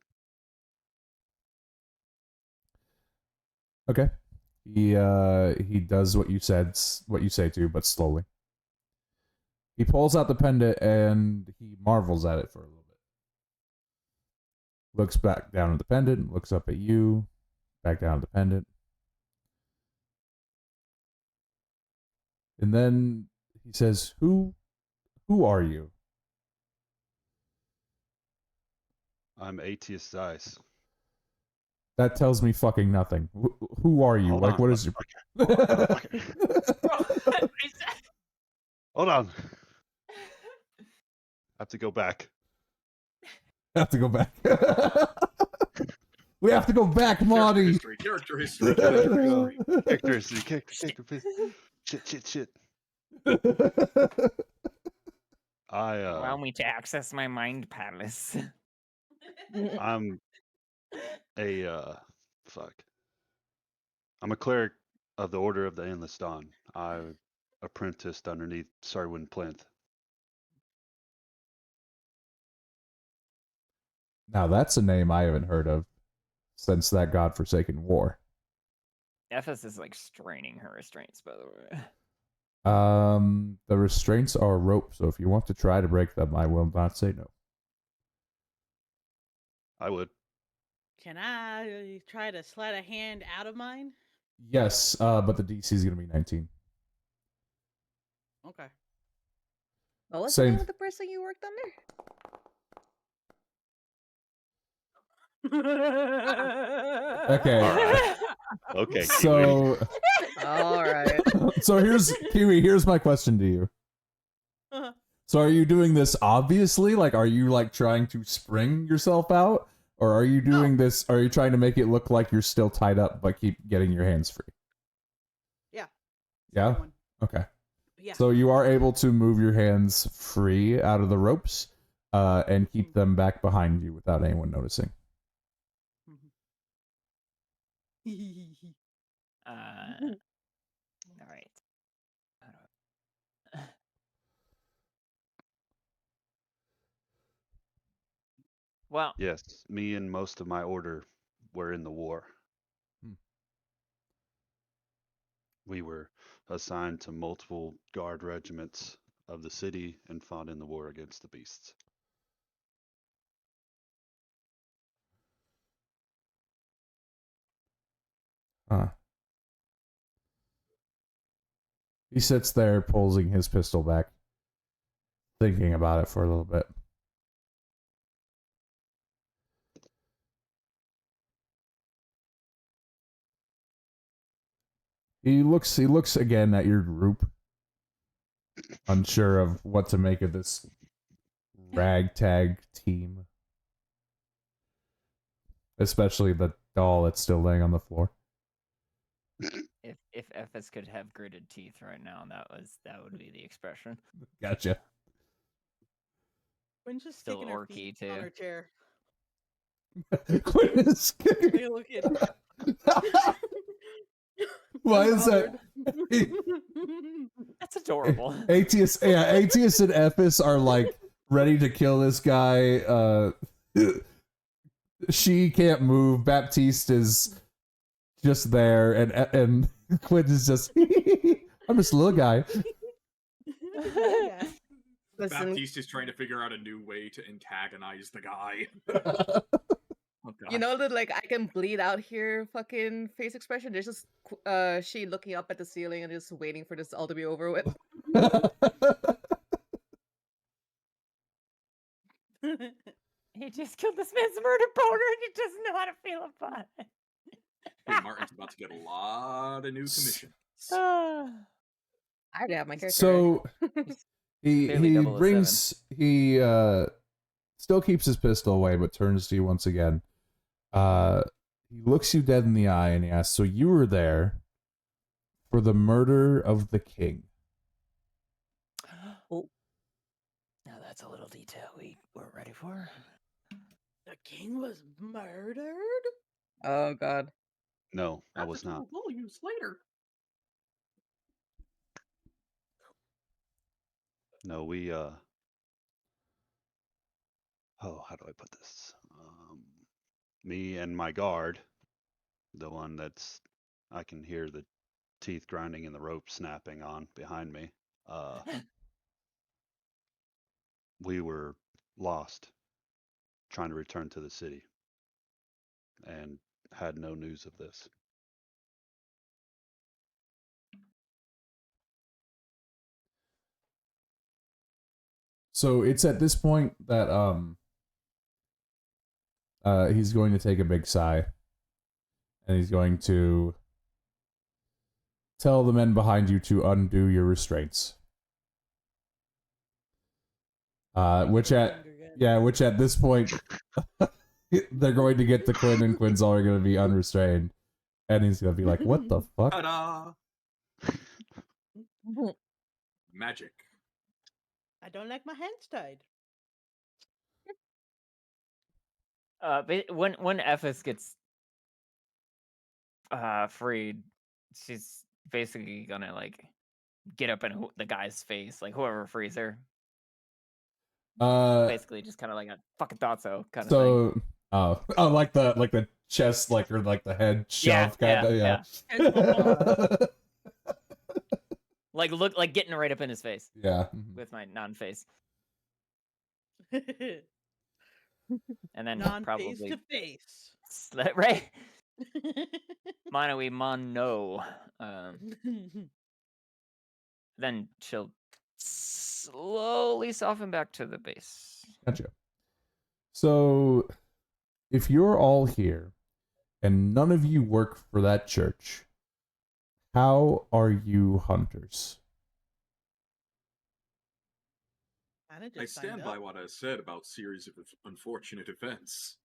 Okay. He does what you say to, but slowly. He pulls out the pendant and he marvels at it for a little bit. Looks back down at the pendant, looks up at you, back down at the pendant. And then he says, Who are you?" I'm Atheist Dice. That tells me fucking nothing. Who are you? Hold like, on, what is your... Hold on. I have to go back. have to go back. We have to go back, Marty. Character history. Character history. Shit. Allow me to access my mind palace. I'm a fuck. I'm a cleric Of the Order of the Endless Dawn. I apprenticed underneath Serwyn Plinth. Now that's a name I haven't heard of since that godforsaken war. Ephes is like straining her restraints, by the way. The restraints are rope, so if you want to try to break them, I will not say no. I would. Can I try to slide a hand out of mine? Yes, but the DC is going to be 19. Okay. What was the Same. name of the person you worked under? Okay. All right. Okay, Kiwi. So, All right. so here's Kiwi. Here's my question to you. Uh-huh. So, are you doing this obviously? Like, are you like trying to spring yourself out, or are you doing this? Are you trying to make it look like you're still tied up, but keep getting your hands free? Yeah. Yeah. Second one. Okay. Yeah. So you are able to move your hands free out of the ropes, and keep them back behind you without anyone noticing. All right. Well, Yes, me and most of my order were in the war. Hmm. We were assigned to multiple guard regiments of the city and fought in the war against the beasts. He sits there, pulling his pistol back, thinking about it for a little bit. He looks again at your group, unsure of what to make of this ragtag team. Especially the doll that's still laying on the floor. if Ephes could have gritted teeth right now, that would be the expression. Gotcha. Quinn's just Still sticking her orky, feet on too. her chair. Quinn is kicking. Look at Why is that? That's adorable. Atius and Ephes are like ready to kill this guy. She can't move. Baptiste is just there, and Quinn is just. I'm just a little guy. Listen, Baptiste is trying to figure out a new way to antagonize the guy. Oh, you God. know that like I can bleed out here fucking face expression. There's just she looking up at the ceiling and just waiting for this all to be over with. He just killed this man's murder boner and he doesn't know how to feel about it. Hey, Martin's about to get a lot of new commission. I already have my character. So he Clearly 007. brings he still keeps his pistol away, but turns to you once again. He looks you dead in the eye and he asks, "So you were there for the murder of the king?" Oh. Now that's a little detail we weren't ready for. The king was murdered? Oh god. No, I was not. We'll use later. No, we oh, how do I put this? Me and my guard, the one that's I can hear the teeth grinding and the rope snapping on behind me. We were lost trying to return to the city and had no news of this. So it's at this point that he's going to take a big sigh, and he's going to tell the men behind you to undo your restraints. Which at this point they're going to get to Quinn, and Quinn's already going to be unrestrained, and he's going to be like, "What the fuck?" Ta-da! Magic. I don't like my hands tied. But when Ephes gets freed, she's basically gonna like get up in the guy's face, like whoever frees her. Basically, just kind of like a fucking thought so kind of thing. So like the chest or like the head Yeah, shove kind of yeah. Like look like getting right up in his face yeah. with my non-face, and then Non face probably to face. right. Mono. Then she'll slowly soften back to the base. Gotcha. So, if you're all here and none of you work for that church, how are you hunters? I stand by what I said about series of unfortunate events.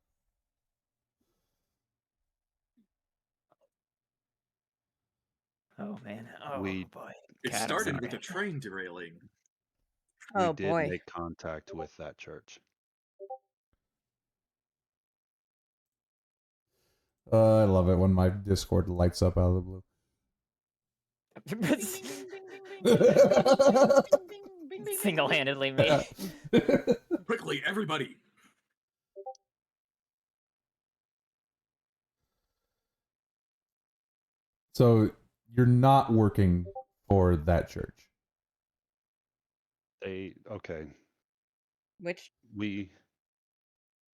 Oh man. Oh We- boy. It Cat, I'm started with sorry. a train derailing. We Oh, did boy. make contact with that church. I love it when my Discord lights up out of the blue. Single-handedly me. Quickly, everybody! So, you're not working for that church. Okay. Which We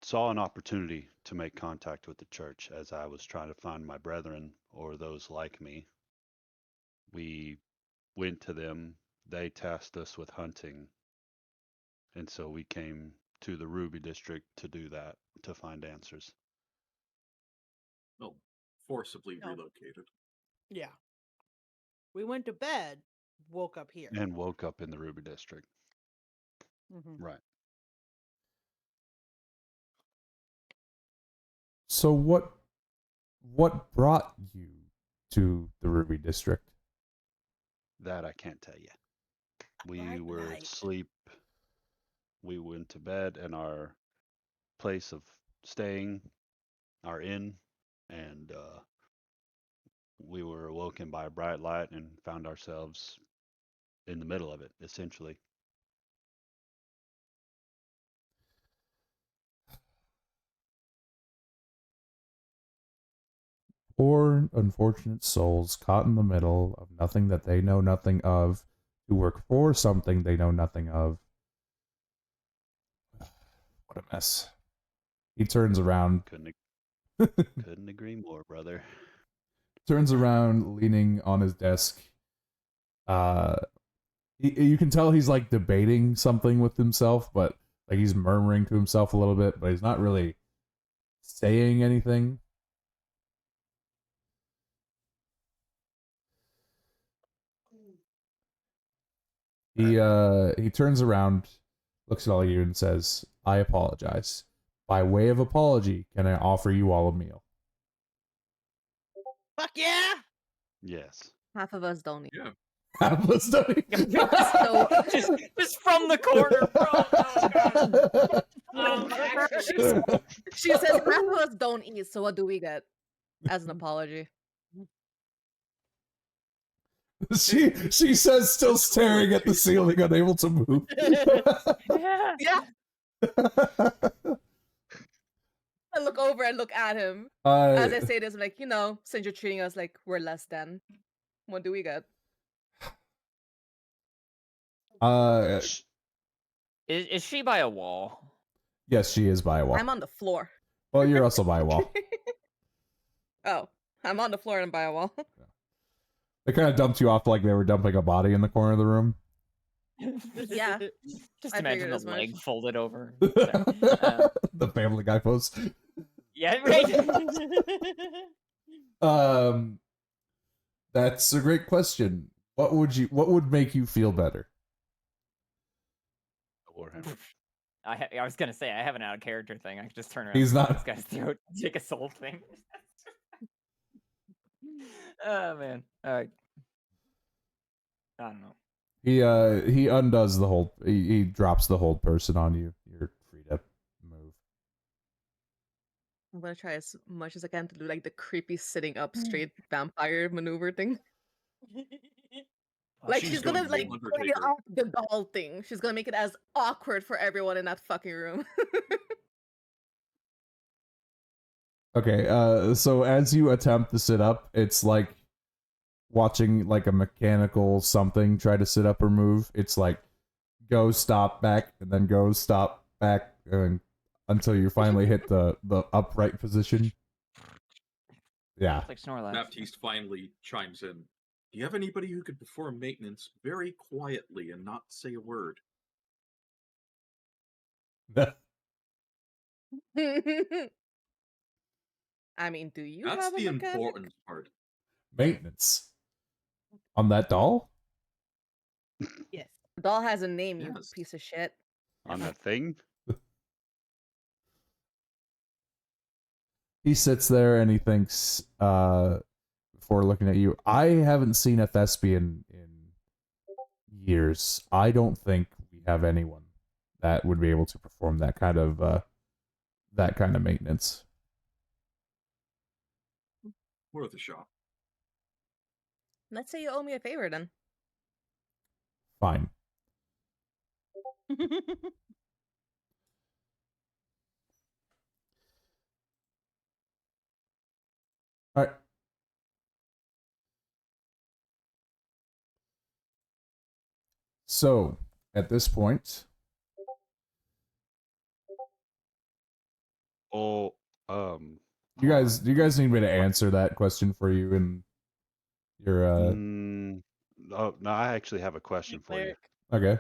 saw an opportunity to make contact with the church as I was trying to find my brethren or those like me. We went to them. They tasked us with hunting. And so we came to the Ruby District to do that, to find answers. Well, forcibly No. relocated. Yeah. We went to bed, woke up here. And woke up in the Ruby District. Mhm. Right. So what brought you to the Ruby District? That I can't tell you. We Dark were night. asleep. We went to bed in our place of staying, our inn, and we were awoken by a bright light and found ourselves in the middle of it, essentially. Poor, unfortunate souls caught in the middle of nothing that they know nothing of, who work for something they know nothing of. What a mess. He turns around. Couldn't agree more, brother. Turns around, leaning on his desk. You can tell he's like debating something with himself, but like he's murmuring to himself a little bit, but he's not really saying anything. He turns around, looks at all of you, and says, "I apologize. By way of apology, can I offer you all a meal?" Fuck yeah! Yes. half of us don't eat. Yeah. Half us don't eat. So just from the corner, bro. Oh, God. she says half of us don't eat. So what do we get as an apology? She says, still staring at the ceiling, unable to move. Yeah. I look over and look at him. As I say this, I'm like, since you're treating us like we're less than, what do we get? Is she by a wall? Yes, she is by a wall. I'm on the floor. Well, you're also by a wall. Oh, I'm on the floor and by a wall. They kind of dumped you off like they were dumping a body in the corner of the room. Yeah. Just I imagine figured the as much. leg folded over. The Family Guy post. Yeah, right. That's a great question. What would make you feel better? Warhammer. I was gonna say I have an out of character thing. I could just turn around. He's and not- This guy's throat. Take a soul thing. Oh man. I don't know. He undoes the hold. He drops the hold person on you. You're free to move. I'm gonna try as much as I can to do like the creepy sitting up straight vampire maneuver thing. Like She's she's gonna going like full play Undertaker. off the doll thing. She's gonna make it as awkward for everyone in that fucking room. Okay, so as you attempt to sit up, it's like watching like a mechanical something try to sit up or move. It's like go, stop, back, and then go, stop, back, and until you finally hit the upright position. Yeah. It's like Snorlax. Baptiste finally chimes in. Do you have anybody who could perform maintenance very quietly and not say a word? I mean, do you That's have a the mechanic? important part. Maintenance on that doll. Yes. The doll has a name, you Yes. piece of shit. On that thing? He sits there and he thinks, before looking at you, I haven't seen a thespian in years. I don't think we have anyone that would be able to perform that kind of maintenance. Worth a shot. Let's say you owe me a favor then. Fine. All right. So, at this point, Oh, you hold guys, on. do you guys need me to answer that question for you in your Oh, no, I actually have a question for you. okay.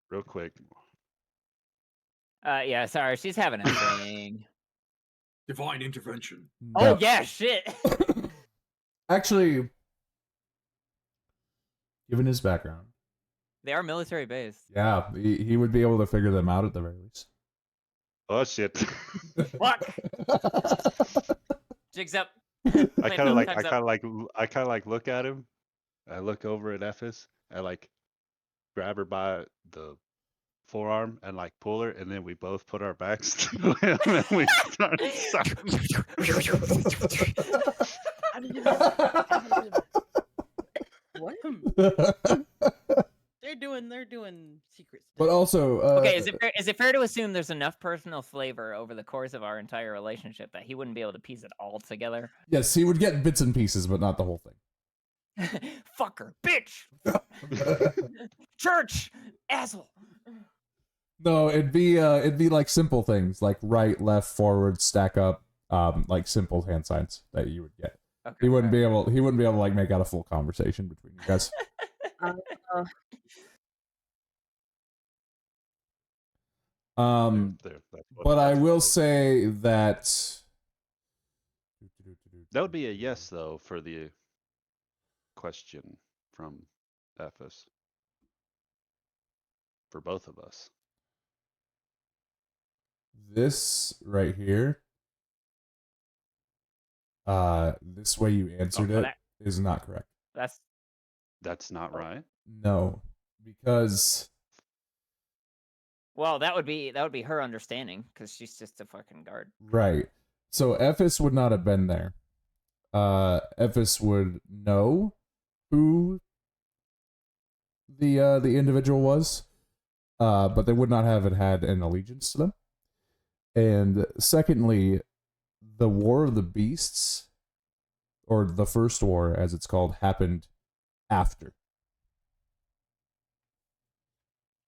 Real quick. Yeah, sorry, she's having a thing. Divine intervention. Oh No. yeah, shit. Actually, given his background, They are military based. yeah, he would be able to figure them out at the very least. Oh shit. Fuck. Jigs up. I Play kind of like, time's I up. kind of like, I kind of like look at him. I look over at Ephes. I like grab her by the forearm and like pull her, and then we both put our backs to him and we start sucking. What? They're doing secret stuff. But also, Okay, is it fair to assume there's enough personal flavor over the course of our entire relationship that he wouldn't be able to piece it all together? yes, he would get bits and pieces, but not the whole thing. Fucker, bitch, church, asshole. No, it'd be like simple things like right, left, forward, stack up, like simple hand signs that you would get. Okay, He wouldn't be able to like make out a full conversation between you guys. There, that's what- But I that's will what say that that would be a yes though for the question from Ephes. For both of us. this right here, this way you answered well, it is not correct. That's not right. No, because well, that would be her understanding because she's just a fucking guard. right. So Ephes would not have been there. Ephes would know who the individual was, but they would not have had an allegiance to them. And secondly, the War of the Beasts, or the First War, as it's called, happened after.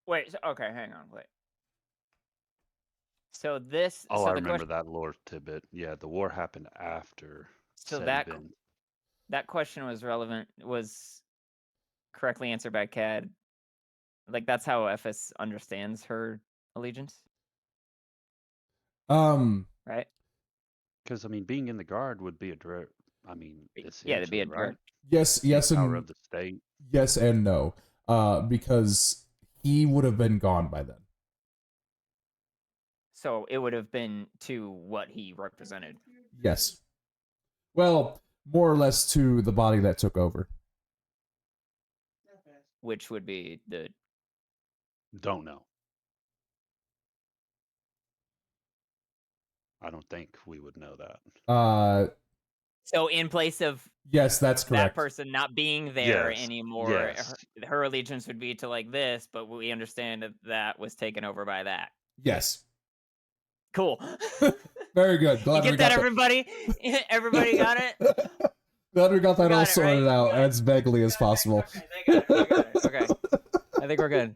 Wait, okay, hang on, wait. So this. Oh, so I the remember question, that lore tidbit. Yeah, the war happened after. So said and that question was correctly answered by Cad. Like that's how FS understands her allegiance, right? because I mean, being in the guard would be a direct. I mean, Yeah, to be a essentially, right? direct. Yes, yes, Power and of the state. yes and no. Because he would have been gone by then. So it would have been to what he represented. Yes. Well, more or less to the body that took over. Which would be the. Don't know. I don't think we would know that. So in place of Yes, that's that correct. person not being there Yes. anymore, Yes. her allegiance would be to like this, but we understand that that was taken over by that. Yes. Cool. Very good. You Glad we get got that, everybody? Everybody got it? Glad we got that all got it, sorted right? out Got it. as vaguely as possible. Okay, they got it. We got it. Okay. I think we're good.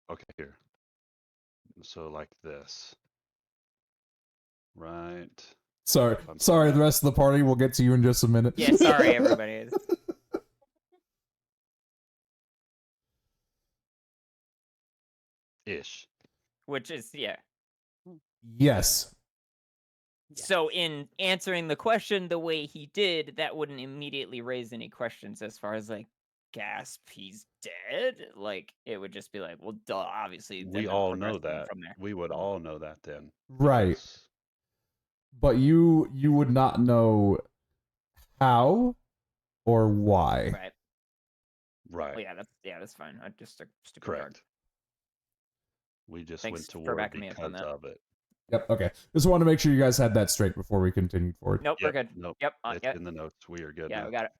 Okay, here. So like this. Right. Sorry, I'm sorry. The rest of the party. We'll get to you in just a minute. Yeah, sorry, everybody. Ish. Which is, yeah. Yes. So in answering the question the way he did, that wouldn't immediately raise any questions as far as like, gasp, he's dead? Like, it would just be like, well, duh, obviously. We then all progress know that. from there. We would all know that then. Right. because- But you would not know how or why. Right. Right. Well, yeah, that's fine. I just a stupid Correct. card. We just Thanks went to for war backing me up on because that. of it. Yep. Okay. Just want to make sure you guys had that straight before we continued forward. Nope, we're good. Nope. Yep. It's Yep. in the notes. We are good Yeah, now. we got it.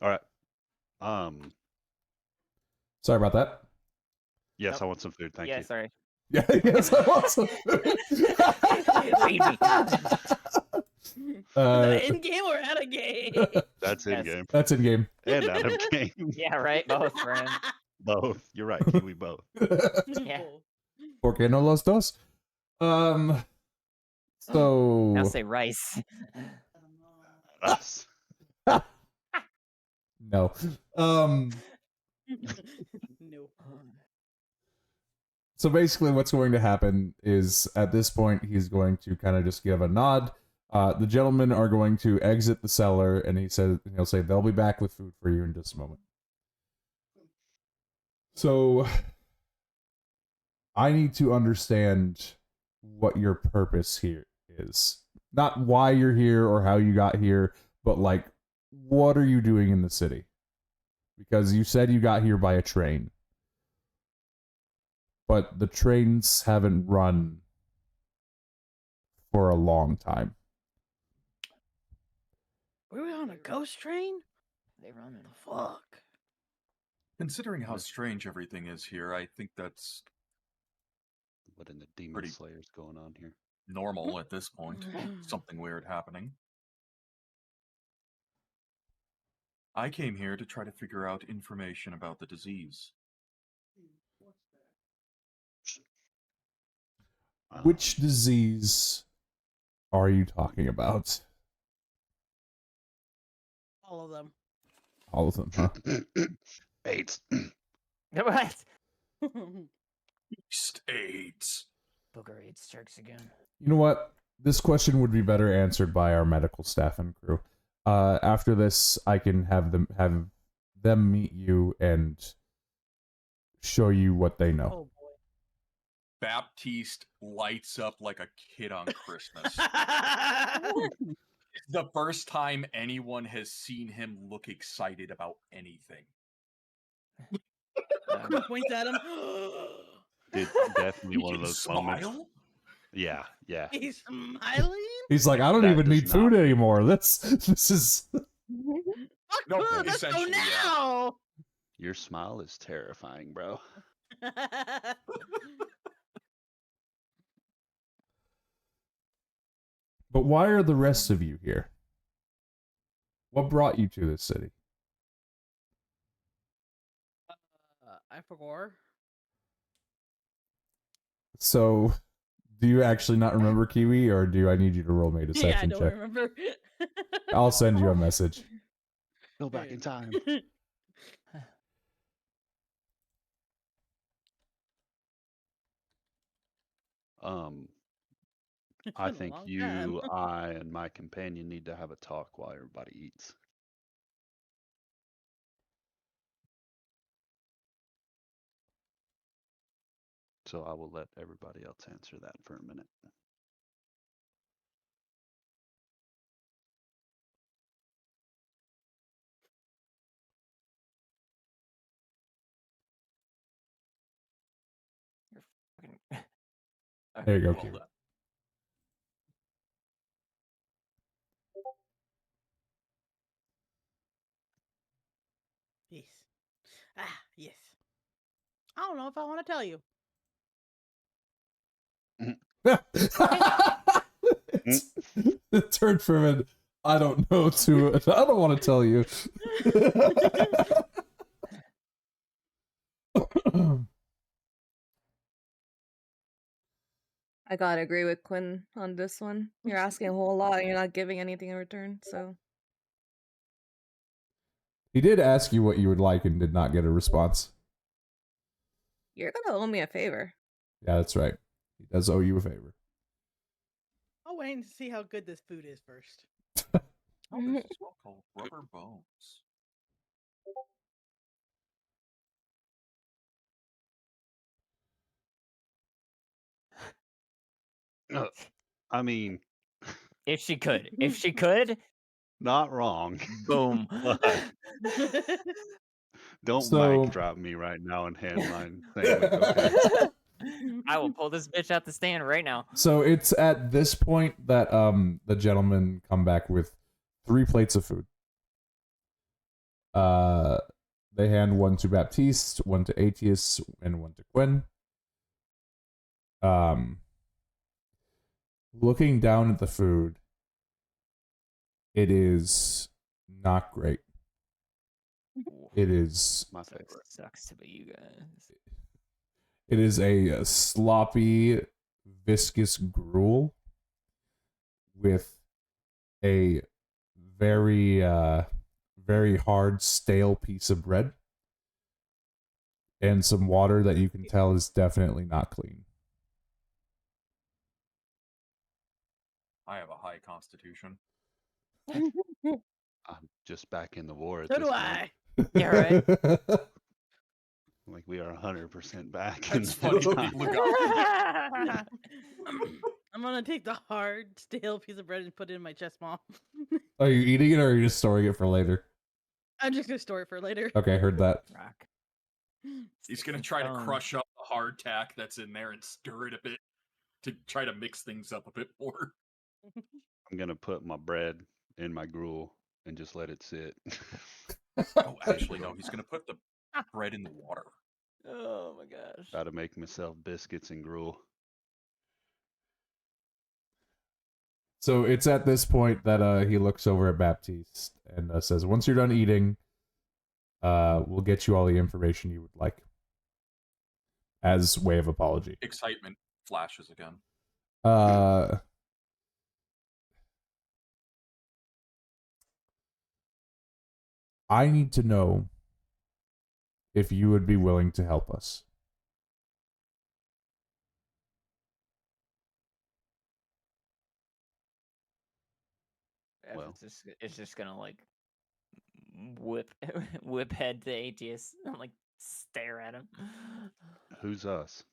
All right. Sorry about that. Yes, Nope. I want some food. Thank Yeah, you. sorry. Yeah. Yes, I want some. Feed me. In game or out of game? That's in Yes. game That's in game. and out of game. Yeah, right. Both, friend. Both. You're right, Kiwi. Both. Yeah. ¿Por qué no los dos? Now So say rice. Us. no. No. So basically, what's going to happen is at this point, he's going to kind of just give a nod. The gentlemen are going to exit the cellar, and he'll say they'll be back with food for you in just a moment. So I need to understand what your purpose here is. Not why you're here or how you got here, but like, what are you doing in the city? Because you said you got here by a train. But the trains haven't run for a long time. Were we on a ghost train? They run in Fuck. Considering how strange everything is here, I think that's What in the demon Pretty- slayer's going on here? normal at this point. Something weird happening. I came here to try to figure out information about the disease. Which disease are you talking about? All of them. All of them, huh? AIDS. What? AIDS. Booger AIDS strikes again. You know what? This question would be better answered by our medical staff and crew. After this, I can have them meet you and show you what they know. Oh boy. Baptiste lights up like a kid on Christmas. The first time anyone has seen him look excited about anything. Points at him. Dude, definitely He one of can those moments. smile? Yeah, yeah. He's smiling. He's like, I don't That even does need food not- anymore. This is. Fuck No, food, let's go essentially, yeah. now. Your smile is terrifying, bro. But why are the rest of you here? What brought you to this city? I forgot. So, do you actually not remember Kiwi, or do I need you to roll me a Yeah, I deception don't check? remember. I'll send you a message. Go back in time. I Been a think long you, time. I, and my companion need to have a talk while everybody eats. So I will let everybody else answer that for a minute. You're fucking There you go, Well Q. done. Yes. Ah, yes. I don't know if I want to tell you. It turned from an I don't know to I don't want to tell you. I gotta agree with Quinn on this one. You're asking a whole lot and you're not giving anything in return, so. He did ask you what you would like and did not get a response. You're gonna owe me a favor. Yeah, that's right. He does owe you a favor. I'll wait to see how good this food is first. Oh, there's a spell called Rubber Bones. I mean, If she could, not wrong. boom. But don't So- mic drop me right now and hand mine sandwich, okay? I will pull this bitch out the stand right now. So it's at this point that the gentlemen come back with 3 plates of food. They hand one to Baptiste, one to Aetius, and one to Quinn. Looking down at the food, it is not great. It is My That favorite. sucks to be you guys. It is a sloppy, viscous gruel with a very, very hard, stale piece of bread and some water that you can tell is definitely not clean. I have a high constitution. I'm just back in the war at So this do point. I. Yeah, right. Like we are 100% back. It's funny that time. people got I'm gonna take the hard, stale piece of bread and put it in my chest, Mom. Are you eating it or are you just storing it for later? I'm just gonna store it for later. Okay, heard that. Rock. He's gonna try to Um, crush up the hardtack that's in there and stir it a bit to try to mix things up a bit more. I'm gonna put my bread in my gruel and just let it sit. Oh, actually, no. He's gonna put the bread in the water. Oh my gosh. Gotta make myself biscuits and gruel. So it's at this point that he looks over at Baptiste and says, once you're done eating, we'll get you all the information you would like. As way of apology. Excitement flashes again. I need to know if you would be willing to help us. Well. It's just gonna like whip whip head to Aetius and like stare at him. Who's us?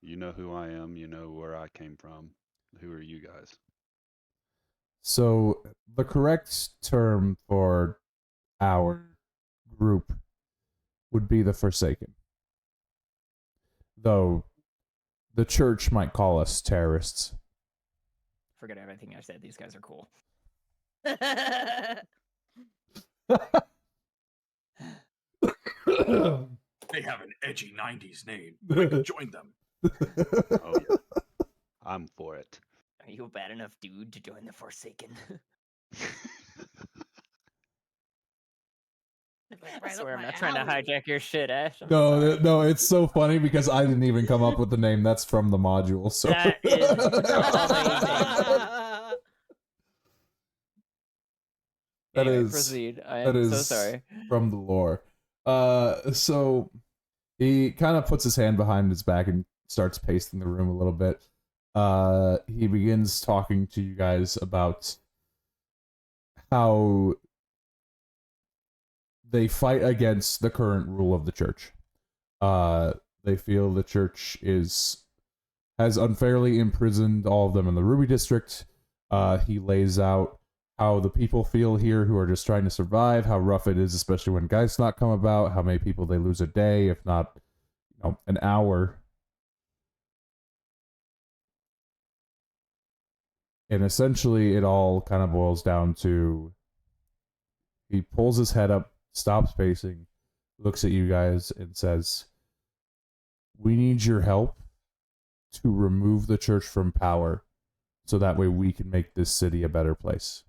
You know who I am. You know where I came from. Who are you guys? So the correct term for our group would be the Forsaken. Though the church might call us terrorists. Forget everything I said. These guys are cool. They have an edgy 90s name. I could join them. Oh yeah, I'm for it. Are you a bad enough dude to join the Forsaken? I swear I'm not trying to hijack your shit, Ash. I'm sorry. No, it's so funny because I didn't even come up with the name. That's from the module. So That is amazing. That Anyway, is- proceed. I that am so is- sorry. from the lore. So he kind of puts his hand behind his back and starts pacing the room a little bit. He begins talking to you guys about how they fight against the current rule of the church. They feel the church has unfairly imprisoned all of them in the Ruby District. He lays out how the people feel here who are just trying to survive, how rough it is, especially when guys not come about, how many people they lose a day, if not, an hour, And essentially, it all kind of boils down to he pulls his head up, stops pacing, looks at you guys, and says, "We need your help to remove the church from power so that way we can make this city a better place."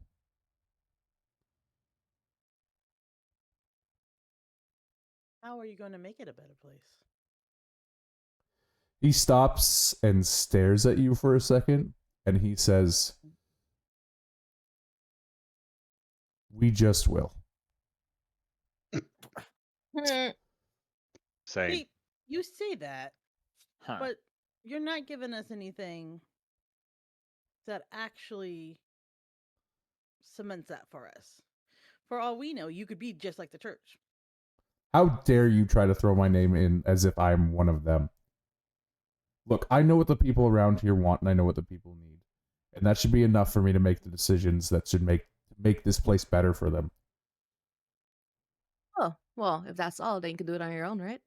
How are you going to make it a better place? He stops and stares at you for a second, and he says, "We just will." Hmm. Same. See, you say that, Huh. but you're not giving us anything that actually cements that for us. For all we know, you could be just like the church. How dare you try to throw my name in as if I'm one of them? Look, I know what the people around here want, and I know what the people need. And that should be enough for me to make the decisions that should make this place better for them. Oh, well, if that's all, then you can do it on your own, right?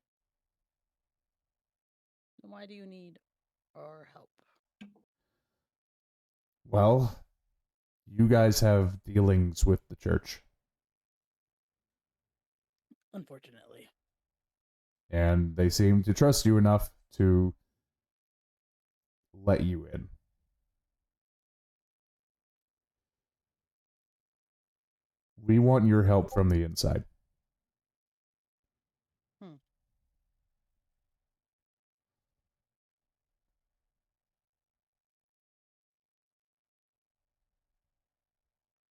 Then why do you need our help? Well, you guys have dealings with the church, Unfortunately. and they seem to trust you enough to let you in. We want your help from the inside.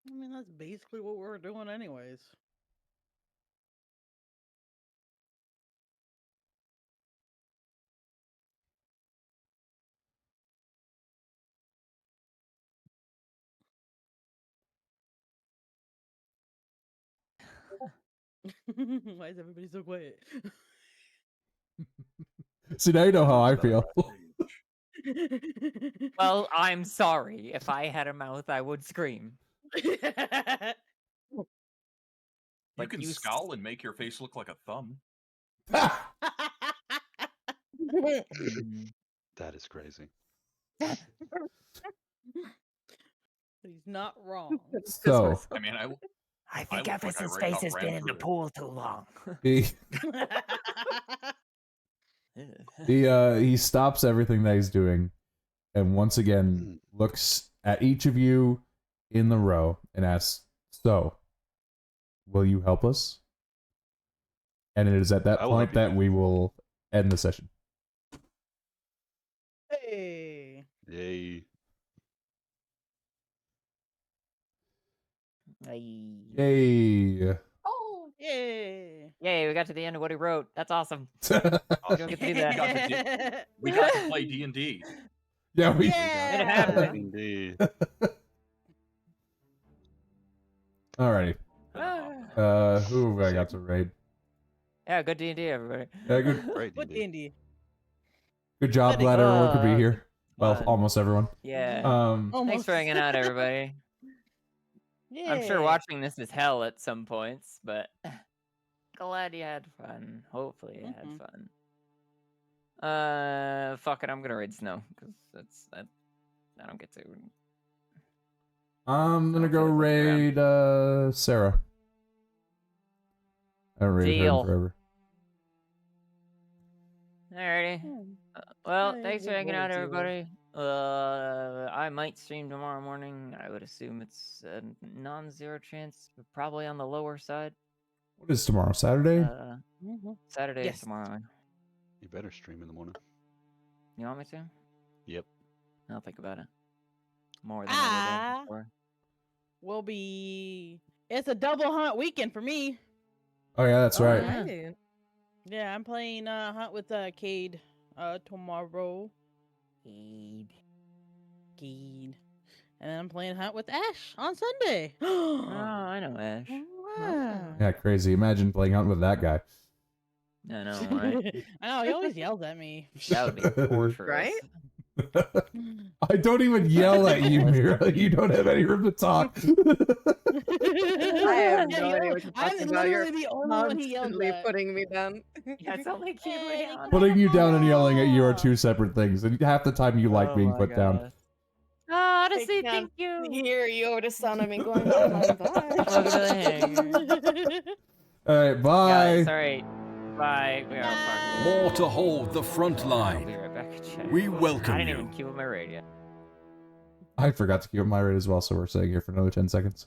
I mean, that's basically what we're doing anyways. Why is everybody so quiet? See, now you know how I feel. Well, I'm sorry. If I had a mouth, I would scream. You But can you scowl and make your face look like a thumb. That is crazy. He's not wrong. So, I mean, I think look like I Ephesus' ran face up- has ran been in the through it. pool too long. he stops everything that he's doing, and once again looks at each of you in the row and asks, "So, will you help us?" And it is at that I will point help you. that we will end the session. Hey. Yay. Yay! Oh, Yay. yay! We got to the end of what he wrote. That's awesome. You Awesome. don't get to do that. We got to play D&D. Yeah, we. Yeah. Made it happen. Indeed. Alrighty. Ah. Who have I got to raid? Yeah, good D&D, everybody. Yeah, good. Great What D&D. D&D? Good job. Letting Glad everyone could be go. here. Well, Fun. almost everyone. Yeah. Um, Thanks for hanging out, everybody. I'm sure Yay. watching this is hell at some points, but glad you had fun. Hopefully you had fun. Fuck it, I'm gonna raid Snow because I don't get to. I'm gonna Don't go feel like looking around. raid Sarah. I haven't raided her in Deal. forever. Alrighty. Well, thanks for hanging out, everybody. I might stream tomorrow morning. I would assume it's a non-zero chance, but probably on the lower side. What is tomorrow? Saturday? Saturday Yes. is tomorrow. You better stream in the morning. You want me to? Yep. I'll think about it. More than I would have before. Will be. It's a double hunt weekend for me. Oh yeah, that's right. Alright. Yeah, I'm playing hunt with Cade tomorrow. Cade. And I'm playing hunt with Ash on Sunday. Oh, I know Ash. Wow. Yeah, crazy. Imagine playing hunt with that guy. I know, right? I know, he always yells at me. That would be torturous. Right? I don't even yell at you, Mira. You don't have any room to talk. I have no Yeah, idea what you're I'm talking about. You're literally the only one he yells constantly at. putting me down. Yeah, it's only cute, Hey, Leon. Putting you down and yelling at you are two separate things, and half the time you like Oh being my put down. gosh. Odyssey, I thank can't you. hear you over the sound of me going offline. Bye. Welcome to the hangar. All right, bye. Yeah, sorry. Bye. We are fucking. More to hold the front I'll line. be right back. Chat. We I welcome didn't even you. cue up my radio. I forgot to keep my rate as well, so we're staying here for another 10 seconds.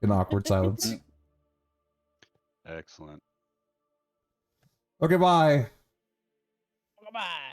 In awkward silence. Excellent. Okay, bye.